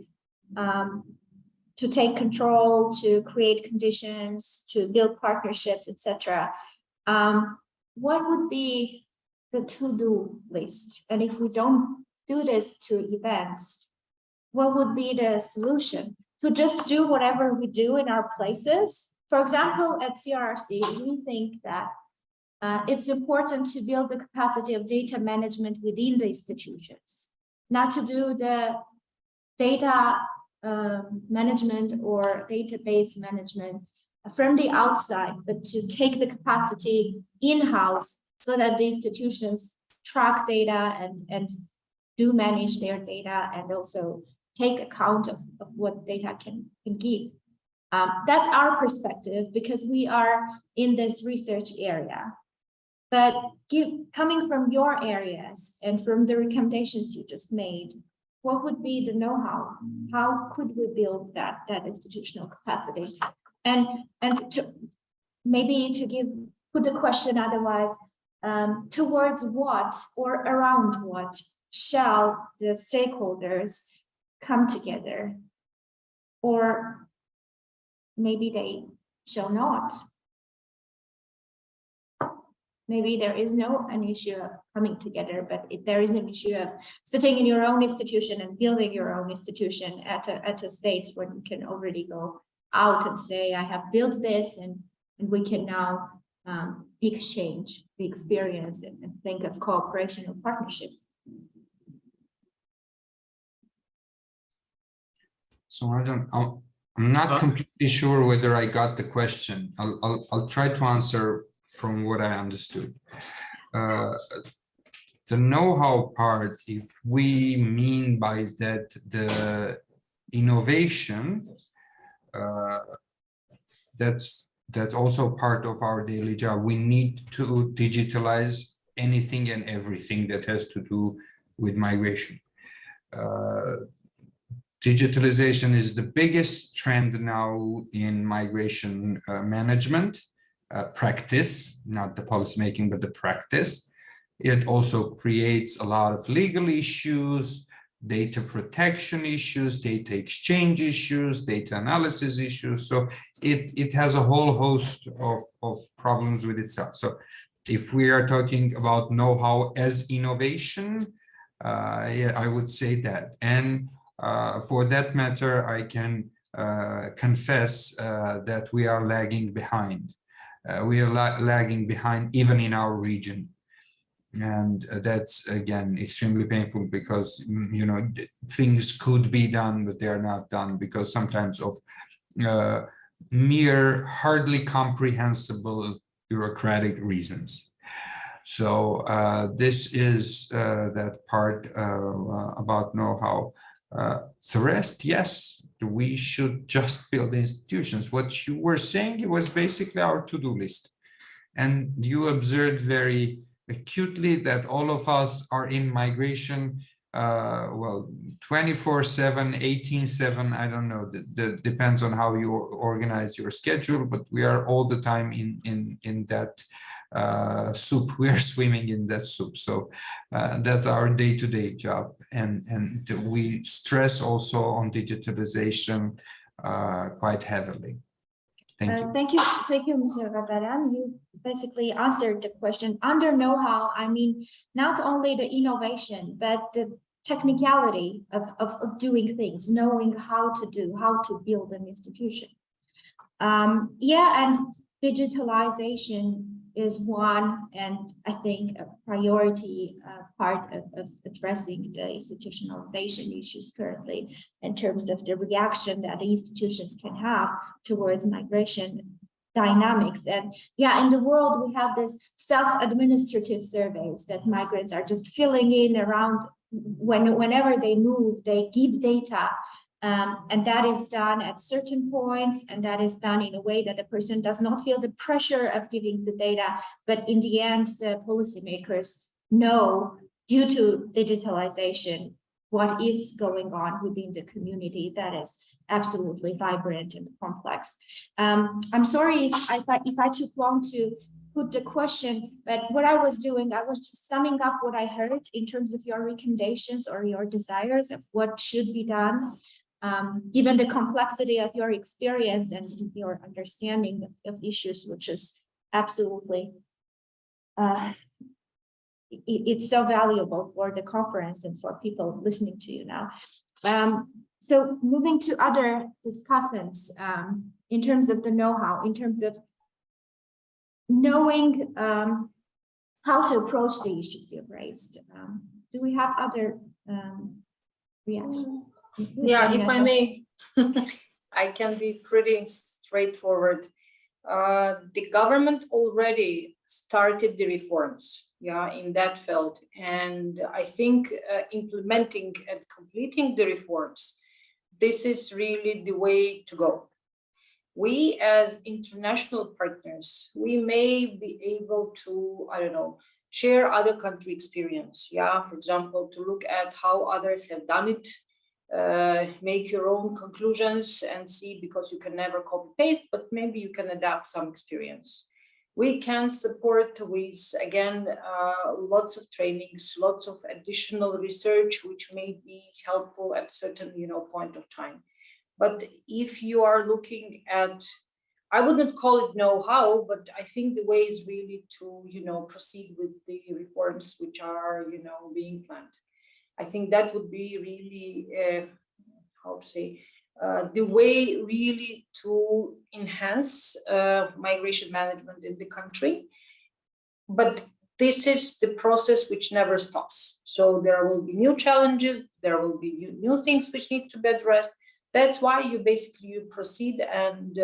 S15: to take control, to create conditions, to build partnerships, etc. What would be the to-do list? And if we don't do this to events, what would be the solution? To just do whatever we do in our places? For example, at CRRC, we think that it's important to build the capacity of data management within the institutions, not to do the data management or database management from the outside, but to take the capacity in-house so that the institutions track data and do manage their data and also take account of what data can give. That's our perspective because we are in this research area. But coming from your areas and from the recommendations you just made, what would be the know-how? How could we build that institutional capacity? And to maybe to put the question otherwise, towards what or around what shall the stakeholders come together? Or maybe they shall not. Maybe there is an issue of coming together, but there is an issue of sitting in your own institution and building your own institution at a state where you can already go out and say, I have built this, and we can now exchange the experience and think of cooperation or partnership.
S16: So Rajan, I'm not completely sure whether I got the question. I'll try to answer from what I understood. The know-how part, if we mean by that the innovation, that's also part of our daily job. We need to digitalize anything and everything that has to do with migration. Digitalization is the biggest trend now in migration management. Practice, not the policy making, but the practice. It also creates a lot of legal issues, data protection issues, data exchange issues, data analysis issues. So it has a whole host of problems with itself. So if we are talking about know-how as innovation, yeah, I would say that. And for that matter, I can confess that we are lagging behind. We are lagging behind even in our region, and that's again extremely painful because things could be done but they are not done because sometimes of mere hardly comprehensible bureaucratic reasons. So this is that part about know-how. The rest, yes, we should just build institutions. What you were saying, it was basically our to-do list. And you observed very acutely that all of us are in migration, well, 24/7, 18/7, I don't know, that depends on how you organize your schedule, but we are all the time in that soup. We are swimming in that soup. So that's our day-to-day job. And we stress also on digitalization quite heavily. Thank you.
S15: Thank you, Mr. Gagarin. You basically answered the question. Under know-how, I mean, not only the innovation, but the technicality of doing things, knowing how to build an institution. Yeah, and digitalization is one, and I think a priority part of addressing the institutionalization issues currently in terms of the reaction that the institutions can have towards migration dynamics. And yeah, in the world, we have this self-administrative surveys that migrants are just filling in around whenever they move, they give data. And that is done at certain points, and that is done in a way that the person does not feel the pressure of giving the data. But in the end, the policymakers know, due to digitalization, what is going on within the community that is absolutely vibrant and complex. I'm sorry if I took long to put the question, but what I was doing, I was just summing up what I heard in terms of your recommendations or your desires of what should be done, given the complexity of your experience and your understanding of issues, which is absolutely, it's so valuable for the conference and for people listening to you now. So moving to other discussants, in terms of the know-how, in terms of knowing how to approach the issues you've raised. Do we have other reactions?
S18: Yeah, if I may, I can be pretty straightforward. The government already started the reforms, yeah, in that field. And I think implementing and completing the reforms, this is really the way to go. We as international partners, we may be able to, I don't know, share other country experience. Yeah, for example, to look at how others have done it, make your own conclusions and see, because you can never copy paste, but maybe you can adapt some experience. We can support with, again, lots of trainings, lots of additional research, which may be helpful at certain, point of time. But if you are looking at, I wouldn't call it know-how, but I think the way is really to, proceed with the reforms which are, being planned. I think that would be really, the way really to enhance migration management in the country. But this is the process which never stops. So there will be new challenges, there will be new things which need to be addressed. That's why you proceed and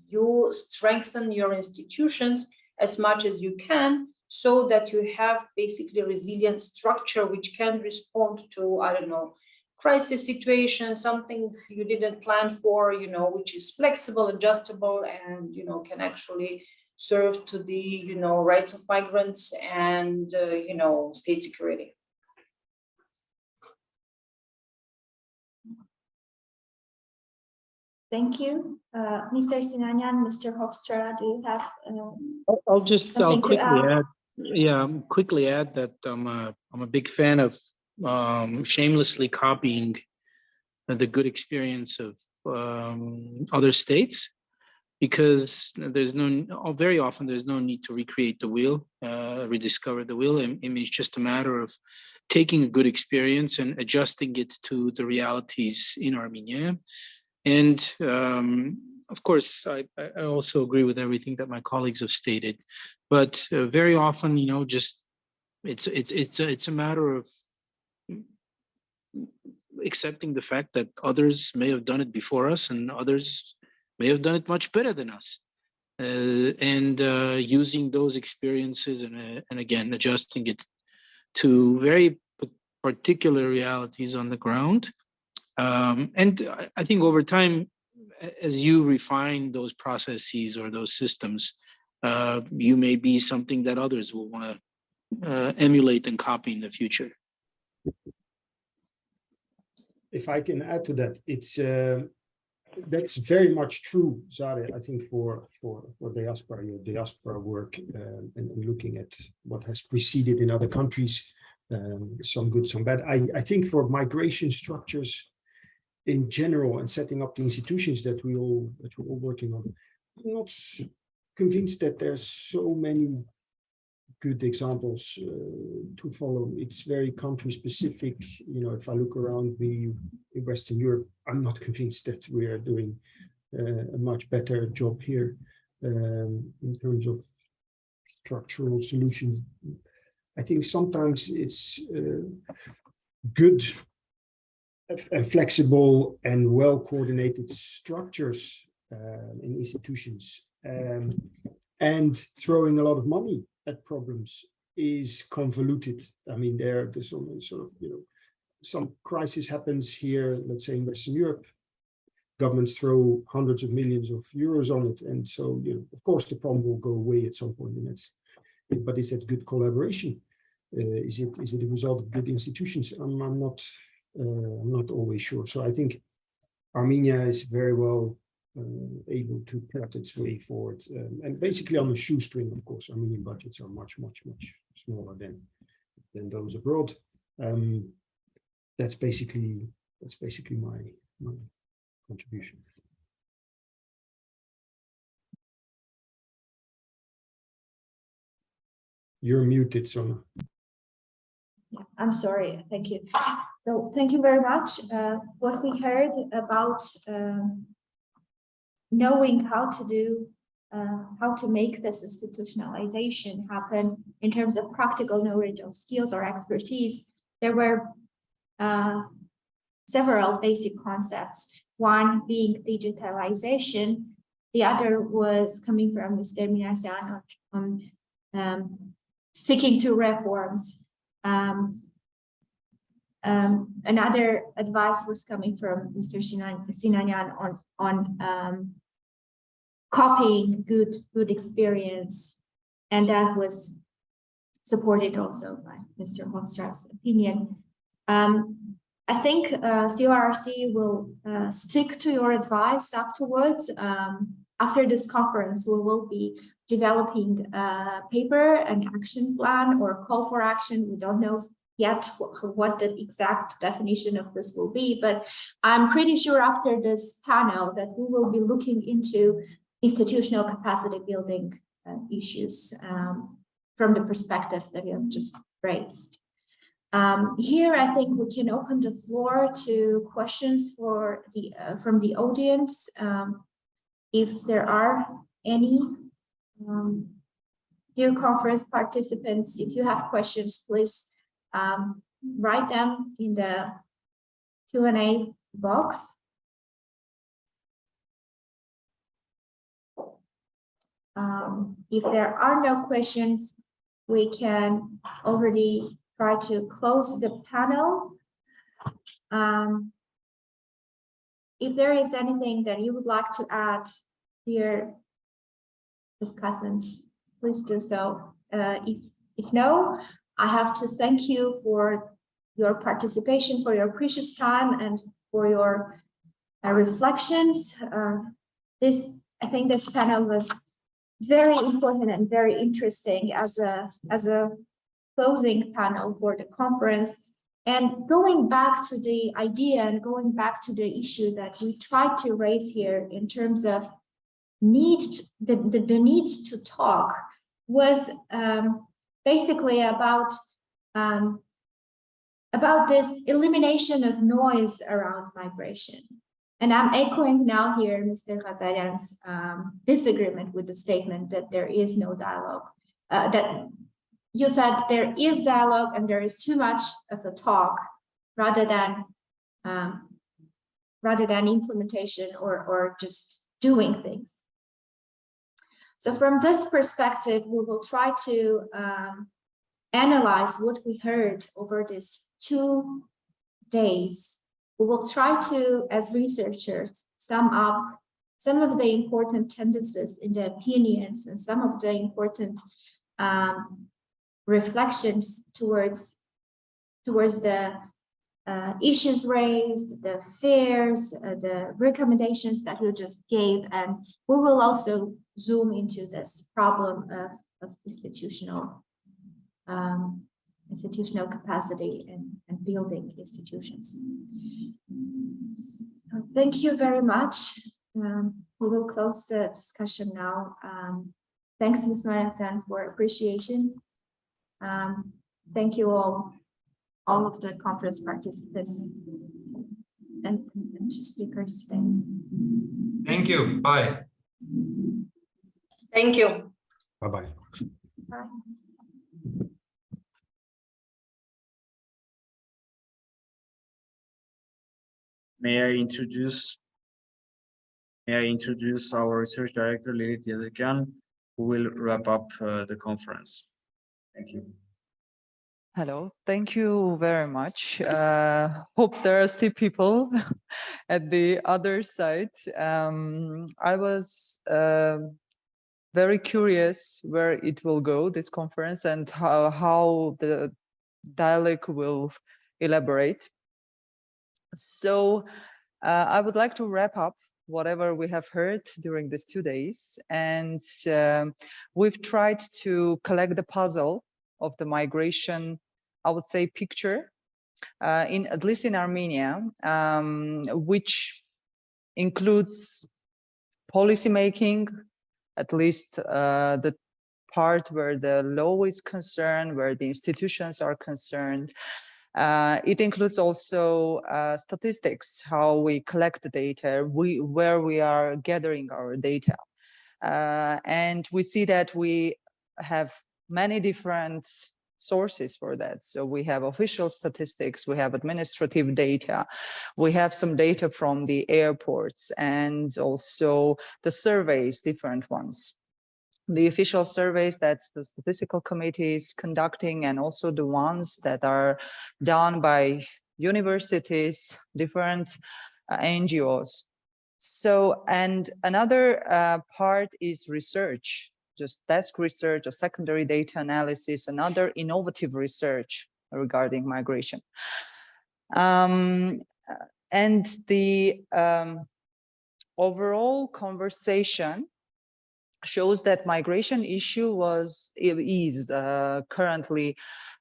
S18: you strengthen your institutions as much as you can, so that you have basically a resilient structure which can respond to, I don't know, crisis situation, something you didn't plan for, which is flexible, adjustable, and, can actually serve to the, rights of migrants and, state security.
S15: Thank you. Mr. Sinanyan, Mr. Hofstra, do you have
S17: I'll quickly add that I'm a big fan of shamelessly copying the good experience of other states, because very often there's no need to recreate the wheel, rediscover the wheel. It's just a matter of taking a good experience and adjusting it to the realities in Armenia. And of course, I also agree with everything that my colleagues have stated, but very often, just it's a matter of accepting the fact that others may have done it before us and others may have done it much better than us, and using those experiences and again adjusting it to very particular realities on the ground. And I think over time, as you refine those processes or those systems, you may be something that others will want to emulate and copy in the future.
S11: If I can add to that, it's that's very much true, Zare, I think for diaspora, your diaspora work, and looking at what has preceded in other countries, some good, some bad. I think for migration structures in general and setting up the institutions that we're all working on, I'm not convinced that there's so many good examples to follow. It's very country specific. If I look around me in Western Europe, I'm not convinced that we are doing a much better job here in terms of structural solutions. I think sometimes it's good and flexible and well-coordinated structures in institutions, and throwing a lot of money at problems is convoluted. I mean, there's some sort of, some crisis happens here, let's say in Western Europe, governments throw hundreds of millions of euros on it. And so, of course, the problem will go away at some point. But is that good collaboration? Is it a result of good institutions? I'm not I'm not always sure. So I think Armenia is very well able to plot its way forward, and basically on a shoestring. Of course, Armenian budgets are much smaller than those abroad. That's basically my contribution. You're muted, Sona.
S15: Yeah, I'm sorry. Thank you. So thank you very much. What we heard about knowing how to make this institutionalization happen in terms of practical knowledge of skills or expertise, there were several basic concepts. One being digitalization, the other was coming from Mr. Minasian on sticking to reforms. Another advice was coming from Mr. Sinanyan on copying good experience, and that was supported also by Mr. Hofstra's opinion. I think CRRC will stick to your advice afterwards. After this conference, we will be developing a paper, an action plan, or call for action. We don't know yet what the exact definition of this will be, but I'm pretty sure after this panel that we will be looking into institutional capacity building issues from the perspectives that you have just raised. Here, I think we can open the floor to questions for the from the audience. If there are any, dear conference participants, if you have questions, please write them in the Q&A box. If there are no questions, we can already try to close the panel. If there is anything that you would like to add, dear discussants, please do so. If no, I have to thank you for your participation, for your precious time, and for your reflections. I think this panel was very important and very interesting as a closing panel for the conference. And going back to the idea and going back to the issue that we tried to raise here in terms of the needs to talk was basically about this elimination of noise around migration. And I'm echoing now here Mr. Ghazarian's disagreement with the statement that there is no dialogue, that you said there is dialogue and there is too much of a talk rather than implementation or just doing things. So from this perspective, we will try to analyze what we heard over these 2 days. We will try to, as researchers, sum up some of the important tendencies in the opinions and some of the important reflections towards the issues raised, the fears, the recommendations that you just gave, and we will also zoom into this problem of institutional capacity and building institutions. So thank you very much. We will close the discussion now. Thanks, Ms. Mariasan, for appreciation. Thank you all of the conference participants and speakers today.
S16: Thank you. Bye.
S18: Thank you.
S11: Bye-bye.
S15: Bye.
S19: May I introduce our research director, Lilith Yazıkan, who will wrap up the conference. Thank you.
S20: Hello, thank you very much. Hope there are still people at the other side. I was very curious where it will go, this conference, and how the dialogue will elaborate. So I would like to wrap up whatever we have heard during these 2 days. And we've tried to collect the puzzle of the migration, I would say, picture, at least in Armenia, which includes policy making, at least the part where the law is concerned, where the institutions are concerned. It includes also statistics, how we collect the data, where we are gathering our data. And we see that we have many different sources for that. So we have official statistics, we have administrative data, we have some data from the airports, and also the surveys, different ones. The official surveys that's the statistical committees conducting, and also the ones that are done by universities, different NGOs. So, and another part is research, just desk research or secondary data analysis, another innovative research regarding migration. And the overall conversation shows that migration issue is currently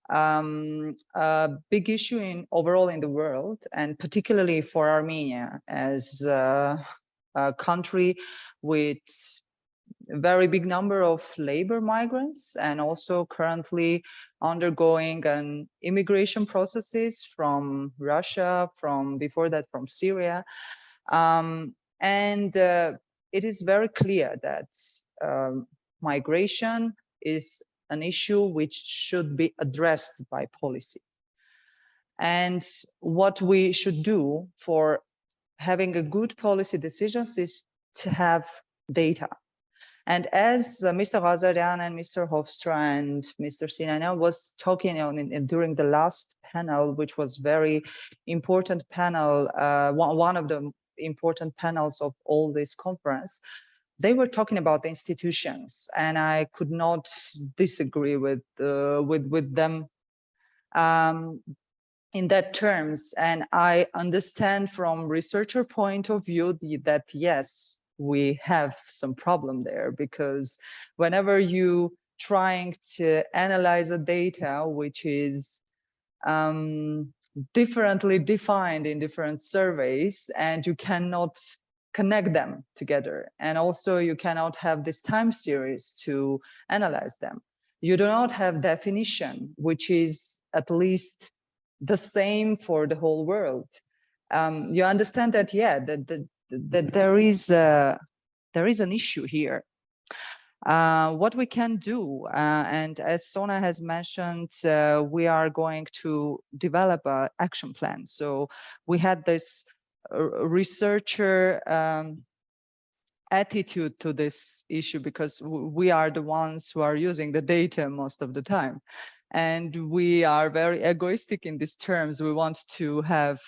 S20: a big issue overall in the world, and particularly for Armenia as a country with a very big number of labor migrants, and also currently undergoing an immigration processes from Russia, from before that from Syria. It is very clear that migration is an issue which should be addressed by policy. And what we should do for having a good policy decisions is to have data. And as Mr. Ghazarian and Mr. Hofstra and Mr. Sinania was talking during the last panel, which was very important panel, one of the important panels of all this conference, they were talking about the institutions, and I could not disagree with them in that terms. And I understand from researcher point of view that yes, we have some problem there, because whenever you trying to analyze a data which is differently defined in different surveys, and you cannot connect them together, and also you cannot have this time series to analyze them. You do not have definition which is at least the same for the whole world. You understand that, yeah, that there is an issue here. What we can do, and as Sona has mentioned, we are going to develop an action plan. So we had this researcher attitude to this issue, because we are the ones who are using the data most of the time. And we are very egoistic in these terms. We want to have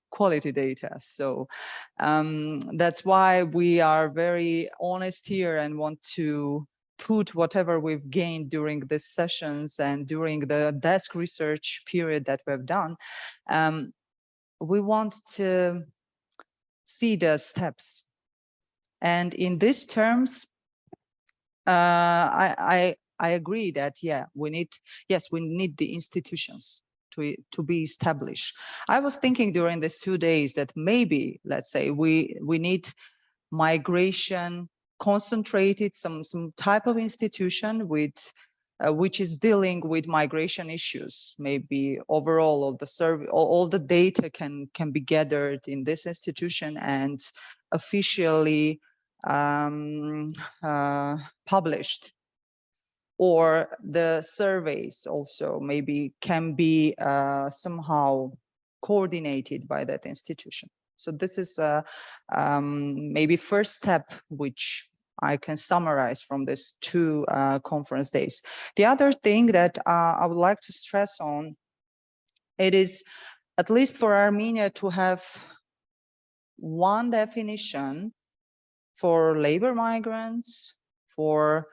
S20: quality data. So that's why we are very honest here and want to put whatever we've gained during these sessions and during the desk research period that we've done. We want to see the steps. And in these terms, I agree that, yeah, we need the institutions to be established. I was thinking during these 2 days that maybe, let's say, we need migration concentrated, some type of institution with which is dealing with migration issues. Maybe overall of the survey, all the data can be gathered in this institution and officially published. Or the surveys also maybe can be somehow coordinated by that institution. So this is maybe first step which I can summarize from these 2 conference days. The other thing that I would like to stress on, it is at least for Armenia to have one definition for labor migrants, for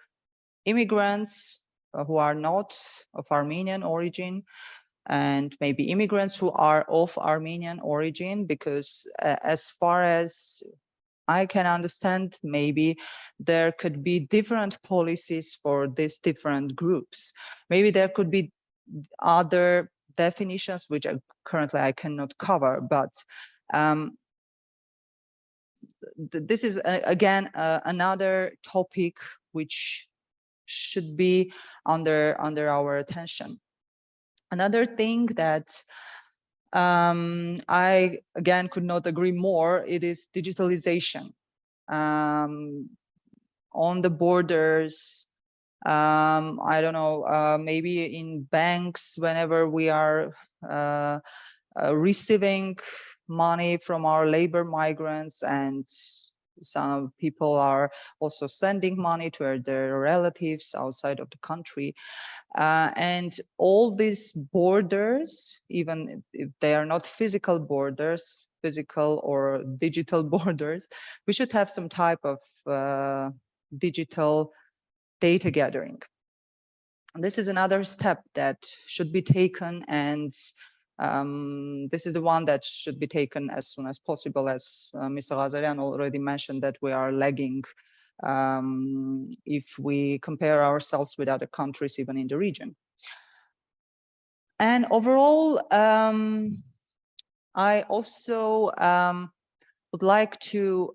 S20: immigrants who are not of Armenian origin, and maybe immigrants who are of Armenian origin, because as far as I can understand, maybe there could be different policies for these different groups. Maybe there could be other definitions, which currently I cannot cover, but this is again another topic which should be under our attention. Another thing that I again could not agree more, it is digitalization on the borders. I don't know, maybe in banks, whenever we are receiving money from our labor migrants, and some people are also sending money to their relatives outside of the country. And all these borders, even if they are not physical borders, physical or digital borders, we should have some type of digital data gathering. And this is another step that should be taken, and this is the one that should be taken as soon as possible, as Mr. Ghazarian already mentioned, that we are lagging if we compare ourselves with other countries, even in the region. And overall, I also would like to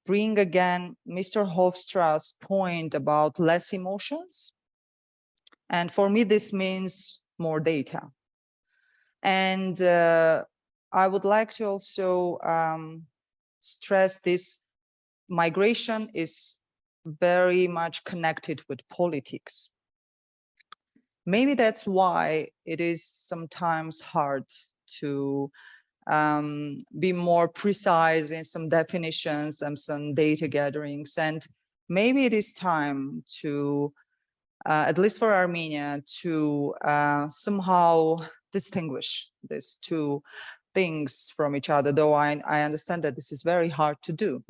S20: bring again Mr. Hofstra's point about less emotions. And for me, this means more data. And I would like to also stress this: migration is very much connected with politics. Maybe that's why it is sometimes hard to be more precise in some definitions and some data gatherings. And maybe it is time to, at least for Armenia, to somehow distinguish these two things from each other, though I understand that this is very hard to do.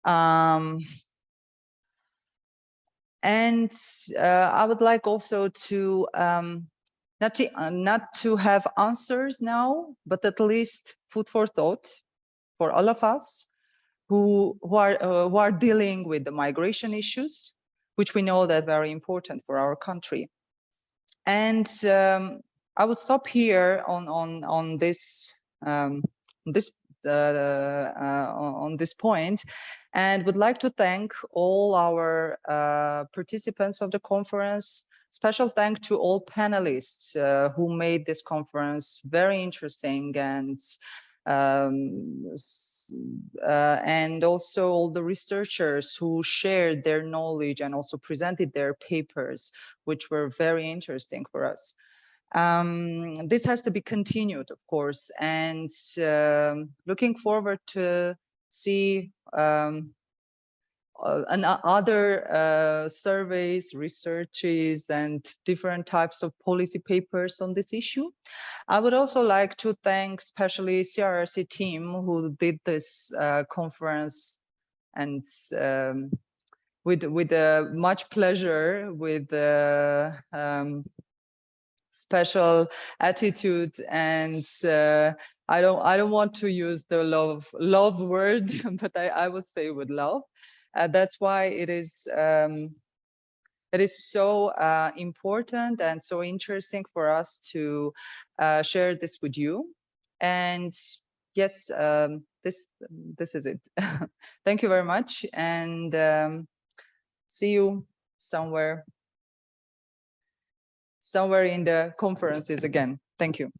S20: And I would like also to not to have answers now, but at least food for thought for all of us who are dealing with the migration issues, which we know that very important for our country. And I would stop here on this point, and would like to thank all our participants of the conference. Special thank to all panelists who made this conference very interesting, and also all the researchers who shared their knowledge and also presented their papers, which were very interesting for us. This has to be continued, of course, and looking forward to see other surveys, researches, and different types of policy papers on this issue. I would also like to thank especially CRRC team who did this conference, and with much pleasure, with special attitude, and I don't want to use the love word, but I would say with love. That's why it is so important and so interesting for us to share this with you. And yes, this is it. Thank you very much, and see you somewhere in the conferences again. Thank you.